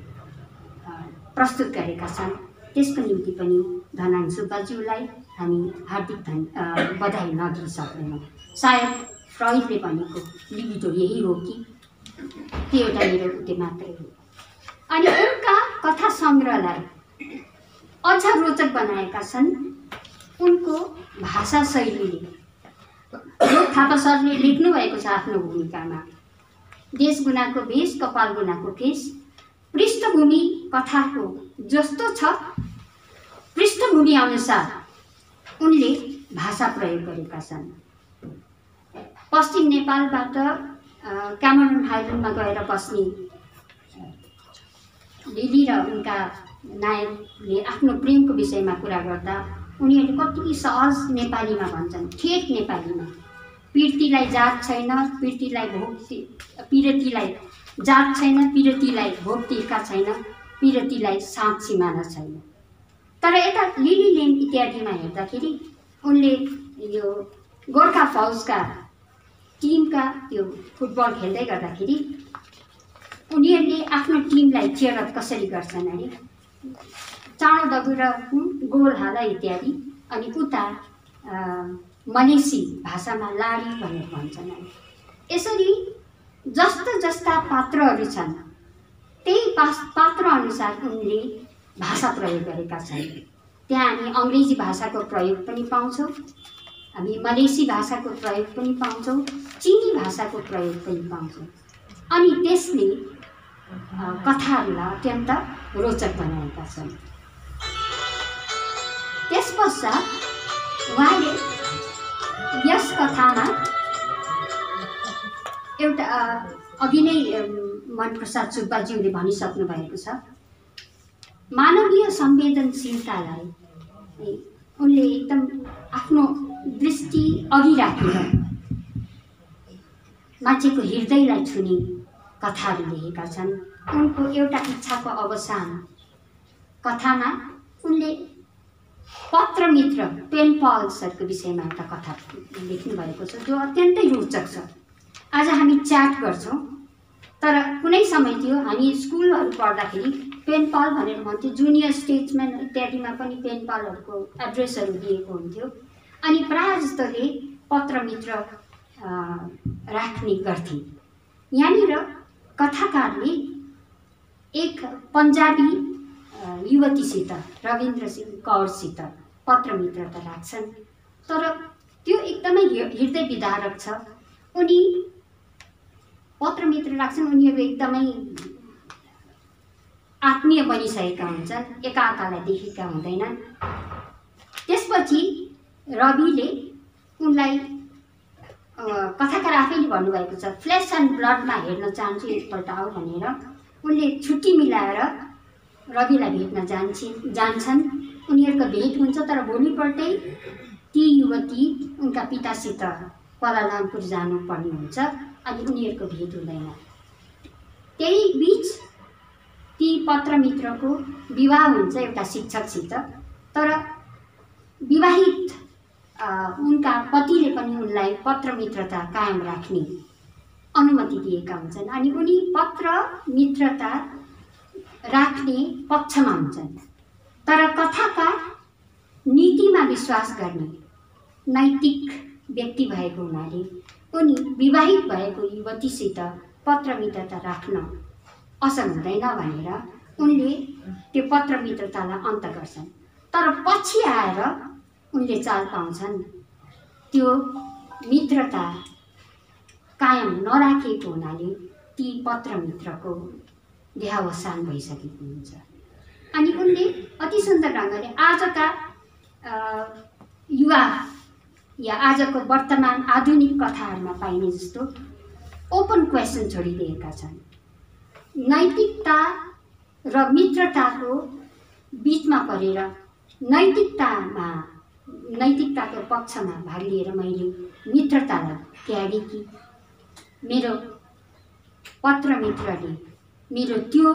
प्रस्तुत गरेका छन्। त्यसको निम्ति पनि धनान सुब्बाज्यूलाई हामी हार्दिक बधाई नदिन सक्दैनौँ। सायद फ्रइडले भनेको लिबिडो यही हो कि त्यो एउटा मेरो उद्देश्य मात्रै हो। अनि उनका कथा सङ्ग्रहलाई अझ रोचक बनाएका छन् उनको भाषा शैलीले। लोक थापा सरले लेख्नु भएको छ आफ्नो भूमिकामा, देश गुनाको भेष कपाल गुनाको केश। पृष्ठभूमि कथाको जस्तो छ पृष्ठभूमि अनुसार उनले भाषा प्रयोग गरेका छन्। पश्चिम नेपालबाट क्यामेरुन हाइल्यान्डमा गएर बस्ने लिली र उनका नायकले आफ्नो प्रेमको विषयमा कुरा गर्दा उनीहरूले कति सहज नेपालीमा भन्छन्, ठेट नेपालीमा। पीडितलाई जात छैन, पीडितलाई जात छैन, पीडितलाई भोग छैन, पीडितलाई साँच सिमाना छैन। तर यता लिली लेन इत्यादिमा हेर्दाखेरि उनले यो गोर्खा फौजका टिमका त्यो फुटबल खेल्दै गर्दाखेरि उनीहरूले आफ्नो टिमलाई चेयरअप कसरी गर्छन् अरे, चाँडो दगुर गोल हाल इत्यादि। अनि उता मलेसी भाषामा लाडी भनेर भन्छन्। यसरी जस्ता जस्ता पात्रहरू छन् त्यही पात्रअनुसार उनले भाषा प्रयोग गरेका छन्। त्यहाँ हामी अङ्ग्रेजी भाषाको प्रयोग पनि पाउँछौँ, हामी मलेसी भाषाको प्रयोग पनि पाउँछौँ, चिनी भाषाको प्रयोग पनि पाउँछौँ। अनि त्यसले कथाहरूलाई अत्यन्त रोचक बनाएका छन्। त्यसपश्चात उहाँले यस कथामा एउटा अघि नै मनप्रसाद सुब्बाज्यूले भनिसक्नु भएको छ, मानवीय संवेदनशीलतालाई उनले एकदम आफ्नो दृष्टि अघि राखेर मान्छेको हृदयलाई छुने कथाहरू लेखेका छन्। उनको एउटा इच्छाको अवसान कथामा उनले पत्रमित्र पेन पल सरको विषयमा एउटा कथा लेख्नु भएको छ जो अत्यन्तै रोचक छ। आज हामी च्याट गर्छौँ, तर कुनै समय थियो हामी स्कुलहरू पढ्दाखेरि पेन पल भनेर भन्थ्यो, जुनियर स्टेट्सम्यान इत्यादिमा पनि पेन पलहरूको एड्रेसहरू दिएको हुन्थ्यो। अनि प्रायः जस्तोले पत्रमित्र राख्ने गर्थे। यहाँनिर कथाकारले एक पन्जाबी युवतीसित रविन्द्र सिंह कौरसित पत्रमित्रता राख्छन्, तर त्यो एकदमै हृदय विदारक छ। उनी पत्रमित्र राख्छन्, उनीहरू एकदमै आत्मीय बनिसकेका हुन्छन्, एकाअर्कालाई देखेका हुँदैनन्। त्यसपछि रविले उनलाई कथाकार आफैले भन्नुभएको छ, फ्लेस एन्ड ब्लडमा हेर्न चाहन्छु एकपल्ट आऊ भनेर उनले छुट्टी मिलाएर रविलाई भेट्न जान्छन्। उनीहरूको भेट हुन्छ, तर भोलिपल्टै ती युवती उनका पितासित क्वालालम्पुर जानुपर्ने हुन्छ अनि उनीहरूको भेट हुँदैन। त्यही बिच ती पत्रमित्रको विवाह हुन्छ एउटा शिक्षकसित, तर विवाहित उनका पतिले पनि उनलाई पत्रमित्रता कायम राख्ने अनुमति दिएका हुन्छन् अनि उनी पत्रमित्रता राख्ने पक्षमा हुन्छन्। तर कथाका नीतिमा विश्वास गर्ने नैतिक व्यक्ति भएको हुनाले उनी विवाहित भएको युवतीसित पत्रमित्रता राख्न असल हुँदैन भनेर उनले त्यो पत्रमित्रतालाई अन्त गर्छन्। तर पछि आएर उनले चाल पाउँछन् त्यो मित्रता कायम नराखेको हुनाले ती पत्रमित्रको देहावसान भइसकेको हुन्छ। अनि उनले अति सुन्दर ढङ्गले आजका युवा या आजको वर्तमान आधुनिक कथाहरूमा पाइने जस्तो ओपन क्वेसन छोडिदिएका छन्। नैतिकता र मित्रताको बिचमा परेर नैतिकताको पक्षमा भाग लिएर मैले मित्रतालाई त्यागेँ कि मेरो पत्र मित्रले मेरो त्यो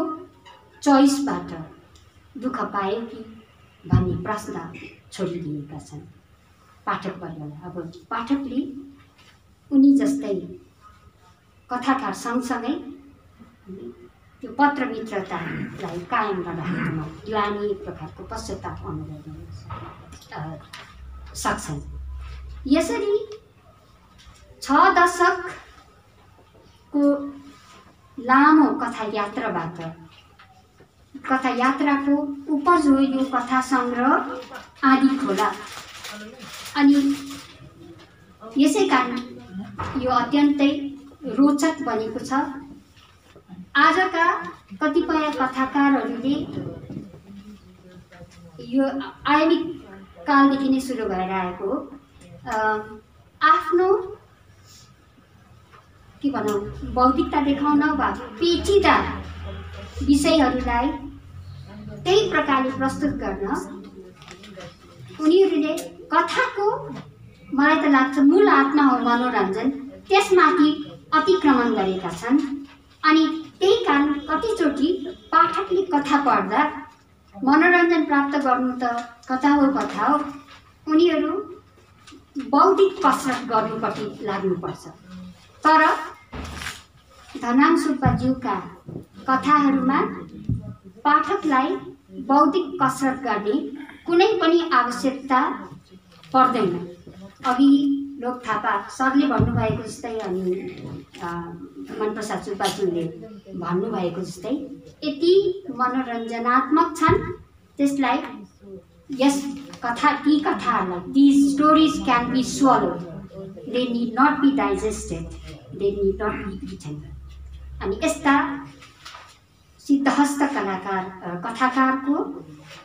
चोइसबाट दुःख पायो कि भन्ने प्रश्न छोडिदिएका छन् पाठकवर्गलाई। अब पाठकले उनी जस्तै कथाकार सँगसँगै त्यो पत्र मित्रतालाई कायम गर्दाखेरिमा ग्लानी एक प्रकारको पश्चाताप अनुभव गर्न सक्छन्। यसरी 6 दशकको लामो कथा यात्राको उपज हो यो कथा सङ्ग्रह आदि खोला। अनि यसै कारण यो अत्यन्तै रोचक बनेको छ। आजका कतिपय कथाकारहरूले यो आयमिक कालदेखि नै सुरु भएर आएको आफ्नो के भनौँ बौद्धिकता देखाउन वा पेचिदा विषयहरूलाई त्यही प्रकारले प्रस्तुत गर्न उनीहरूले कथाको मलाई त लाग्छ मूल आत्मा हो मनोरञ्जन, त्यसमाथि अतिक्रमण गरेका छन्। अनि त्यही कारण कतिचोटि पाठकले कथा पढ्दा मनोरञ्जन प्राप्त गर्नु त कथा हो, उनीहरू बौद्धिक कसरत गर्नुपट्टि लाग्नुपर्छ। तर धनाङ सुब्बाज्यूका कथाहरूमा पाठकलाई बौद्धिक कसरत गर्ने कुनै पनि आवश्यकता पर्दैन। अघि लोक थापा सरले भन्नुभएको जस्तै अनि मनप्रसाद सुब्बाज्यूले भन्नुभएको जस्तै यति मनोरञ्जनात्मक छन्, त्यसलाई यस ती कथाहरूलाई these stories can be swallowed, they need not be digested, they need not be eaten. अनि यस्ता सिद्धहस्त कथाकारको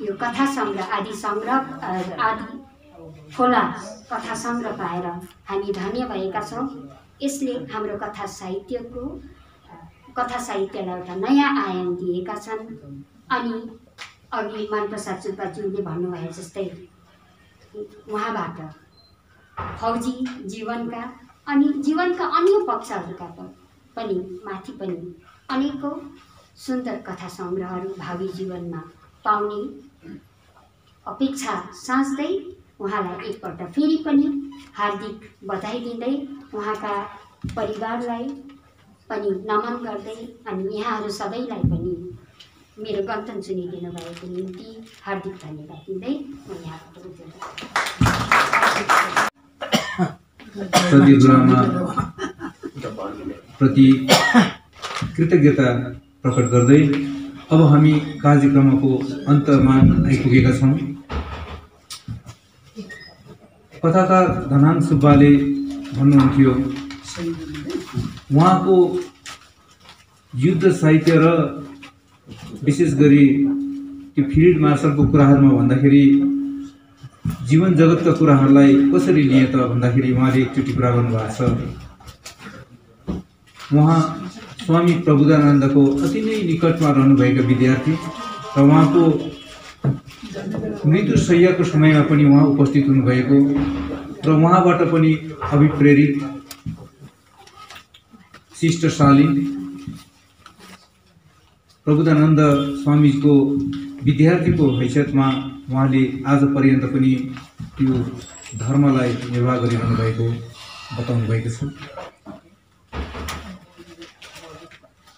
यो कथा सङ्ग्रह आदि खोला कथा सङ्ग्रह पाएर हामी धन्य भएका छौँ। यसले हाम्रो कथा साहित्यलाई एउटा नयाँ आयाम दिएका छन्। अनि अघि मनप्रसाद सुब्बाज्यूले भन्नुभए जस्तै उहाँबाट फौजी जीवनका अनि जीवनका अन्य पक्षहरूका पनि माथि पनि अनेकौँ सुन्दर कथा सङ्ग्रहहरू भावी जीवनमा पाउने अपेक्षा साँच्दै उहाँलाई एकपल्ट फेरि पनि हार्दिक बधाई दिँदै उहाँका परिवारलाई पनि नमन गर्दै अनि यहाँहरू सबैलाई पनि मेरो गन्तन चुनिदिनु भएको निम्ति हार्दिक धन्यवाद दिँदै म यहाँको प्रति कृतज्ञता प्रकट गर्दै अब हामी कार्यक्रमको अन्तमा आइपुगेका छौँ। कथाकार धनाङ सुब्बाले भन्नुहुन्थ्यो उहाँको युद्ध साहित्य र विशेष गरी त्यो फिल्ड मार्सलको कुराहरूमा भन्दाखेरि जीवन जगतका कुराहरूलाई कसरी लिए त भन्दाखेरि उहाँले एकचोटि कुरा गर्नुभएको छ। उहाँ स्वामी प्रबुधानन्दको अति नै निकटमा रहनुभएका विद्यार्थी र उहाँको मृत्यु शय्याको समयमा पनि उहाँ उपस्थित हुनुभएको र उहाँबाट पनि अभिप्रेरित सिस्टर शालिन प्रबुधानन्द स्वामीको विद्यार्थीको हैसियतमा उहाँले आज पर्यन्त पनि त्यो धर्मलाई निर्वाह गरिरहनु भएको बताउनु भएको छ।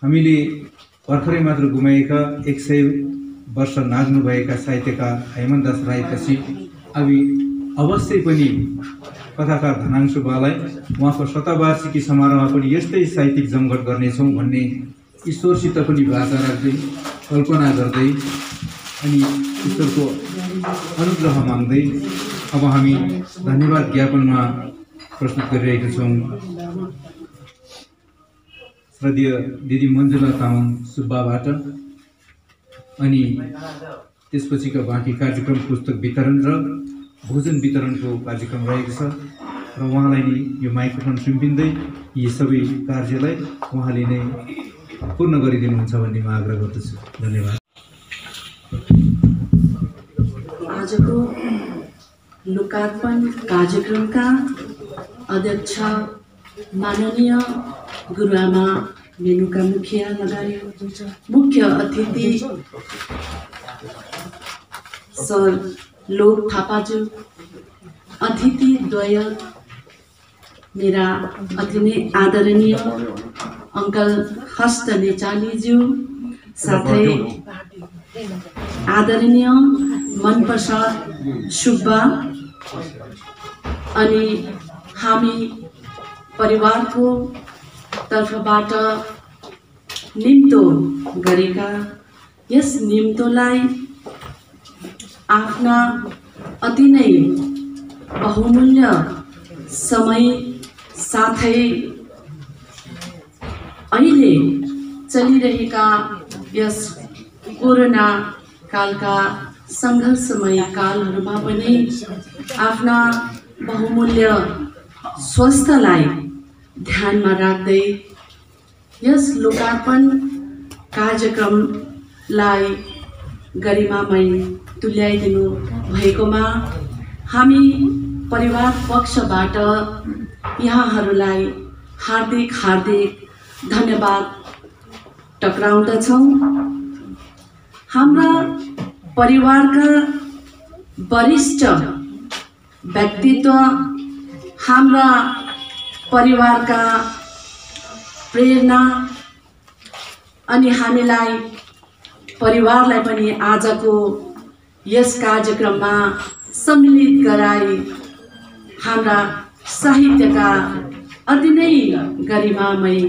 हामीले भर्खरै मात्र गुमाएका 100 वर्ष नाग्नुभएका साहित्यकार हेमन्तदास राईपछि अवश्य पनि कथाकार धनाङ सुब्बालाई उहाँको शतवार्षिकी समारोहमा पनि यस्तै साहित्यिक जमघट गर्नेछौँ भन्ने ईश्वरसित पनि बाचा राख्दै कल्पना गर्दै अनि ईश्वरको अनुग्रह माग्दै अब हामी धन्यवाद ज्ञापनमा प्रस्तुत गरिरहेका छौँ। श्रद्धेय दिदी मञ्जुला तामाङ सुब्बाबाट अनि त्यसपछिका बाँकी कार्यक्रम पुस्तक वितरण र भोजन वितरणको कार्यक्रम रहेको छ र उहाँलाई नै यो माइक्रोफोन सुम्पिँदै यी सबै कार्यलाई उहाँले नै पूर्ण गरिदिनुहुन्छ भन्ने म आग्रह गर्दछु। धन्यवाद। आजको लोकार्पण कार्यक्रमका अध्यक्ष माननीय गुरुआमा मेनुका मुखिया लगायत मुख्य अतिथि सर लोक थापाज्यू, अतिथिद्वय मेरा अति नै आदरणीय अङ्कल हस्त नेचालीज्यू, साथै आदरणीय मनप्रसाद सुब्बा अनि हामी परिवारको तर्फबाट निम्तो गरेका यस निम्तोलाई आफ्ना अति नै बहुमूल्य समय साथै अहिले चलिरहेका यस कोरोना कालका सङ्घर्षमय कालहरूमा पनि आफ्ना बहुमूल्य स्वास्थ्यलाई ध्यानमा राख्दै यस लोकार्पण कार्यक्रमलाई गरिमामय तुल्याइदिनु भएकोमा हामी परिवार पक्षबाट यहाँहरूलाई हार्दिक धन्यवाद टक्राउँदछौँ। हाम्रा परिवारका वरिष्ठ व्यक्तित्व, हाम्रा परिवारका प्रेरणा अनि हामीलाई परिवारलाई पनि आजको यस कार्यक्रममा सम्मिलित गराई हाम्रा साहित्यका अति नै गरिमामय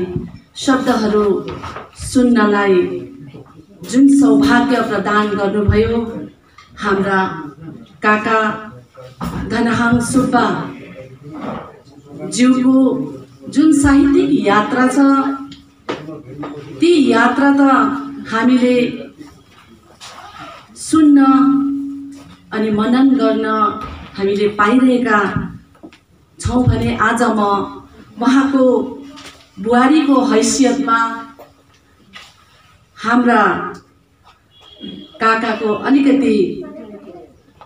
शब्दहरू सुन्नलाई जुन सौभाग्य प्रदान गर्नुभयो हाम्रा काका धनहाङ सुब्बा ज्यूको जुन साहित्यिक यात्रा छ, ती यात्रा त हामीले सुन्न अनि मनन गर्न हामीले पाइरहेका छौँ भने आज म उहाँको बुहारीको हैसियतमा हाम्रा काकाको अलिकति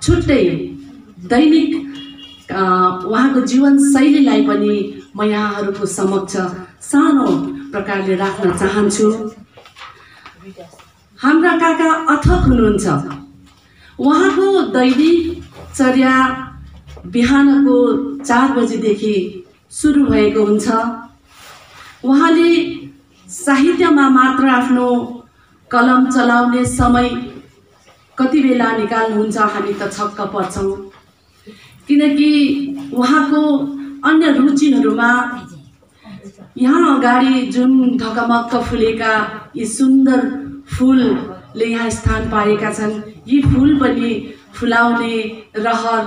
छुट्टै दैनिक उहाँको जीवनशैलीलाई पनि म यहाँहरूको समक्ष सानो प्रकारले राख्न चाहन्छु। हाम्रा काका अथक हुनुहुन्छ। उहाँको दैनिक चर्या बिहानको 4 बजेदेखि सुरु भएको हुन्छ। उहाँले साहित्यमा मात्र आफ्नो कलम चलाउने समय कति बेला निकाल्नुहुन्छ हामी त छक्क पर्छौँ, किनकि उहाँको अन्य रुचिहरूमा यहाँ अगाडि जुन ढकमक्क फुलेका यी सुन्दर फुलले यहाँ स्थान पाएका छन्, यी फुल पनि फुलाउने रहर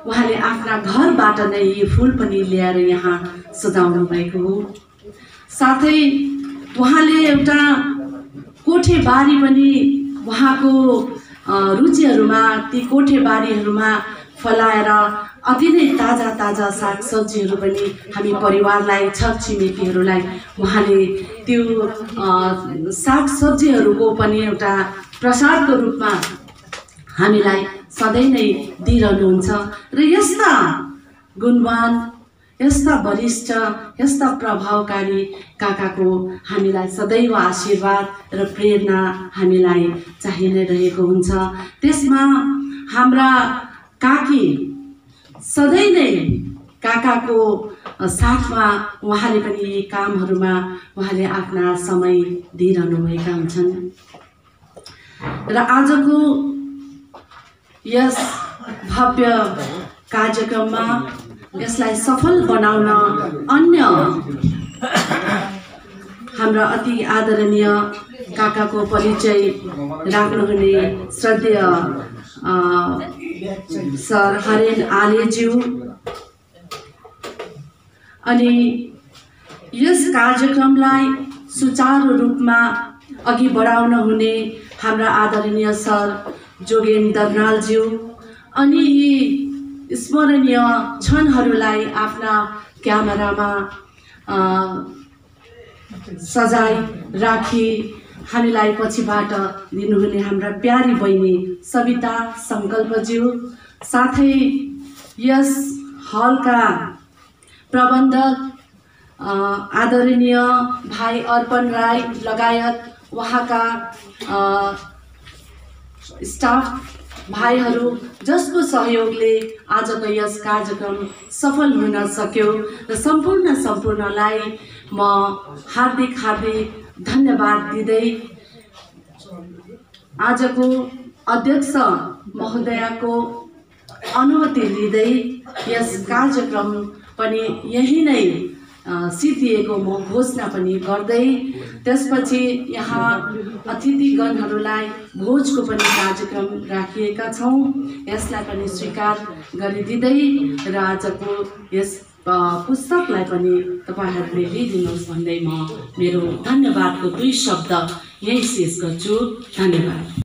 उहाँले आफ्ना घरबाट नै यी फुल पनि ल्याएर यहाँ सजाउनु भएको हो। साथै उहाँले एउटा कोठेबारी पनि उहाँको रुचिहरूमा ती कोठेबारीहरूमा फलाएर अति नै ताजा सागसब्जीहरू पनि हामी परिवारलाई छरछिमेकीहरूलाई उहाँले त्यो सागसब्जीहरूको पनि एउटा प्रसादको रूपमा हामीलाई सधैँ नै दिइरहनुहुन्छ। र यस्ता गुणवान, यस्ता वरिष्ठ, यस्ता प्रभावकारी काकाको हामीलाई सदैव आशीर्वाद र प्रेरणा हामीलाई चाहि नै रहेको हुन्छ। त्यसमा हाम्रा काकी सधैँ नै काकाको साथमा उहाँले पनि यी कामहरूमा उहाँले आफ्ना समय दिइरहनुभएका हुन्छन्। र आजको यस भव्य कार्यक्रममा यसलाई सफल बनाउन अन्य हाम्रा अति आदरणीय काकाको परिचय राख्नुहुने श्रद्धेय सर हरेन आलेज्यू अनि यस कार्यक्रमलाई सुचारू रूपमा अघि बढाउन हुने हाम्रा आदरणीय सर जोगेन दर्नालज्यू अनि यी स्मरणीय क्षणहरूलाई आफ्ना क्यामेरामा सजाई राखी हामीलाई पछिबाट दिनुहुने हाम्रा प्यारी बहिनी सविता सङ्कल्पज्यू, साथै यस हलका प्रबन्धक आदरणीय भाइ अर्पण राई लगायत उहाँका स्टाफ भाइहरू जसको सहयोगले आजको यस कार्यक्रम सफल हुन सक्यो र सम्पूर्णलाई म हार्दिक धन्यवाद दिँदै आजको अध्यक्ष महोदयको अनुमति लिँदै यस कार्यक्रम पनि यही नै सिद्धिएको म घोषणा पनि गर्दै त्यसपछि यहाँ अतिथिगणहरूलाई भोजको पनि कार्यक्रम राखिएका छौँ, यसलाई पनि स्वीकार गरिदिँदै र आजको यस पुस्तकलाई पनि तपाईहरूले लिइदिनुहोस् भन्दै म मेरो धन्यवादको 2 शब्द यही शेष गर्छु। धन्यवाद।